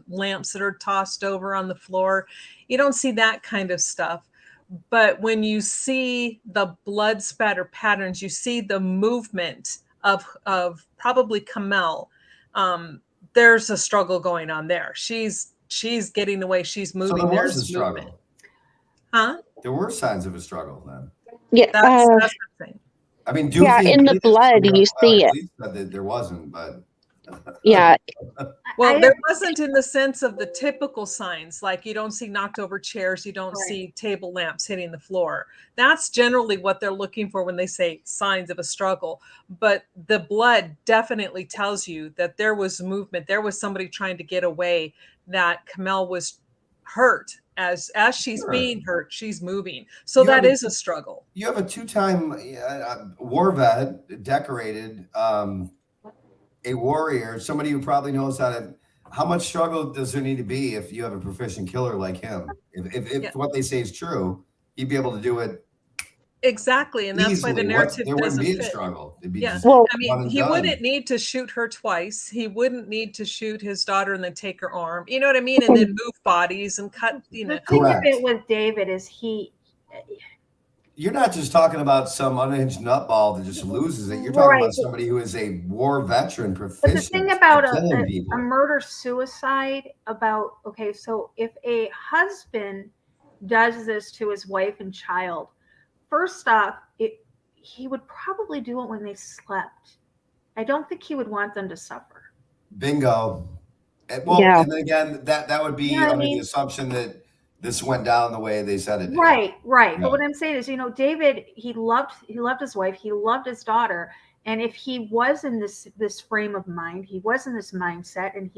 lamps that are tossed over on the floor. You don't see that kind of stuff. But when you see the blood spatter patterns, you see the movement of probably Kamel. There's a struggle going on there. She's getting away. She's moving. So there's a struggle. movement. Huh? There were signs of a struggle then. Yeah, that's what I'm saying. I mean, in the blood you see it. That there wasn't, but yeah. Well, there wasn't in the sense of the typical signs, like you don't see knocked over chairs, you don't see table lamps hitting the floor. That's generally what they're looking for when they say signs of a struggle. But the blood definitely tells you that there was movement. There was somebody trying to get away, that Kamel was hurt. As she's being hurt, she's moving. So that is a struggle. You have a two-time war vet, decorated, a warrior, somebody who probably knows how much struggle does there need to be if you have a proficient killer like him? If what they say is true, he'd be able to do it. Exactly, and that's easily. why the narrative there wouldn't doesn't be a fit. struggle. It'd be I mean, he wouldn't need to shoot her twice. He wouldn't need to shoot his daughter and then take her arm. You know what I mean? And then move bodies and cut. The thing of it with David is you're not just talking about some unhinged nutball that just loses it. You're talking about somebody who is a war veteran, proficient. But the thing about a murder-suicide, so if a husband does this to his wife and child, first off, he would probably do it when they slept. I don't think he would want them to suffer. Bingo. Well, and then again, that would be under the assumption that this went down the way they said it did. Right. Yeah. But what I'm saying is, David, he loved his wife, he loved his daughter, and if he was in this frame of mind, he was in this mindset, and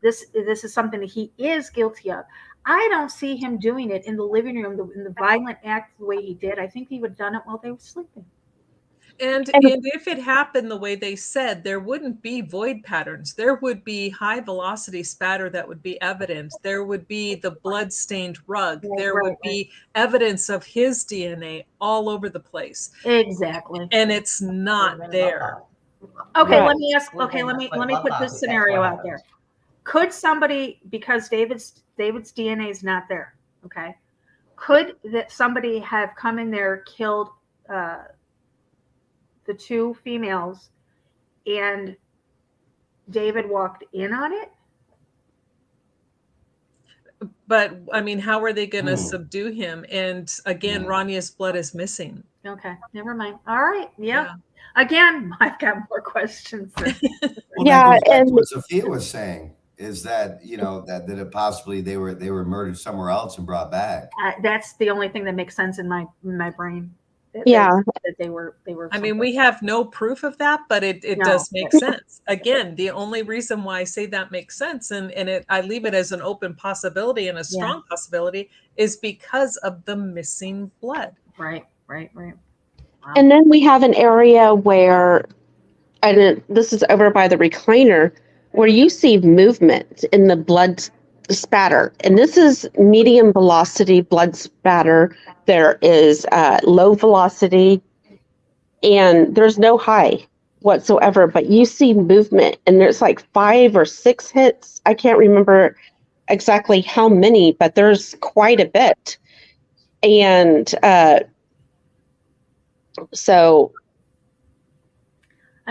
this is something that he is guilty of. I don't see him doing it in the living room, in the violent act the way he did. I think he would have done it while they were sleeping. And if it happened the way they said, there wouldn't be void patterns. There would be high velocity spatter that would be evident. There would be the blood-stained rug. There would be evidence of his DNA all over the place. Exactly. And it's not there. Okay, let me put this scenario out there. Could somebody, because David's DNA is not there, okay? Could somebody have come in there, killed the two females, and David walked in on it? But I mean, how are they going to subdue him? And again, Rania's blood is missing. Okay, never mind. All right, yeah. Again, I've got more questions. And what Sophia was saying is that that it possibly they were murdered somewhere else and brought back. That's the only thing that makes sense in my brain. that they were. I mean, we have no proof of that, but it does make sense. Again, the only reason why I say that makes sense, and I leave it as an open possibility and a strong possibility, is because of the missing blood. Right. Wow. And then we have an area where, and this is over by the recliner, where you see movement in the blood spatter. And this is medium velocity blood spatter. There is low velocity, and there's no high whatsoever, but you see movement, and there's like 5 or 6 hits. I can't remember exactly how many, but there's quite a bit. And so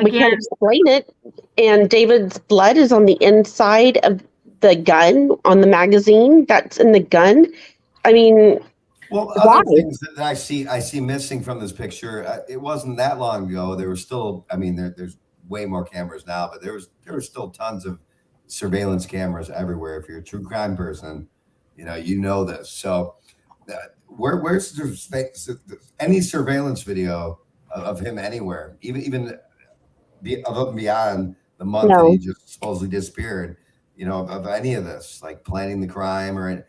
we can't explain it. And David's blood is on the inside of the gun, on the magazine that's in the gun. I mean, well, other things that I see missing from this picture. It wasn't that long ago. There were still, I mean, there's way more cameras now, but there was still tons of surveillance cameras everywhere. If you're a true crime person, you know this. So, where's any surveillance video of him anywhere, even above and beyond the month that he just supposedly disappeared? Of any of this, like planning the crime or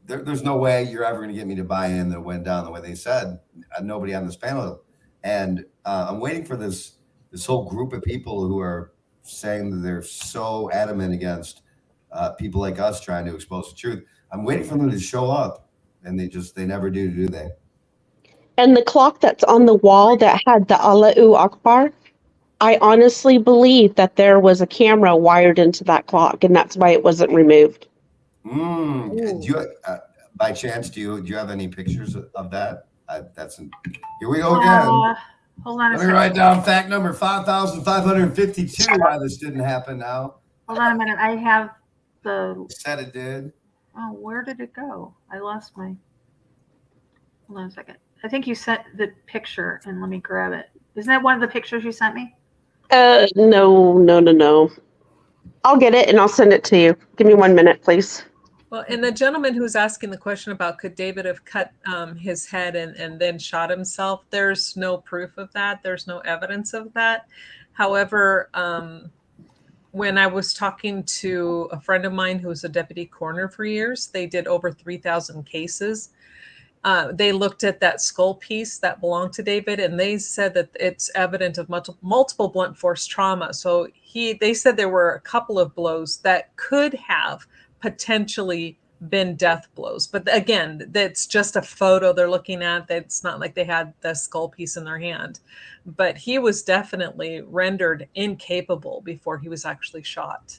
there's no way you're ever going to get me to buy in that it went down the way they said. Nobody on this panel. And I'm waiting for this whole group of people who are saying that they're so adamant against people like us trying to expose the truth. I'm waiting for them to show up, and they never do they? And the clock that's on the wall that had the Allahu Akbar, I honestly believe that there was a camera wired into that clock, and that's why it wasn't removed. Do you, by chance, do you have any pictures of that? Here we go again. Hold on. Let me write down fact number 5,552. Why this didn't happen now? Hold on a minute. I have the. Said it did. Oh, where did it go? I lost my. Hold on a second. I think you sent the picture, and let me grab it. Isn't that one of the pictures you sent me? No. I'll get it and I'll send it to you. Give me 1 minute, please. Well, and the gentleman who's asking the question about could David have cut his head and then shot himself, there's no proof of that. There's no evidence of that. However, when I was talking to a friend of mine who was a deputy coroner for years, they did over 3,000 cases. They looked at that skull piece that belonged to David, and they said that it's evident of multiple blunt force trauma. So they said there were a couple of blows that could have potentially been death blows. But again, that's just a photo they're looking at. It's not like they had the skull piece in their hand. But he was definitely rendered incapable before he was actually shot.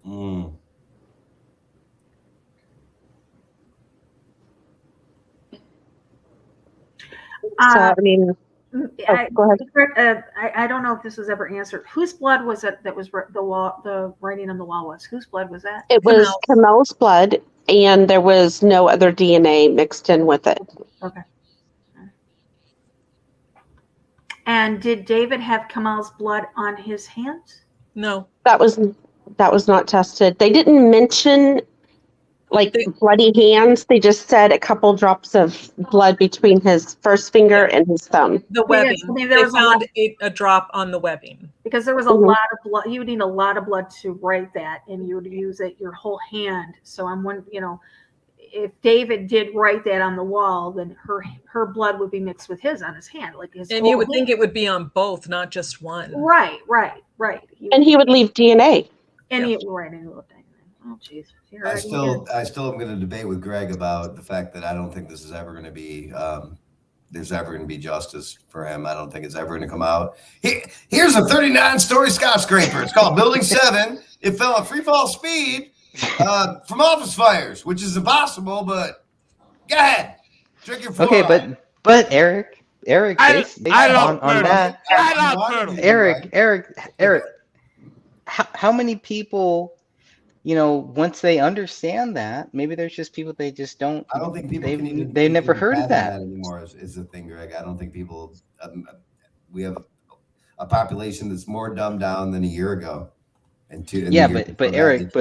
So, I mean, go ahead. I don't know if this was ever answered. Whose blood was it that was the writing on the wall was? Whose blood was that? It was Kamel's blood, and there was no other DNA mixed in with it. Okay. And did David have Kamel's blood on his hands? No. That was not tested. They didn't mention bloody hands. They just said a couple drops of blood between his first finger and his thumb. The webbing. They found a drop on the webbing. Because there was a lot of blood. You would need a lot of blood to write that, and you would use your whole hand. So I'm wondering, if David did write that on the wall, then her blood would be mixed with his on his hand, And you would think it would be on both, not just one. Right. And he would leave DNA. And he would write any little thing. Oh, jeez. I still am going to debate with Greg about the fact that I don't think this is ever going to be. There's ever going to be justice for him. I don't think it's ever going to come out. Here's a 39-story skyscraper. It's called Building 7. It fell at free fall speed from office fires, which is impossible. But go ahead, drink your fluoride. Okay, but Eric, based on that, Eric, how many people? Once they understand that, maybe there's just people they just don't. I don't think people. They've never heard of that anymore. Is the thing, Greg? I don't think people. We have a population that's more dumbed down than a year ago. But Eric,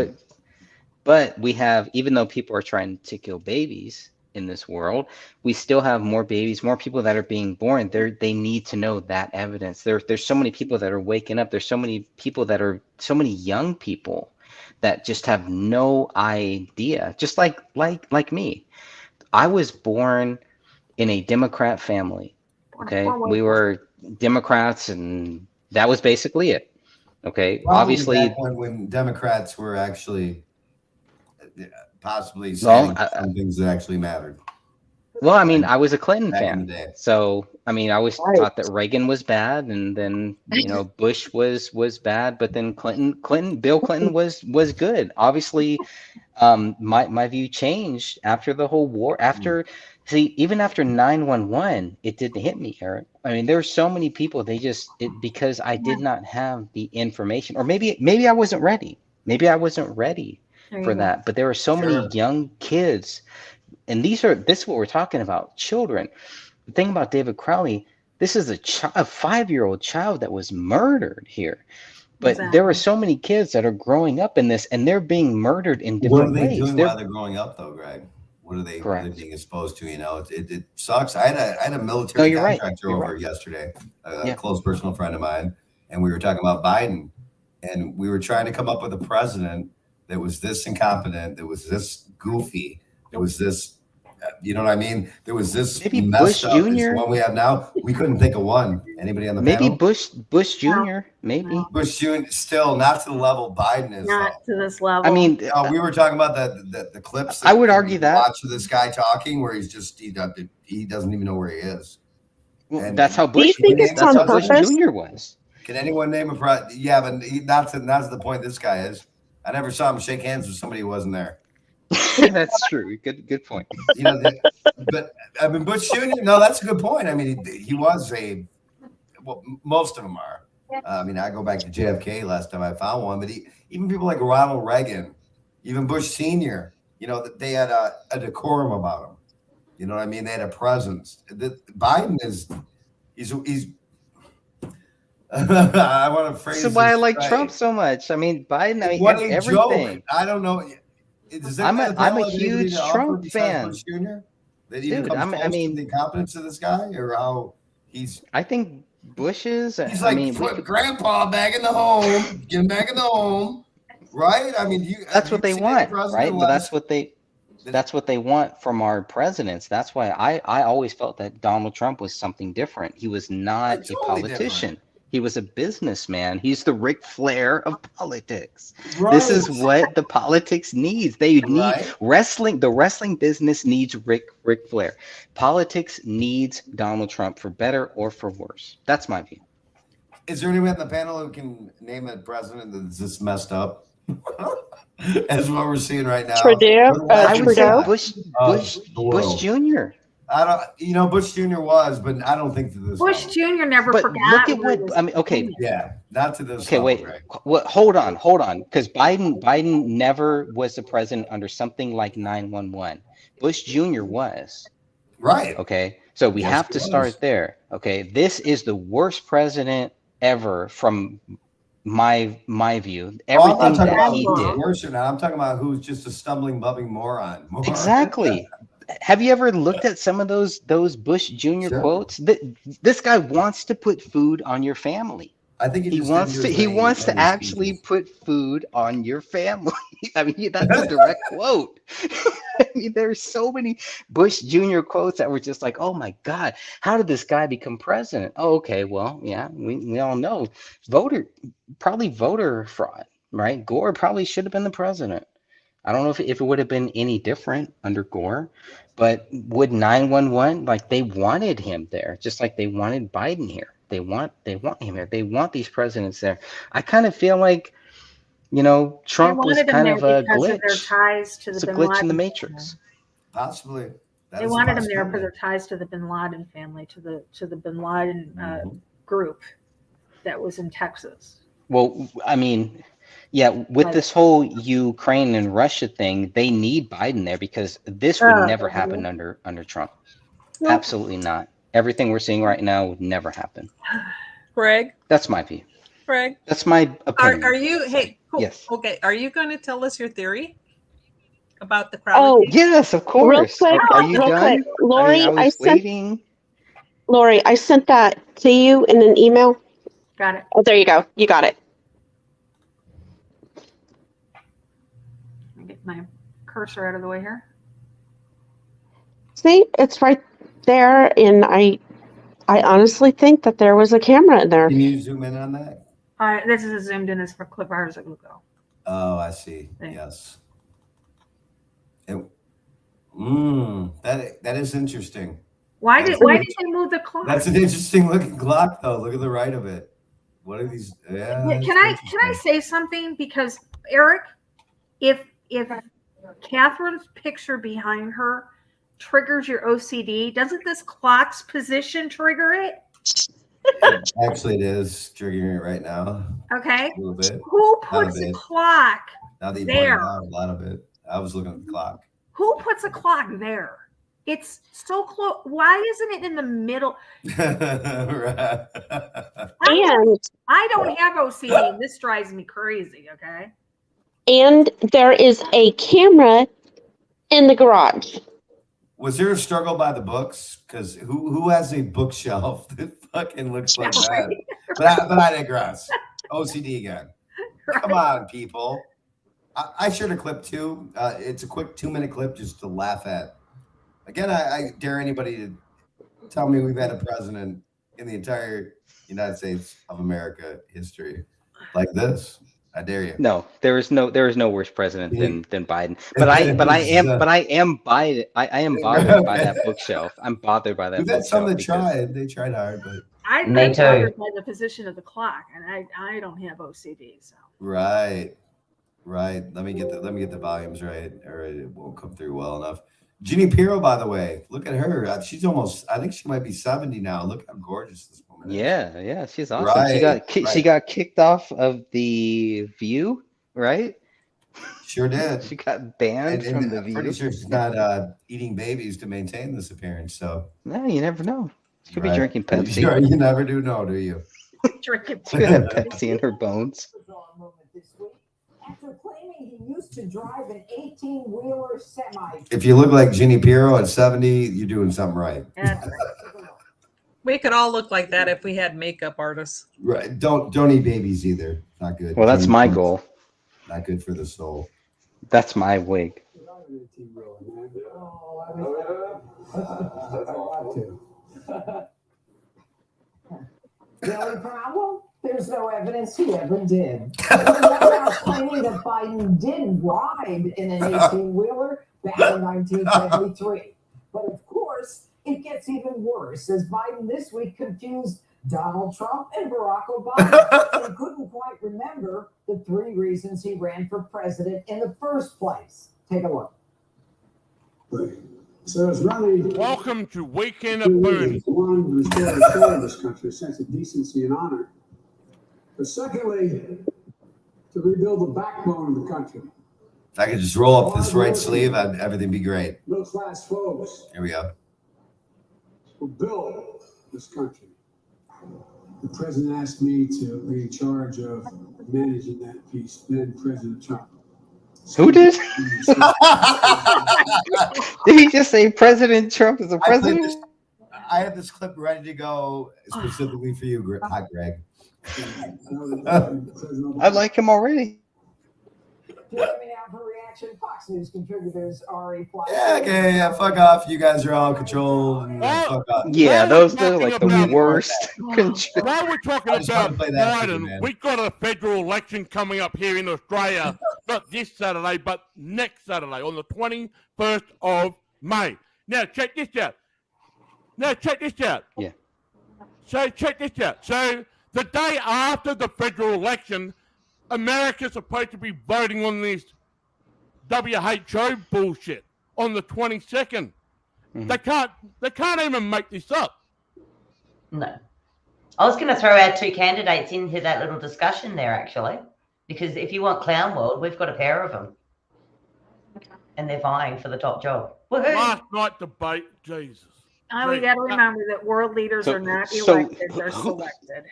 but we have, even though people are trying to kill babies, in this world. We still have more babies, more people that are being born. They need to know that evidence. There's so many people that are waking up. There's so many people that are so many young people that just have no idea. Just like me. I was born in a Democrat family. Okay, we were Democrats, and that was basically it. Okay, Probably obviously back when Democrats were actually possibly saying some things that actually mattered. Well, I mean, I was a Clinton Back in the fan, day. so I mean, I was taught that Reagan was bad, and then Bush was bad, but then Bill Clinton was good. Obviously, my view changed after the whole war. Even after 9/11, it didn't hit me, Eric. I mean, there were so many people. Because I did not have the information, or maybe I wasn't ready. Maybe I wasn't ready for that. But there were so many young kids, and this is what we're talking about, children. The thing about David Crowley, this is a 5-year-old child that was murdered here. But there are so many kids that are growing up in this, and they're being murdered in different ways. What are they doing while they're growing up, though, Greg? What are they being exposed to? You know, it sucks. I had a military contractor over yesterday, a close personal friend of mine, and we were talking about Biden, and we were trying to come up with a president that was this incompetent, that was this goofy, that was this, you know what I mean? There was this maybe messed Bush up Jr. one we have now. We couldn't think of one. Anybody on the panel? Maybe Bush Jr. Maybe Bush Jr. Still not to the level Biden is. Not to this level. I mean, we were talking about the clips. I would argue that watch this guy talking where he's just he doesn't even know where he is. Well, that's how Bush. Do you think it's on purpose? Bush Jr. was. Can anyone name a Yeah, but not to the point this guy is. I never saw him shake hands with somebody who wasn't there. That's true. Good point. You know, but I mean, Bush Jr. No, that's a good point. I mean, he was most of them are. I mean, I go back to JFK last time I found one, but even people like Ronald Reagan, even Bush Sr., you know, they had a decorum about them. You know what I mean? They had a presence. Biden he's I want to phrase. That's why I like Trump so much. I mean, Biden. I mean, what a everything. Joke. I don't know. I'm a huge Trump fan. Bush Jr.? Dude, I mean, the incompetence of this guy, or how he's. I think Bush is. He's like, put Grandpa back in the home. Get him back in the home, right? I mean, that's what they want, right? But that's what they want from our presidents. That's why I always felt that Donald Trump was something different. He was not a politician. Different. He was a businessman. He's the Ric Flair of politics. Right. This is what the politics needs. They need wrestling. The wrestling business needs Ric Flair. Politics needs Donald Trump, for better or for worse. That's my view. Is there anyone on the panel who can name a president that's just messed up? As what we're seeing right now. I would say Bush Jr. I don't, Bush Jr. was, but I don't think to this. Bush Jr. never forgot. Look at what I mean. Okay. Yeah, not to this. Okay, wait. What? Hold on, because Biden never was the president under something like 9/11. Bush Jr. was. Right. Okay. So we have to start there. Okay. This is the worst president ever from my view. Everything that he did. Worse now. I'm talking about who's just a stumbling, bubbing moron. Exactly. Have you ever looked at some of those Bush Jr. quotes? This guy wants to put food on your family. I think he wants to actually put food on your family. I mean, that's a direct quote. I mean, there's so many Bush Jr. quotes that were just like, oh my God, how did this guy become president? Oh, okay, well, yeah, we all know voter fraud, right? Gore probably should have been the president. I don't know if it would have been any different under Gore, but would 9/11, like, they wanted him there, just like they wanted Biden here. They want him here. They want these presidents there. I kind of feel like, Trump was kind of a glitch. It's a glitch in the Matrix. Possibly. They wanted him there for their ties to the Bin Laden family, to the Bin Laden group that was in Texas. Well, I mean, yeah, with this whole Ukraine and Russia thing, they need Biden there because this would never happen under Trump. Nope. Absolutely not. Everything we're seeing right now would never happen. Greg? That's my view. Greg? That's my opinion. Are you, hey, cool. Yes. Okay, are you going to tell us your theory? about the Crowley Oh, case? Yes, of real course. quick, Are you real done? quick. Laurie, I was waiting. Laurie, I sent that to you in an email. Got it. Oh, there you go. You got it. Let me get my cursor out of the way here. See, it's right there, and I honestly think that there was a camera in there. Can you zoom in on that? This is as zoomed in as for clip ours at Lugo. Oh, I see. Thanks. Yes. That is interesting. Why did they move the clock? That's an interesting looking clock, though. Look at the right of it. What are these? Yeah. Can I say something? Because Eric, if Catherine's picture behind her triggers your OCD, doesn't this clock's position trigger it? Actually, it is triggering it right now. Okay. A little bit. Who puts a clock now that you there? pointed out a lot of it. I was looking at the clock. Who puts a clock there? It's so close. Why isn't it in the middle? Right. I don't have OCD, and this drives me crazy. Okay. And there is a camera in the garage. Was there a struggle by the books? Because who has a bookshelf that fucking looks like that? But I digress. OCD again. Right. Come on, people. I shared a clip too. It's a quick 2-minute clip just to laugh at. Again, I dare anybody to tell me we've had a president in the entire United States of America history like this. I dare you. No, there is no worse president than Biden. But I am bothered by that bookshelf. I'm bothered by that. We've had some that bookshelf tried. They tried hard, but I'm bothered by the position of the clock, and I don't have OCD. So right. Let me get the volumes right, or it won't come through well enough. Jeannie Pirro, by the way, look at her. She's almost. I think she might be 70 now. Look how gorgeous this woman is. Yeah, she's awesome. Right, She got kicked off of the View, right? Sure did. She got banned from the View. Pretty sure she's not eating babies to maintain this appearance. So no, you never know. She could be drinking Pepsi. Sure, you never do know, do you? Drinking. She could have Pepsi in her bones. After claiming he used to drive an 18-wheeler semi. If you look like Jeannie Pirro at 70, you're doing something right. We could all look like that if we had makeup artists. Right. Don't eat babies either. Not good. Well, that's my goal. Not good for the soul. That's my wig. The only problem? There's no evidence he ever did. Now claiming that Biden did ride in an 18-wheeler back in 1973. But of course, it gets even worse as Biden this week confused Donald Trump and Barack Obama and couldn't quite remember the 3 reasons he ran for president in the first place. Take a look. So it's running. Welcome to Weekend of Boom. One, to restore this country a sense of decency and honor. But secondly, to rebuild the backbone of the country. If I could just roll up this right sleeve, everything be great. Middle class folks Here we go. who built this country. The president asked me to be in charge of managing that piece, then President Trump. Who did? Did he just say President Trump is a president? I have this clip ready to go specifically for you, Hot Greg. I like him already. Joining me now for reaction, Fox News contributors Ari Fly. Yeah, okay, yeah, fuck off. You guys are all controlled. And fuck off. Yeah, those are like the worst. While we're talking about Biden, we've got a federal election coming up here in Australia, not this Saturday, but next Saturday on the 21st of May. Now, check this out. Yeah. So, check this out. So, the day after the federal election, America's supposed to be voting on this WHO bullshit on the 22nd. Mm-hmm. They can't even make this up. No. I was going to throw our 2 candidates into that little discussion there, actually, because if you want Clown World, we've got a pair of them. And they're vying for the top job. Woo-hoo. Last night debate, Jesus. We got to remember that world leaders are not elected; they're selected.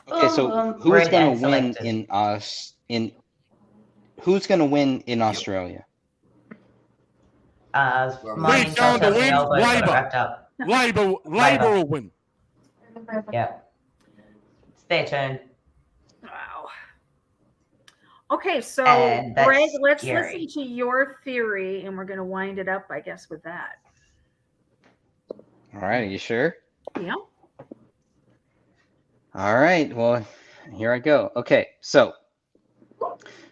Okay, so who is going to win in Who's going to win in Australia? Who's going to win? Labor will win. Yeah. It's their turn. Wow. Okay, so And that's Greg, let's scary. listen to your theory, and we're going to wind it up, I guess, with that. All right, are you sure? Yeah. All right, well, here I go. Okay, so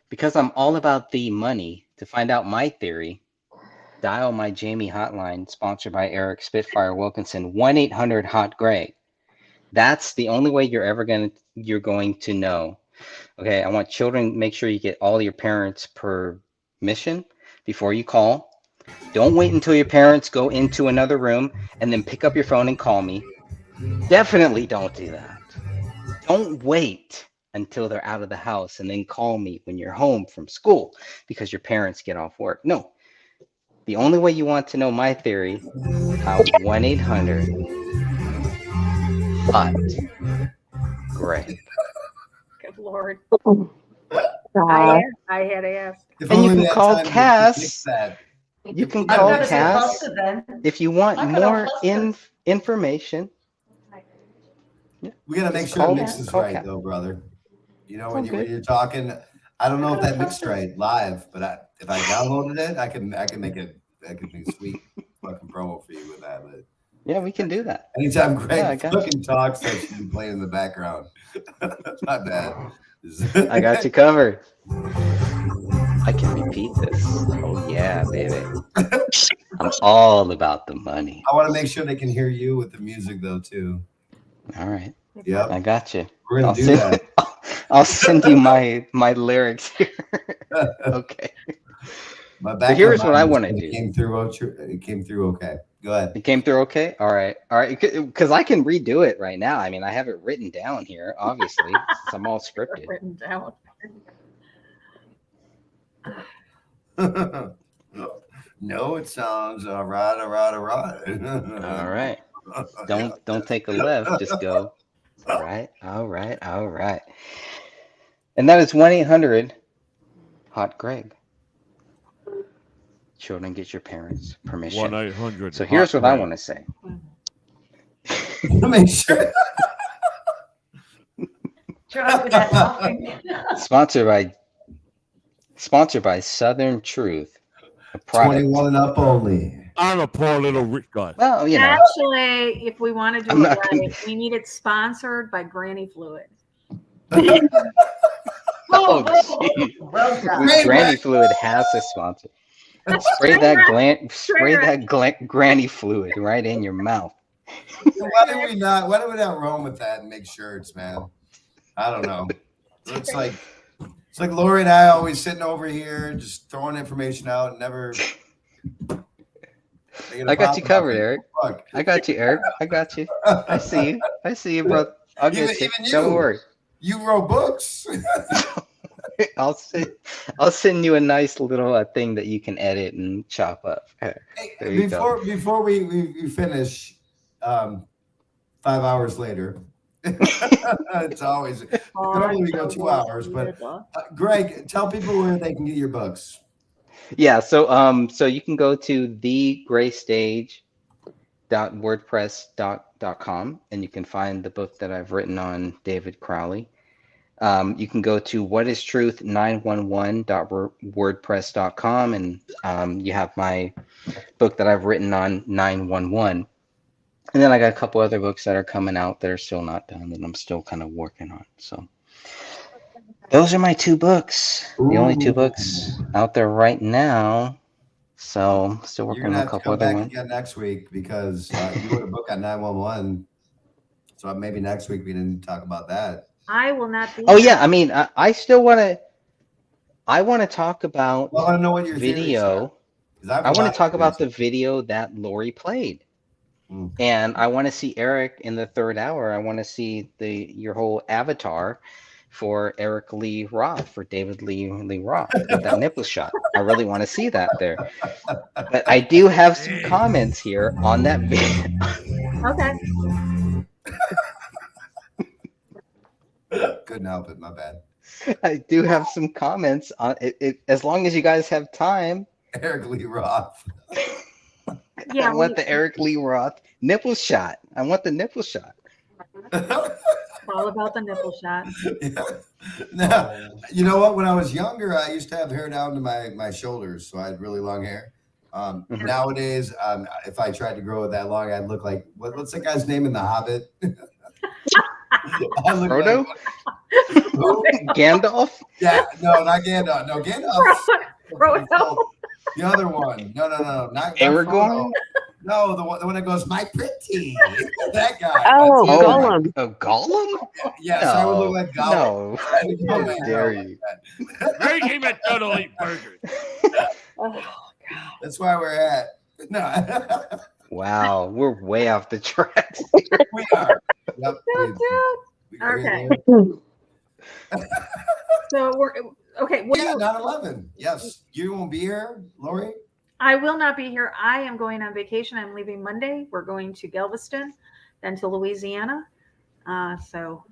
because I'm all about the money, to find out my theory, dial my Jamie hotline, sponsored by Eric Spitfire Wilkinson, 1-800-HOT-GREG. That's the only way you're going to know. Okay, I want children, make sure you get all your parents' permission before you call. Don't wait until your parents go into another room and then pick up your phone and call me. Definitely don't do that. Don't wait until they're out of the house and then call me when you're home from school because your parents get off work. No. The only way you want to know my theory, 1-800-HOT-GREG. Good Lord. God. I had asked. And you can call Cass. You can call Cass if you want more information. We gotta make sure the mix is right, though, brother. You know, when you're talking, I don't know if that mixed right live, but if I downloaded it, I can make it. That could be sweet fucking promo for you with that. But yeah, we can do that. Anytime Greg fucking talks, that should be playing in the background. That's not bad. I got you covered. I can repeat this. Oh yeah, baby. I'm all about the money. I want to make sure they can hear you with the music though too. All right. Yep. I got you. We're gonna do that. I'll send you my lyrics here. Okay. So here's what I want to do. It came through okay. Go ahead. It came through okay? All right. Because I can redo it right now. I mean, I have it written down here, obviously. Since I'm all scripted. Written down. No, it sounds all right. All right. Don't take a left. Just go. All right. And that is 1-800-HOT-GREG. Children, get your parents' permission. 1-800. So here's what I want to say. Make sure. Sponsored by Southern Truth. A product. 21 and up only. I'm a poor little rich guy. Well, you know. Actually, if we want to do it right, we need it sponsored by Granny Fluid. Oh, geez. Granny Fluid has a sponsor. Spray that granny fluid right in your mouth. Why do we not roam with that and make shirts, man? I don't know. It's like Laurie and I always sitting over here just throwing information out and never. I got you covered, Eric. I got you, Eric. I got you. I see you, bro. I'll get you. Don't worry. You wrote books. I'll send you a nice little thing that you can edit and chop up. Before we finish, 5 hours later, it's always normally we go 2 hours. But Greg, tell people where they can get your books. Yeah, so you can go to thegraystage.wordpress.com and you can find the book that I've written on David Crowley. You can go to whatistruth911.wordpress.com and you have my book that I've written on 911. And then I got a couple other books that are coming out that are still not done that I'm still kind of working on. So those are my 2 books. The only 2 books out there right now. So still working on a couple other ones. Again next week because you wrote a book on 911. So maybe next week we didn't talk about that. I will not be. Oh yeah, I mean, I still want to. I want to talk about. Well, I don't know what your video. I want to talk about the video that Laurie played, and I want to see Eric in the 3rd hour. I want to see your whole avatar for Eric Lee Roth, for David Lee Roth with that nipple shot. I really want to see that there. But I do have some comments here on that video. Okay. Couldn't help it. My bad. I do have some comments on it, as long as you guys have time. Eric Lee Roth. Yeah, I want the Eric Lee Roth nipple shot. I want the nipple shot. all about the nipple shot. Yeah. Now, you know what? When I was younger, I used to have hair down to my shoulders, so I had really long hair. Nowadays, if I tried to grow it that long, I'd look like what's that guy's name in The Hobbit? Frodo? Gandalf? Yeah, no, not Gandalf. No, Gandalf. Frodo. The other one. No, not Aragorn? No, the one that goes, my pretty. That guy. Oh, Gollum. Oh, Gollum? Yes, I would look like Gollum. No. How dare you? Make him a total eat burger. That's why we're at. No. Wow, we're way off the tracks. We are. Yep. Okay. So we're okay. Yeah, 9/11. Yes, you won't be here, Laurie. I will not be here. I am going on vacation. I'm leaving Monday. We're going to Galveston, then to Louisiana. So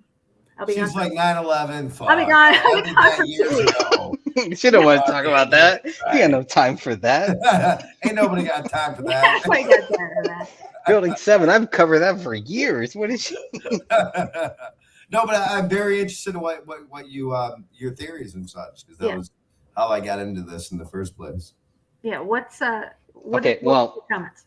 I'll be She's gone. like 9/11. Fuck. I'll be gone. I did that years ago. You don't want to talk about that. You got no time for that. Ain't nobody got time for that. I got time for that. Building 7, I've covered that for years. What is she? No, but I'm very interested in what you your theories and such, because that was how I got into this in the first place. Yeah. What's Okay, what's well, your comments?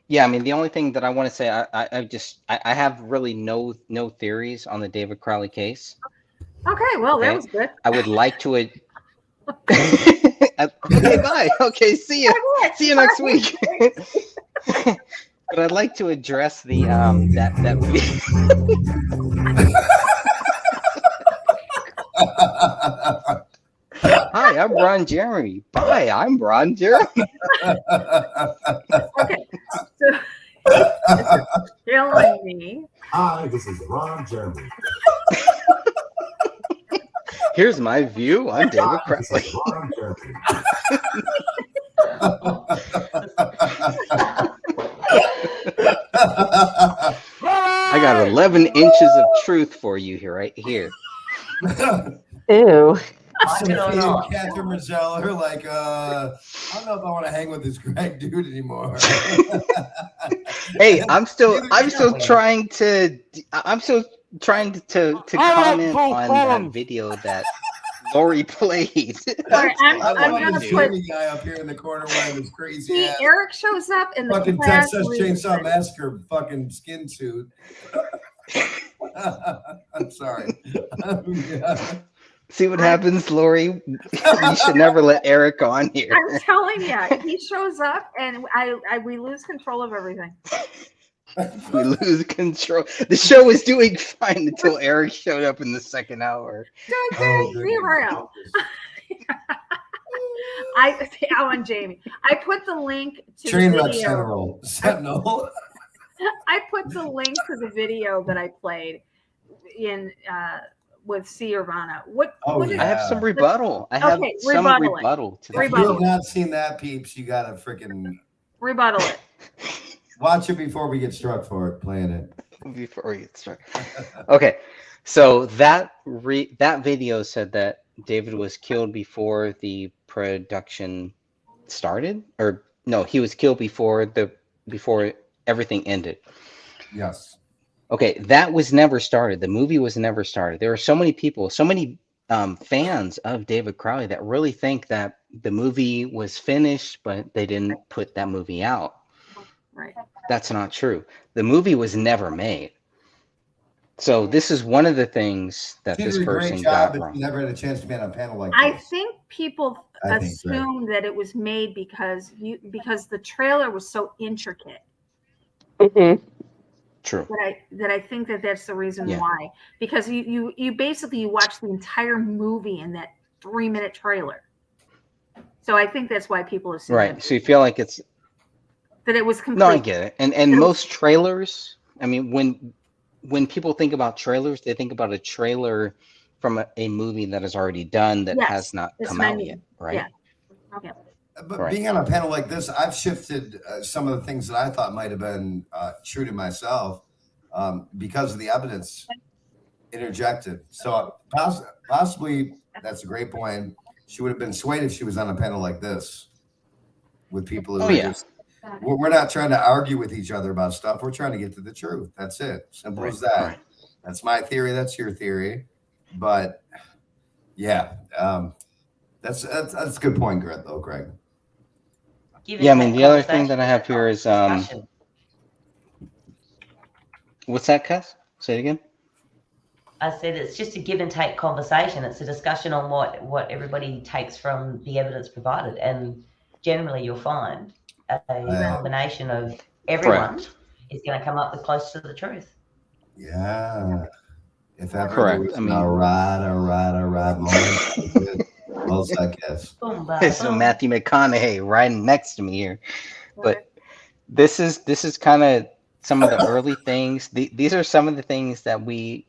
Yeah, I mean, the only thing that I want to say, I have really no theories on the David Crowley case. Okay, well, Okay. that was good. I would like to. Okay, bye. Okay, see you. See you next week. But I'd like to address the that Hi, I'm Ron Jeremy. Bye, I'm Ron Jeremy. Okay, so telling me. Hi, this is Ron Jeremy. Here's my view on David Crowley. Ron Jeremy. I got 11 inches of truth for you here, right here. Ew. Sophia, Catherine Michele, are like, I don't know if I want to hang with this Greg dude anymore. Hey, I'm still trying to comment on that video that Laurie played. Right, I'm gonna the put guy up here in the corner wearing this crazy see ass Eric shows up in the fucking class Texas reads Chainsaw it. Massacre fucking skin suit. I'm sorry. Yeah. See what happens, Laurie? You should never let Eric on here. I'm telling you, he shows up and we lose control of everything. We lose control. The show was doing fine until Eric showed up in the second hour. Zero. Alan Jamie. I put the link to Train the wreck video. Sentinel. I put the link to the video that I played in with C. Urbana. What is I have some rebuttal. I have some rebuttal to that. If you have not seen that, peeps, you gotta freaking rebuttal it. Watch it before we get struck for it. Playing it before we get struck. Okay, so that video said that David was killed before the production started, or no, he was killed before everything ended. Yes. Okay, that was never started. The movie was never started. There are so many people, so many fans of David Crowley that really think that the movie was finished, but they didn't put that movie out. Right. That's not true. The movie was never made. So this is one of the things that She this did a great person job, got but wrong. she never had a chance to be on a panel like I this. think people I think so. assume that it was made because the trailer was so intricate. True. That I think that's the reason Yeah. why. Because you basically watch the entire movie in that 3-minute trailer. So I think that's why people assume Right. So you feel like it's that it was complete. no, I get it. And most trailers, I mean, when people think about trailers, they think about a trailer from a movie that is already done that has not come out yet, right? Yeah. Okay. But being on a panel like this, I've shifted some of the things that I thought might have been true to myself because of the evidence interjected. So possibly that's a great point. She would have been swayed if she was on a panel like this with people who just. We're not trying to argue with each other about stuff. We're trying to get to the truth. That's it. Simple as that. Right. That's my theory. That's your theory. But yeah, that's a good point, Greg. Yeah, I mean, the other thing that I have here is what's that, Cass? Say it again. I said it's just a give and take conversation. It's a discussion on what everybody takes from the evidence provided, and generally you'll find a combination of everyone is going to come up with close to the truth. Yeah. If ever there was all right moment, well said, Cass. So Matthew McConaughey riding next to me here, but this is kind of some of the early things. These are some of the things that we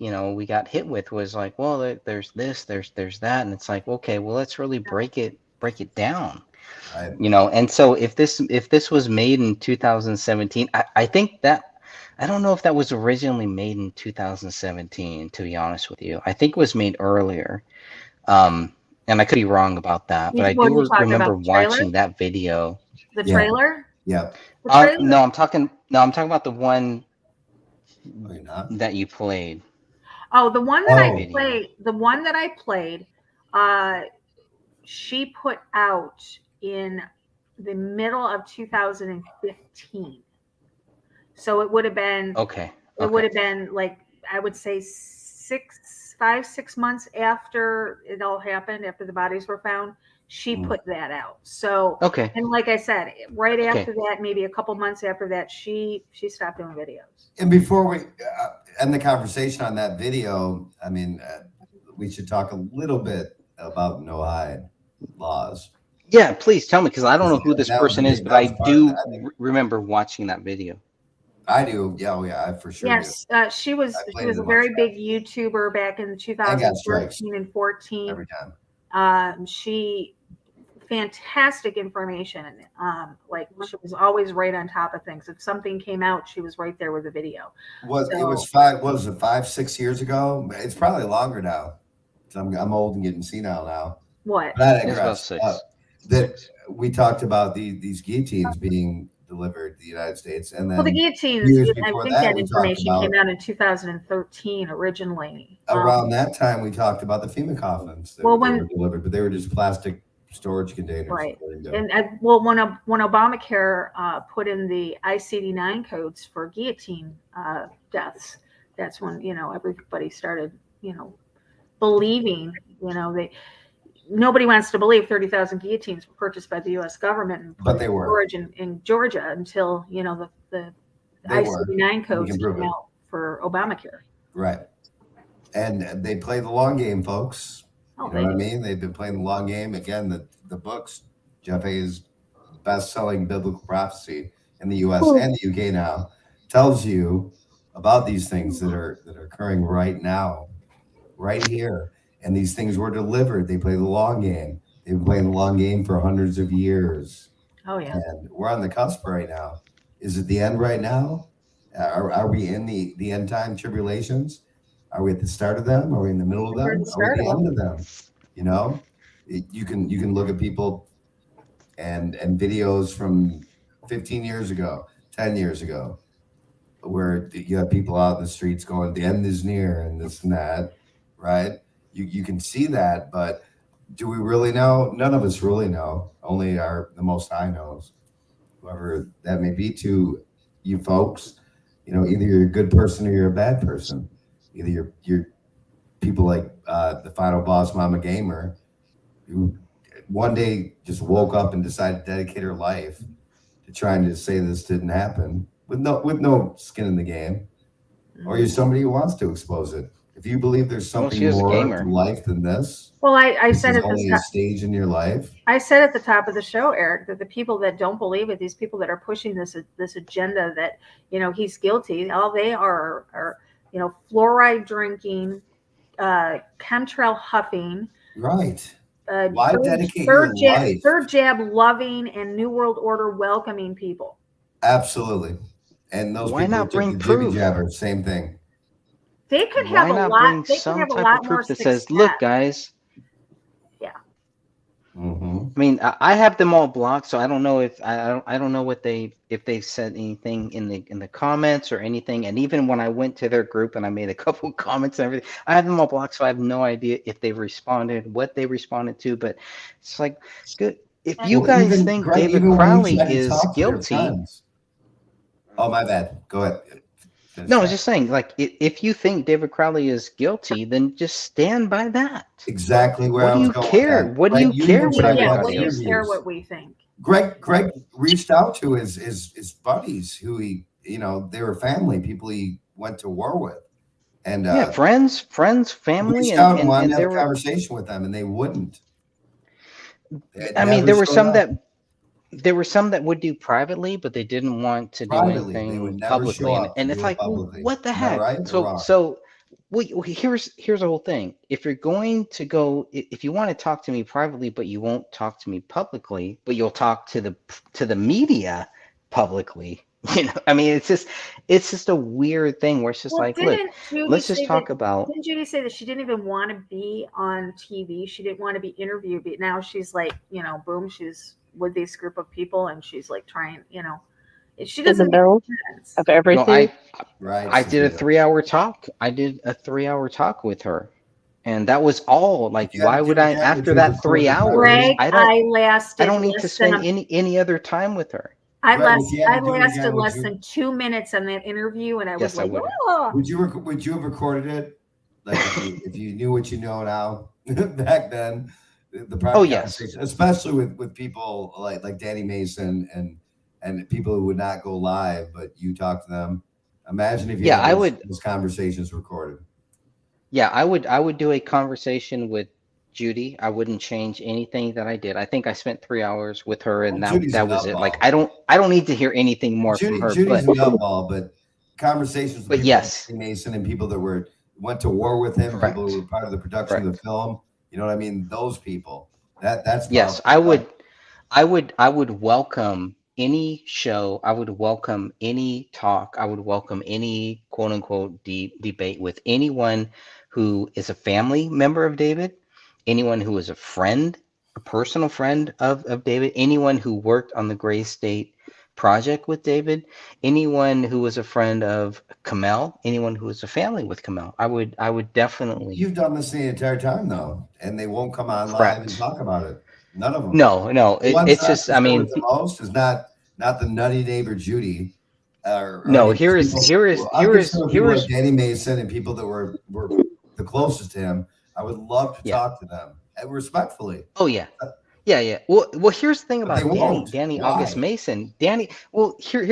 got hit with. Was like, well, there's this, there's that, and it's like, okay, well, let's really break it down. Right. And so if this was made in 2017, I think that I don't know if that was originally made in 2017, to be honest with you. I think it was made earlier. And I could be wrong about that, but I do remember watching that video. The trailer? Yeah. No, I'm talking about the one that you played. Oh, the one that I played. The one that I played. She put out in the middle of 2015. So it would have been It would have been like, I would say 6 months after it all happened, after the bodies were found, she put that out. So and like I said, right after that, maybe a couple months after that, she stopped doing videos. And before we end the conversation on that video, I mean, we should talk a little bit about no hide laws. Yeah, please tell me, because I don't know who this person is, but I do remember watching that video. I do. Yeah, I for sure. Yes, she was a very big YouTuber back in 2013 and 14. Every time. She fantastic information. Like she was always right on top of things. If something came out, she was right there with the video. It was 5-6 years ago? It's probably longer now. I'm old and getting senile now. What? That we talked about these guillotines being delivered to the United States, and then the guillotines. I think that information came out in 2013 originally. Around that time, we talked about the FEMA coffins that were delivered, but they were just plastic storage containers. Right. And when Obamacare put in the ICD-9 codes for guillotine deaths, that's when everybody started believing nobody wants to believe 30,000 guillotines were purchased by the U.S. government, but they were in Georgia until the ICD-9 codes came out for Obamacare. Right, and they play the long game, folks. You know what I mean? They've been playing the long game. Again, the books, Jeff Hayes' best-selling biblical prophecy in the U.S. and the U.K. now, tells you about these things that are occurring right now, right here. And these things were delivered. They play the long game. They've been playing the long game for hundreds of years. Oh, yeah. And we're on the cusp right now. Is it the end right now? Are we in the end time tribulations? Are we at the start of them? Are we in the middle of them? Are we at the end of them? You can look at people and videos from 15 years ago, 10 years ago, where you have people out in the streets going, the end is near and this and that, right? You can see that, but do we really know? None of us really know. Only the Most High knows. Whoever that may be to you folks, either you're a good person or you're a bad person. Either you're people like the final boss, Mama Gamer, who one day just woke up and decided to dedicate her life to trying to say this didn't happen with no skin in the game, or you're somebody who wants to expose it. If you believe there's something more to life than this, well, I said it's only a stage in your life. I said at the top of the show, Eric, that the people that don't believe it, these people that are pushing this agenda that he's guilty, all they are fluoride drinking, chemtrail huffing, right? Why dedicate your life? Third jab loving and New World Order welcoming people. Absolutely, and those why people not bring the proof? Jibby jabber, same thing. They could Why have a not lot. bring They could some have a type lot of more proof that success. says, look, guys, Yeah. Mm-hmm. I mean, I have them all blocked, so I don't know if I don't know what if they said anything in the comments or anything. And even when I went to their group and I made a couple of comments and everything, I have them all blocked, so I have no idea if they responded, what they responded to. But it's like, good. If you Well, guys even think Greg, David even when you Crowley try to is talk to their guilty, friends. Oh, my bad. Go ahead. Finish no, I that. was just saying, like, if you think David Crowley is guilty, then just stand by that. Exactly where What I do was you going care? with that. What do Greg, you you care were what trying to Yeah. have What do you everybody care else? what we think? Greg reached out to his buddies who he, they were family, people he went to war with. And Yeah, friends, family, reached out and wanted and to have there a were. conversation with them, and they wouldn't. They I mean, never showed up. there were some that would do privately, but they didn't want to do Privately. They anything would never show publicly, up to and it's do it like, well, publicly. what the Am I heck? right or So wrong? here's the whole thing. If you're going to go, if you want to talk to me privately, but you won't talk to me publicly, but you'll talk to the media publicly, I mean, it's just a weird thing where it's just like, look, let's just talk about. Didn't Judy say that she didn't even want to be on TV? She didn't want to be interviewed, but now she's like, boom, she's with this group of people, and she's like trying, she In the doesn't middle make sense. of everything. I did a 3-hour talk. I did a 3-hour talk with her. And that was all. Like, why would I, after that 3 hours, Greg, I I don't need to spend any other time with her. I Greg, if you had to do it lasted again, would less you- than 2 minutes on that interview, and I Yes, was I like, would. oh. Would you have recorded it? Like if you knew what you know now back then, the private Oh, yes. conversation, especially with people like Danny Mason and people who would not go live, but you talk to them. Imagine if you had those conversations recorded. Yeah, I would do a conversation with Judy. I wouldn't change anything that I did. I think I spent 3 hours with her, and that was it. Like, I don't need to hear anything more from her. Judy's a nutball, but conversations with people yes, like Mason and people that went to war with him, people who were part of the production of the film. You know what I mean? Those people. That's yes. I would welcome any show. I would welcome any talk. I would welcome any quote unquote debate with anyone who is a family member of David, anyone who is a friend, a personal friend of David, anyone who worked on the Gray State project with David, anyone who was a friend of Kamel, anyone who was a family with Kamel. I would definitely. You've done this the entire time though, and they won't come on live and talk about it. None of them. No. It's just, I mean, the most is not the nutty neighbor Judy. Here is like Danny Mason and people that were the closest to him. I would love to talk to them respectfully. Oh yeah. Yeah. Well, here's the thing about Danny Why? August Mason. Here's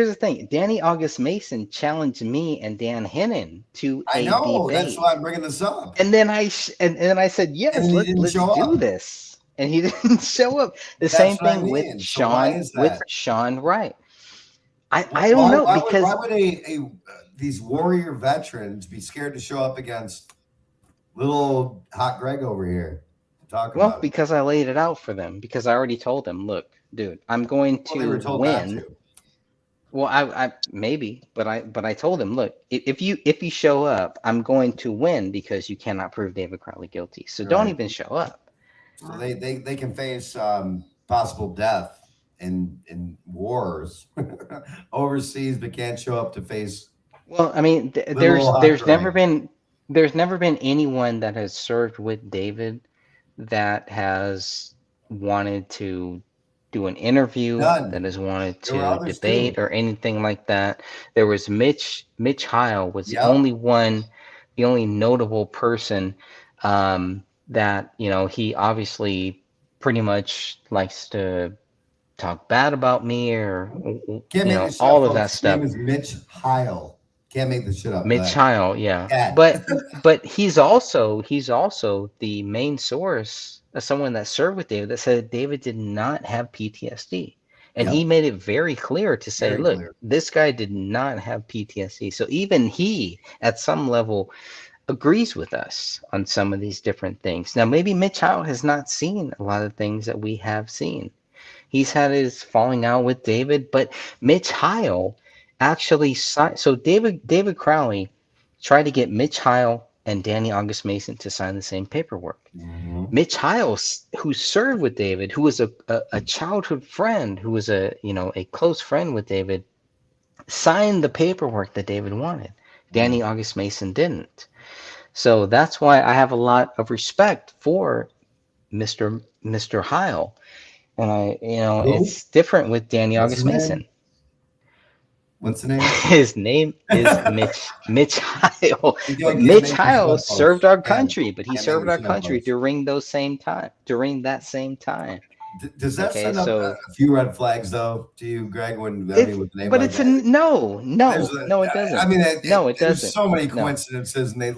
the thing. Danny August Mason challenged me and Dan Hennon to a debate. That's why I'm bringing this up. And then I said, yes, let's do this. And he didn't show up. That's same thing with Sean Wright. I don't know because why would these warrior veterans be scared to show up against little old hot Greg over here? Well, because I laid it out for them. Because I already told them, look, dude, I'm going to win. Well, I maybe, but I told them, look, if you show up, I'm going to win because you cannot prove David Crowley guilty. So don't even show up. So they can face possible death in wars overseas, but can't show up to face. Well, I mean, there's never been anyone that has served with David that has wanted to do an interview, that has wanted to debate or anything like that. There was Mitch Heil was the only notable person that, he obviously pretty much likes to talk bad about me or all of that stuff. His name is Mitch Heil. Can't make this shit up. Mitch Heil, yeah. But he's also the main source of someone that served with David that said David did not have PTSD. And he made it very clear to say, this guy did not have PTSD. So even he, at some level, agrees with us on some of these different things. Now, maybe Mitch Heil has not seen a lot of things that we have seen. He's had his falling out with David, but Mitch Heil actually signed. So David Crowley tried to get Mitch Heil and Danny August Mason to sign the same paperwork. Mitch Heil, who served with David, who was a childhood friend, who was a close friend with David, signed the paperwork that David wanted. Danny August Mason didn't. So that's why I have a lot of respect for Mr. Heil. And it's different with Danny August Mason. What's the name? His name is Mitch Heil. But Mitch Heil served our country, but he served our country during that same time. Does that send up a few red flags though to you, Greg? With a name like that? No, it doesn't. I mean, it doesn't. There's so many coincidences, and they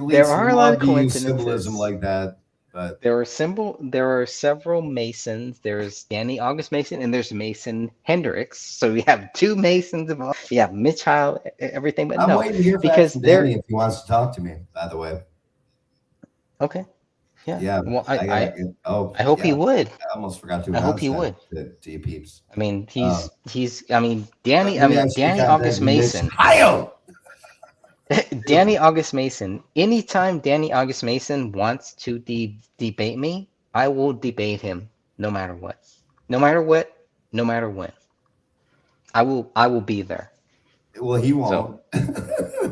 there are a lot of coincidences. Symbolism like that. But there are several Masons. There's Danny August Mason and there's Mason Hendricks. So we have two Masons involved. You have Mitch Heil, everything, but I'm waiting to hear because Danny if he wants to talk to me, by the way. Okay. Yeah. Yeah. Well, I hope he would. I almost forgot to. I hope he would. To you peeps. I mean, Danny August Mason. Danny August Mason. Anytime Danny August Mason wants to debate me, I will debate him no matter what. No matter when. I will be there. Well, he won't.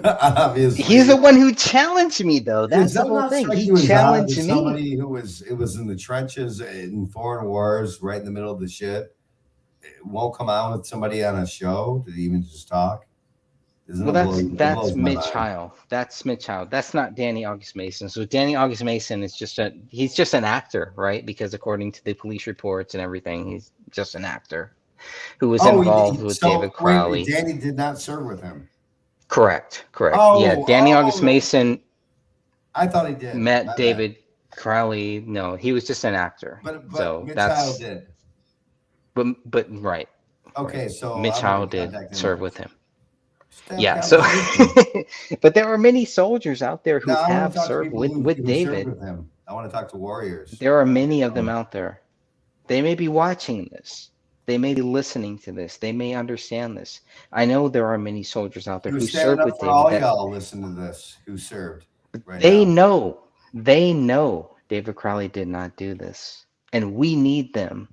Obviously. He's the one who challenged me, though. That's the whole thing. He challenged me. Somebody who was in the trenches in foreign wars, right in the middle of the shit, won't come out with somebody on a show to even just talk. That's Mitch Heil. That's Mitch Heil. That's not Danny August Mason. So Danny August Mason is he's just an actor, right? Because according to the police reports and everything, he's just an actor who was involved with David Crowley. Danny did not serve with him. Correct. Danny August Mason. I thought he did. Met David Crowley. No, he was just an actor. But so Mitch that's. Heil did. But right. Okay, so Mitch Heil did serve with him. Yeah, so but there are many soldiers out there who have served with David. I want to talk to warriors. There are many of them out there. They may be watching this. They may be listening to this. They may understand this. I know there are many soldiers out there who served with David. All y'all listen to this who served. They know David Crowley did not do this, and we need them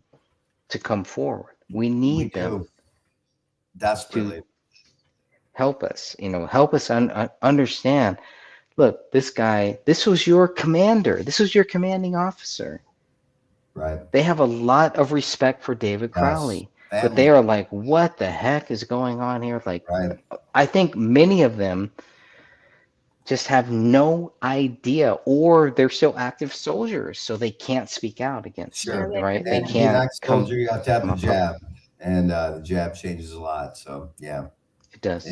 to come forward. We need them desperately. Help us, understand. Look, this was your commander. This was your commanding officer. Right. They have a lot of respect for David Crowley, but they are like, what the heck is going on here? Like, I think many of them just have no idea, or they're still active soldiers, so they can't speak out against them, right? They can't. You have to have the jab, and the jab changes a lot. So, yeah. It does.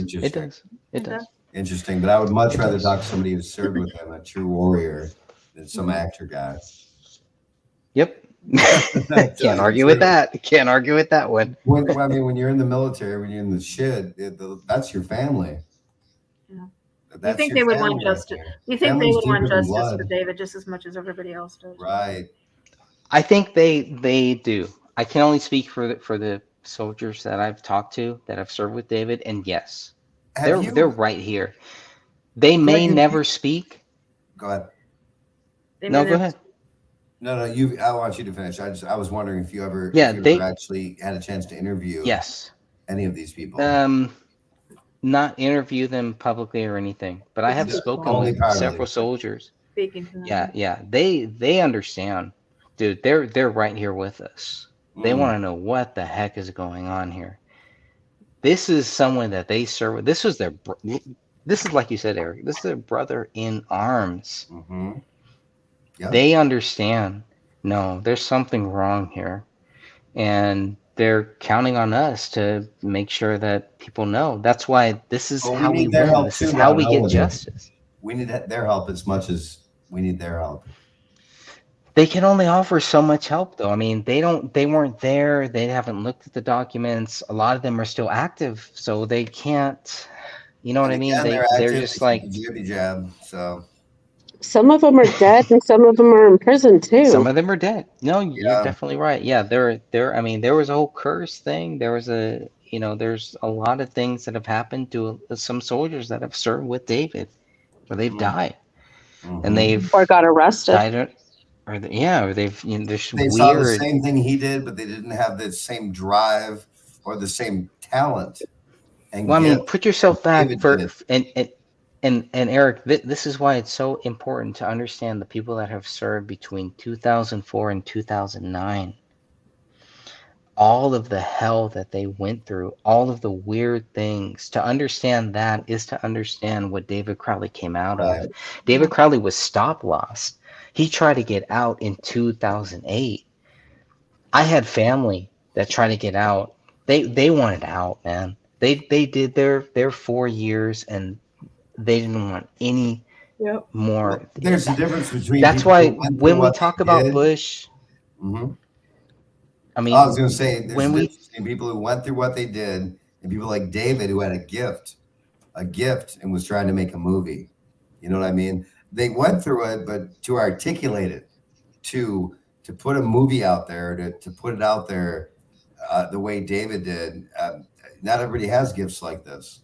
It does. Interesting, but I would much rather talk to somebody who served with him, a true warrior, than some actor guy. Yep. Can't argue with that. Can't argue with that one. When you're in the military, when you're in the shit, that's your family. Yeah. You think they would want justice? You think they would want justice for David just as much as everybody else does? Right. I think they do. I can only speak for the soldiers that I've talked to that have served with David, and yes, they're right here. They may never speak. Go ahead. Go ahead. No, I want you to finish. I was wondering if you ever actually had a chance to interview any of these people. Not interview them publicly or anything, but I have spoken with several soldiers. Speaking to them. Yeah. They understand, dude. They're right here with us. They want to know what the heck is going on here. This is someone that they serve with. This is like you said, Eric. This is their brother in arms. Mm-hmm. Yep. They understand. No, there's something wrong here, and they're counting on us to make sure that people know. That's why this is how we win. This is how we get justice. We need their help as much as we need their help. They can only offer so much help, though. I mean, they weren't there. They haven't looked at the documents. A lot of them are still active, so they can't. You know what I mean? They're just like jab. So some of them are dead, and some of them are in prison too. Some of them are dead. No, you're definitely right. Yeah, they're. I mean, there was a whole curse thing. There was a there's a lot of things that have happened to some soldiers that have served with David, where they've died, and they've Or got arrested. died, or they've there's They saw the weird. same thing he did, but they didn't have the same drive or the same talent. And Well, I mean, gift put yourself back David for did. and Eric, this is why it's so important to understand the people that have served between 2004 and 2009. All of the hell that they went through, all of the weird things. To understand that is to understand what David Crowley came out of. David Crowley was stop loss. He tried to get out in 2008. I had family that tried to get out. They wanted out, man. They did their 4 years, and they didn't want any more. There's a difference between. That's why when we talk about Bush, I mean, I was going to say there's when a we difference between people who went through what they did and people like David who had a gift, and was trying to make a movie. You know what I mean? They went through it, but to articulate it, to put a movie out there, to put it out there the way David did. Not everybody has gifts like this.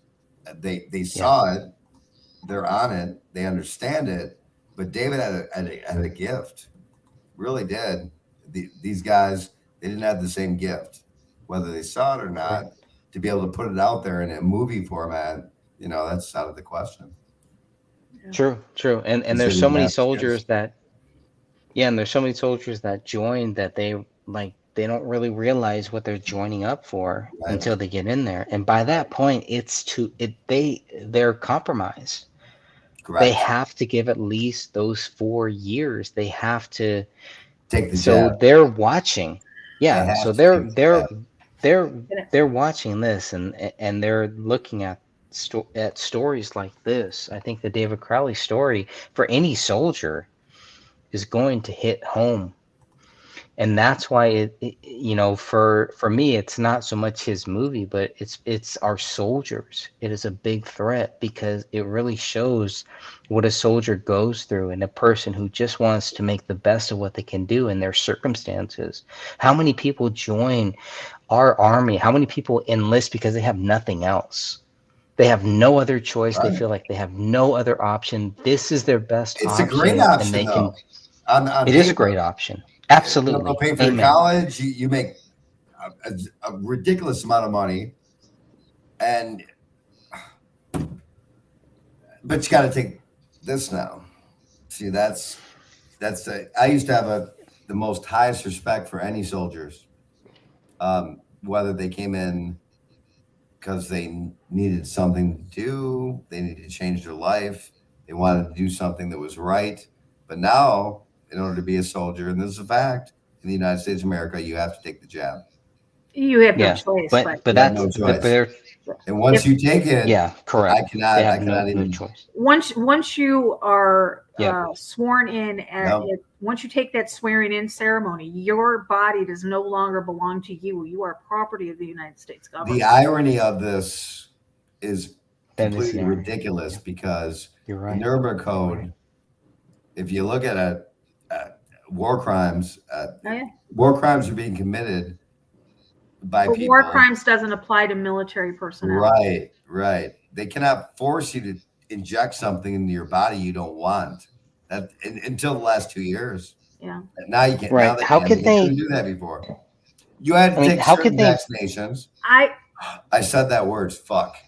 They saw it, they're on it, they understand it. But David had a gift, really did. These guys, they didn't have the same gift, whether they saw it or not. To be able to put it out there in a movie format, that's out of the question. True. And there's so many soldiers that, and there's so many soldiers that joined that they don't really realize what they're joining up for until they get in there. And by that point, they're compromised. Correct. They have to give at least those 4 years. They have to take the jab. They're watching. Yeah. So they're watching this and they're looking at stories like this. I think the David Crowley story for any soldier is going to hit home. And that's why for me, it's not so much his movie, but it's our soldiers. It is a big threat because it really shows what a soldier goes through, and a person who just wants to make the best of what they can do in their circumstances. How many people join our army? How many people enlist because they have nothing else? They have no other choice. Right. They feel like they have no other option. This is their best option. It's a great option, and they though. It is a great option. Absolutely. They'll pay for your college. You make a ridiculous amount of money, but you got to take this now. See, I used to have the most highest respect for any soldiers, whether they came in because they needed something to do, they needed to change their life, they wanted to do something that was right. But now, in order to be a soldier, and this is a fact, in the United States of America, you have to take the jab. You have no choice. But that's no choice. And once you take it, correct. I cannot even choice. Once you are sworn in, once you take that swearing in ceremony, your body does no longer belong to you. You are property of the United States government. The irony of this is completely ridiculous because the Nuremberg Code, if you look at war crimes, war crimes are being committed by people. War crimes doesn't apply to military personnel. Right. They cannot force you to inject something into your body you don't want. That until the last 2 years. Yeah. Now you can't. Right. How could they do that before? You had to take certain vaccinations. I said that word. Fuck.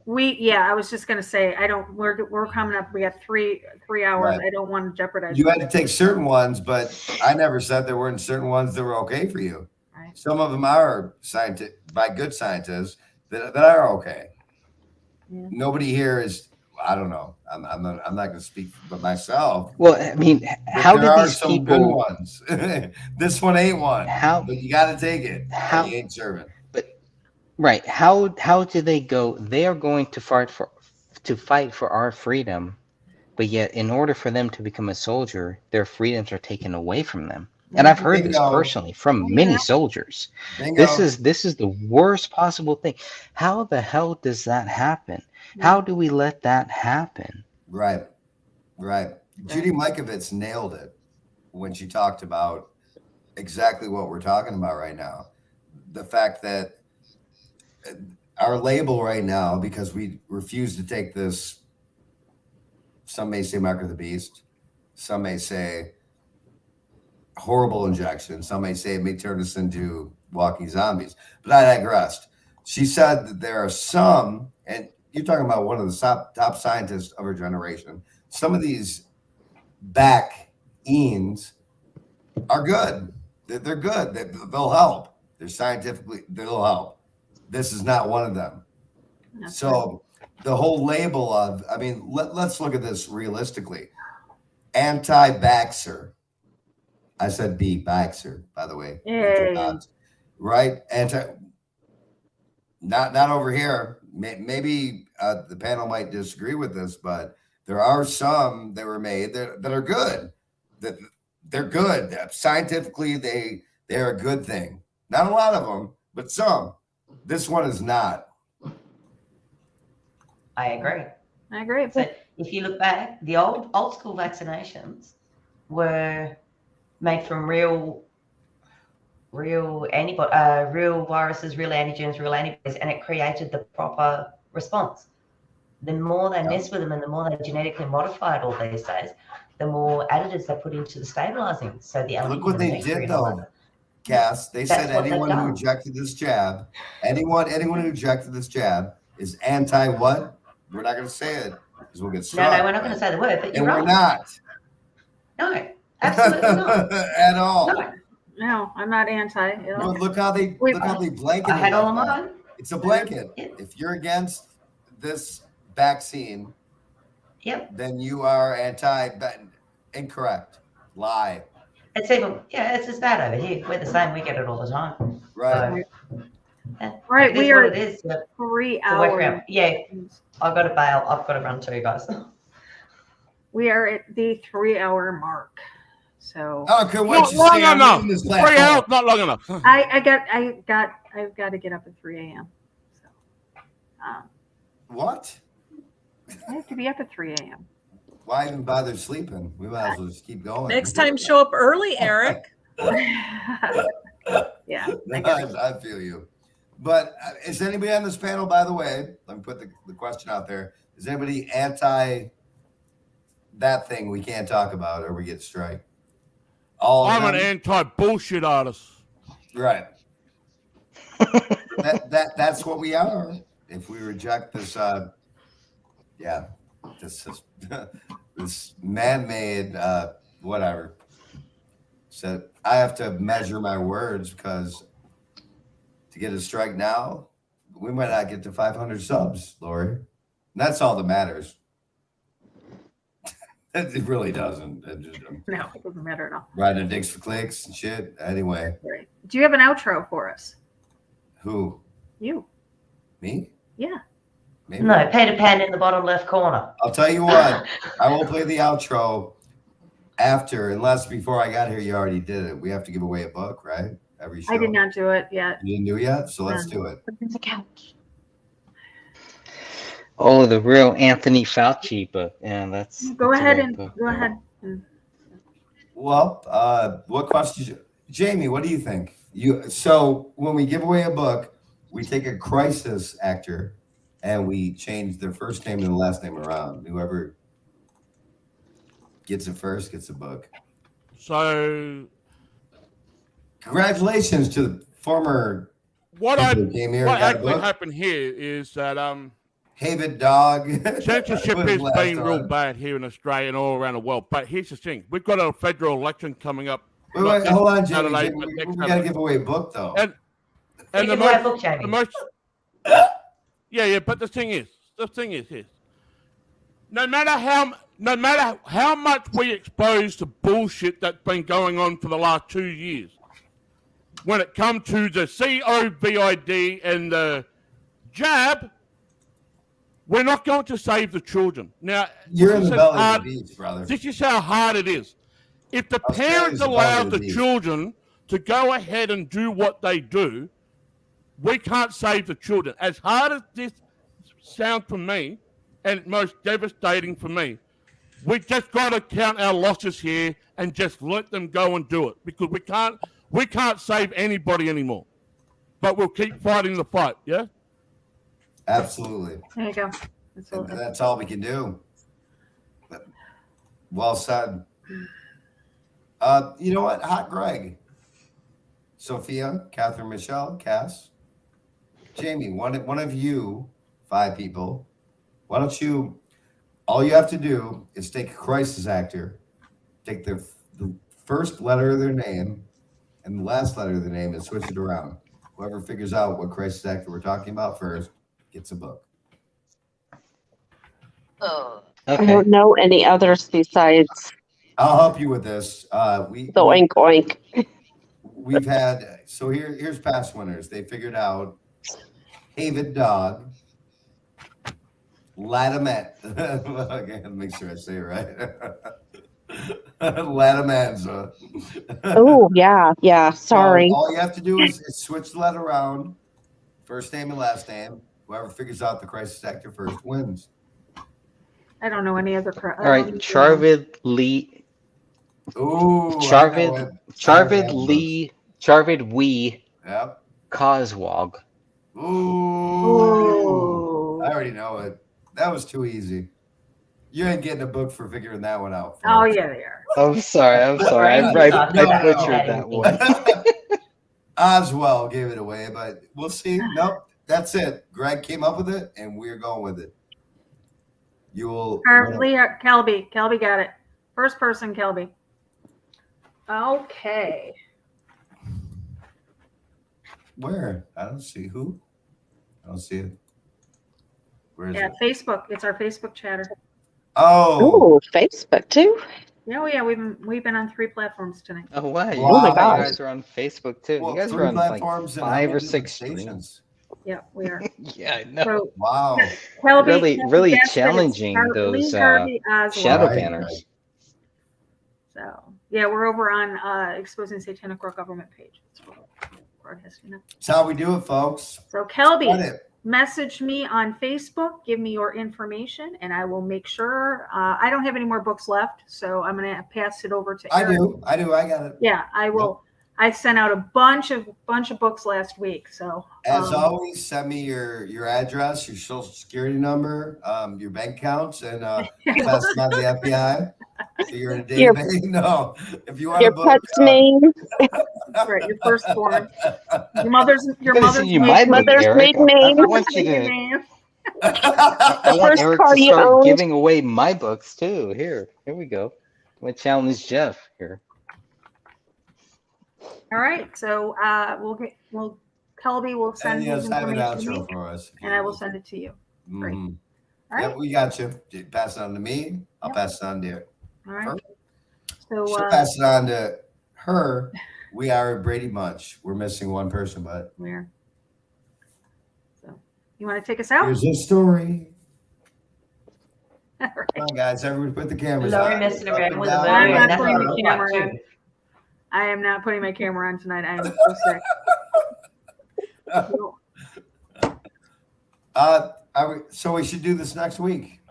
I was just gonna say we're coming up. We got three hours. Right. I don't want to jeopardize. You had to take certain ones, but I never said there weren't certain ones that were okay for you. Right. Some of them are by good scientists that are okay. Yeah. Nobody here is. I don't know. I'm not going to speak for myself. Well, I mean, how did these some people? Good ones. This one ain't one. But you got to take it. You ain't serving. Right. How do they go? They are going to fight for our freedom, but yet in order for them to become a soldier, their freedoms are taken away from them. And I've heard this personally from many soldiers. This is the worst possible thing. How the hell does that happen? How do we let that happen? Right. Judy Mikovits nailed it when she talked about exactly what we're talking about right now. The fact that our label right now, because we refuse to take this, some may say Mark of the Beast, some may say horrible injection, some may say it may turn us into walking zombies, but I digressed. She said that there are some, and you're talking about one of the top scientists of our generation, some of these vaccines are good. They're good. They'll help. They'll help. This is not one of them. That's So the whole label of, I mean, let's look at this realistically. Anti-vaxxer. I said vaxxer, by the way. Hey. Right? Not over here. Maybe the panel might disagree with this, but there are some that were made that are good. That they're good. Scientifically, they're a good thing. Not a lot of them, but some. This one is not. I agree. I agree. So if you look back, the old school vaccinations were made from real antibody, real viruses, real antigens, real antibodies, and it created the proper response. The more they mess with them and the more they genetically modified all these days, the more additives they put into the stabilizing. So the Look what they did though, Cass. They That's said what they've anyone who done. injected this jab, anyone who injected this jab is anti what? We're not going to say it because we'll get struck. No, we're not going to say the word, but you're and right. we're not. No, absolutely not. At all. No, I'm not anti at all. But look how they blanket I had it all like of that. mine. It's a blanket. If you're against this vaccine, then you are incorrect. Lie. It's even, it's as bad over here. We're the same. We get it all the time. Right. Right, It is we what are it is. 3 To work hours. around. Yeah, I've got to bail. I've got to run too, guys. We are at the 3 hour mark. So okay, what you say? I'm leaving this 3 hours, not long enough. I've got to get up at 3 a.m. So What? I have to be up at 3 a.m. Why even bother sleeping? We might as well just keep going. Next time, show up early, Eric. Yeah, I feel you. But is anybody on this panel, by the way, let me put the question out there. Is anybody anti that thing we can't talk about or we get strike? I'm an anti-bullshit artist. Right. That's what we are. If we reject this, this man-made whatever. So I have to measure my words because to get a strike now, we might not get to 500 subs, Laurie. And that's all that matters. It really doesn't. No, it doesn't matter at all. Riding dicks for clicks and shit. Anyway. Right. Do you have an outro for us? Who? You. Me? Yeah. Maybe. No, Peter Pan in the bottom left corner. I'll tell you what. I will play the outro after, unless before I got here you already did it. We have to give away a book, right? Every show. I did not do it yet. You didn't do it yet? So let's do it. There's a couch. Oh, the real Anthony Fauci book. Yeah, that's. Go that's a ahead great and book. go ahead. Well, what questions? Jamie, what do you think? So when we give away a book, we take a crisis actor and we change their first name and the last name around. Whoever gets it first gets a book. So congratulations to the former what came here. actually happened here is that Havid Dog. Censorship is being real bad here in Australia and all around the world. But here's the thing: we've got a federal election coming up. Wait, hold on, Jamie. Saturday, Jamie, but we next got to Saturday. give away a book, though. And the most, but the thing is this: no matter how much we expose to bullshit that's been going on for the last 2 years, when it comes to the COVID and the jab, we're not going to save the children. Now, You're in the belly of the beast, brother. This is how hard it is. If the Australia's parents the belly allow of the the beast. children to go ahead and do what they do, we can't save the children. As hard as this sounds for me, and most devastating for me, we just got to count our losses here and just let them go and do it, because we can't save anybody anymore. But we'll keep fighting the fight, yeah? Absolutely. There you go. Absolutely. That's all we can do. But well said. You know what? Hot Greg, Sophia, Catherine, Michele, Cass, Jamie, one of you 5 people. Why don't you? All you have to do is take a crisis actor, take the first letter of their name and the last letter of their name, and switch it around. Whoever figures out what crisis actor we're talking about first gets a book. I don't know any others besides I'll help you with this. the Oink Oink. We've had, so here's past winners. They figured out Havid Dog, Latimet. Okay, make sure I say it right. Latimanza. Oh, yeah. Sorry. So all you have to do is switch the letter around, first name and last name. Whoever figures out the crisis actor first wins. I don't know any other. All right, Charvid Lee. Ooh, Charvid Lee. Charvid Wee. Yep. Coswog. Ooh. I already know it. That was too easy. You ain't getting a book for figuring that one out. Folks. Oh yeah, they are. I'm sorry. I butchered that one. Oswald gave it away, but we'll see. Nope, that's it. Greg came up with it, and we're going with it. You will. Kelby got it. First person, Kelby. Okay. Where? I don't see who. I don't see it. Where is it? Facebook. It's our Facebook chatter. Oh, Facebook too. Yeah, we've been on 3 platforms tonight. Oh wow! Oh my gosh. You guys are on Facebook too. Well, you guys 3 are on like platforms and 5 or how 6 many stations. Yeah, we are. Yeah, I know. So, wow. Kelby, Really guess that challenging it's those Harvey Oswald. shadow banners. So yeah, we're over on Exposing Satanic World Government page. That's what it has to know. That's how we do it, folks. So Kelby, Got it. message me on Facebook, give me your information, and I will make sure. I don't have any more books left, so I'm going to pass it over to Eric. I do. I got it. Yeah, I will. I sent out a bunch of books last week. So as always, send me your address, your social security number, your bank accounts, and pass them on to the FBI. So you're in a database. No, if you want your pet's name, right? Your firstborn, your mother's maiden name. I want you to. I want Eric to start giving away my books too. Here we go. I'm gonna challenge Jeff here. All right, so Kelby will send his information to me, for us, and I will send it to you. Great. Mm-hmm. All right. Yep, we got you. Pass it on to me. I'll pass it on to you. All right. So she'll pass it on to her. We are a Brady Bunch. We're missing one person, but where? So you want to take us out? Here's a story. All right. Come on, guys. Everybody put the cameras Laurie on. messing around with I'm not putting the camera on. I am not putting my camera on tonight. I am so sick. So we should do this next week.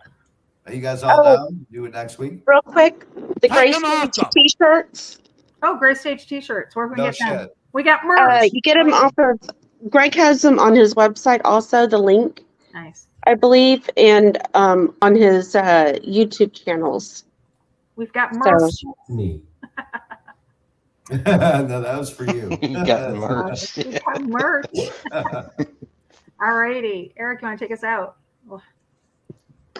Are you guys all down? Do it next week? Real quick, the Gray Stage t-shirts. Oh, Gray Stage t-shirts. Where can we get them? We got merch. You get them off of, Greg has them on his website also, the link. Nice. I believe, and on his YouTube channels. We've got merch. Me. No, that was for you. You got merch. We got merch. All righty. Eric, you want to take us out?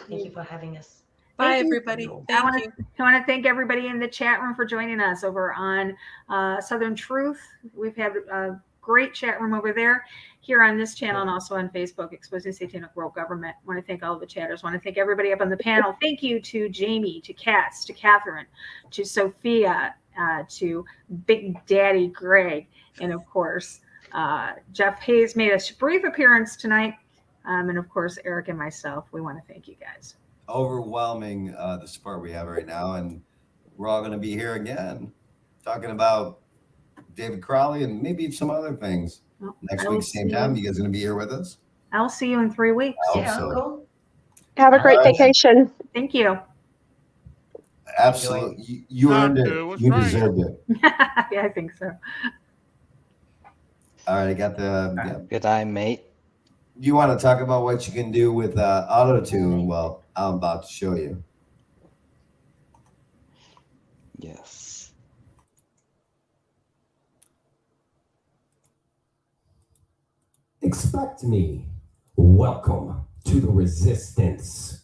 Thank you for having us. Bye, everybody. I want to thank everybody in the chat room for joining us over on Southern Truth. We've had a great chat room over there, here on this channel, and also on Facebook, Exposing Satanic World Government. I want to thank all the chatters. I want to thank everybody up on the panel. Thank you to Jamie, to Cass, to Catherine, to Sophia, to Big Daddy Greg, and of course, Jeff Hayes made a brief appearance tonight. And of course, Eric and myself, we want to thank you guys. Overwhelming the support we have right now, and we're all going to be here again talking about David Crowley and maybe some other things next week, same time. You guys going to be here with us? I'll see you in 3 weeks. Cool. Have a great vacation. Thank you. Absolutely. You earned it. You deserved it. Yeah, I think so. All right, I got the Good eye, mate. You want to talk about what you can do with auto-tune? Well, I'm about to show you. Yes. Expect me. Welcome to the resistance.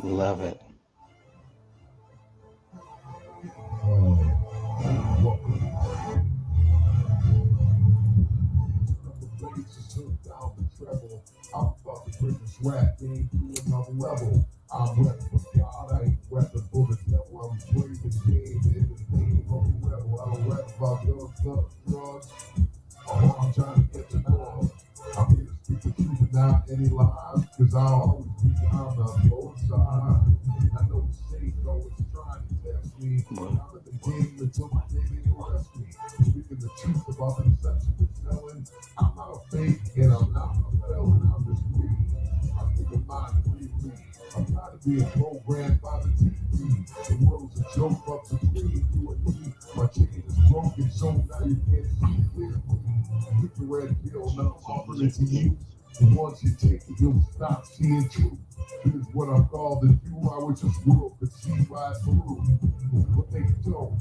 Love it. I'm about to bring this rap game to another level. I'm repping for God, I ain't repping for the devil. I'm playing the game in the name of a rebel. I don't rap about drugs. I'm trying to get the ball. I'm here to speak the truth and not any lies, cause I'll always be on the both sides. I know the state always trying to test me. I'm in the game until the day they arrest me. Speaking the truth about the deception they're selling. I'm not a fake and I'm not a felon. I'm just free. I think of mine freely. I'm tired of being programmed by the TV. The world's a joke up between you and me. My chain is broken, so now you can't see clearly. Hit the red pill, now I'm offering it to you. And once you take it, you'll stop seeing truth. Here's what I'm called to do. I wish this world could see right through. But they don't.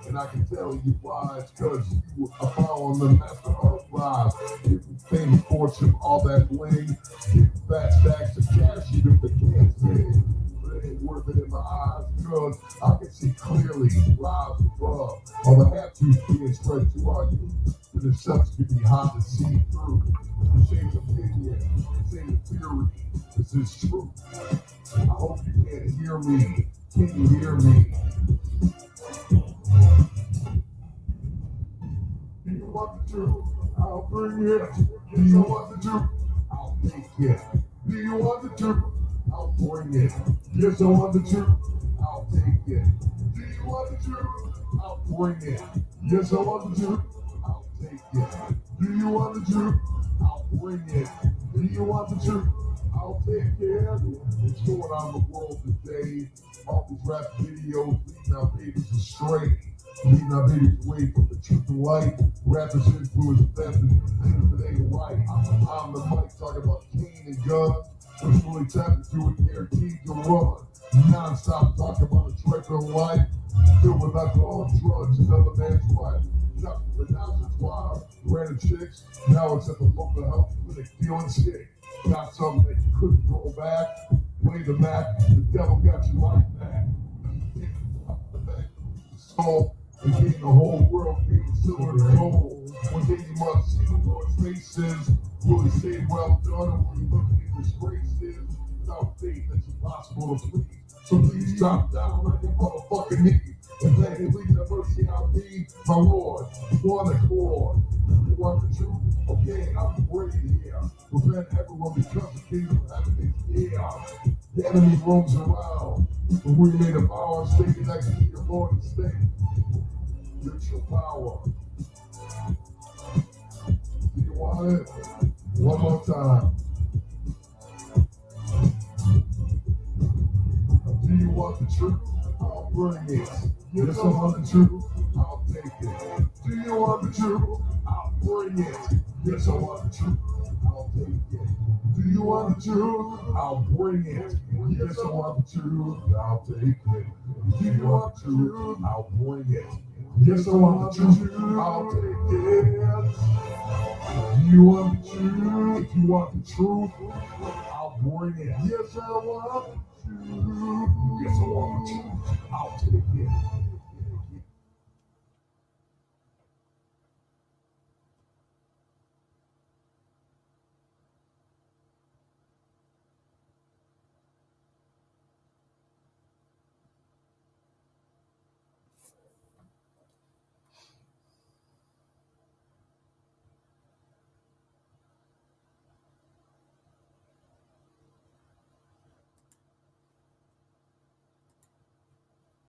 And I can tell you why. It's because you are following the master of lies. Fame, fortune, all that bling. Get fat stacks of cash, even if they can't say. But it ain't worth it in my eyes, cause I can see clearly lies above. All the half-truths being spread to our youth. The deception can be hard to see through. This ain't opinion, this ain't theory, this is truth. I hope you can't hear me. Can you hear me? Do you want the truth? I'll bring it. Do you want the truth? I'll make it. Do you want the truth? I'll bring it. Yes, I want the truth. I'll take it. Do you want the truth? I'll bring it. Yes, I want the truth. I'll take it. Do you want the truth? I'll bring it. Do you want the truth? I'll take it. What's going on in the world today? All these rap videos leading our babies astray. Leading our babies away from the truth and light. Rappers influence them to do things that ain't right. I'm the mic talking about cane and guns. It's really time to do it, guaranteed to run. Non-stop talking about a treacherous life. Filled with alcohol, drugs, and other man's wife. Not for announcers, wild, random chicks. Now it's at the local health clinic feeling sick. Got something that you couldn't go back. Play the map, the devil got your life back. Soul, and getting the whole world being silver and gold. One day you must see the Lord's faces. Will he say well done, or will he look at his graces? Without faith, it's impossible to please. So please drop down on your motherfucking knees. And beg and please have mercy on me, my Lord. One accord. You want the truth? Okay, I'm ready here. Prevent everyone because the kingdom of heaven is here. The enemy roams around. But we made a vow and stay next to your Lord and stay. Get your power. Do you want it? One more time. Do you want the truth? I'll bring it. Yes, I want the truth. I'll take it. Do you want the truth? I'll bring it. Yes, I want the truth. I'll take it. Do you want the truth? I'll bring it. Yes, I want the truth. I'll take it. Do you want the truth? I'll bring it. Yes, I want the truth. I'll take it. Do you want the truth? If you want the truth, I'll bring it. Yes, I want the truth. Yes, I want the truth. I'll take it.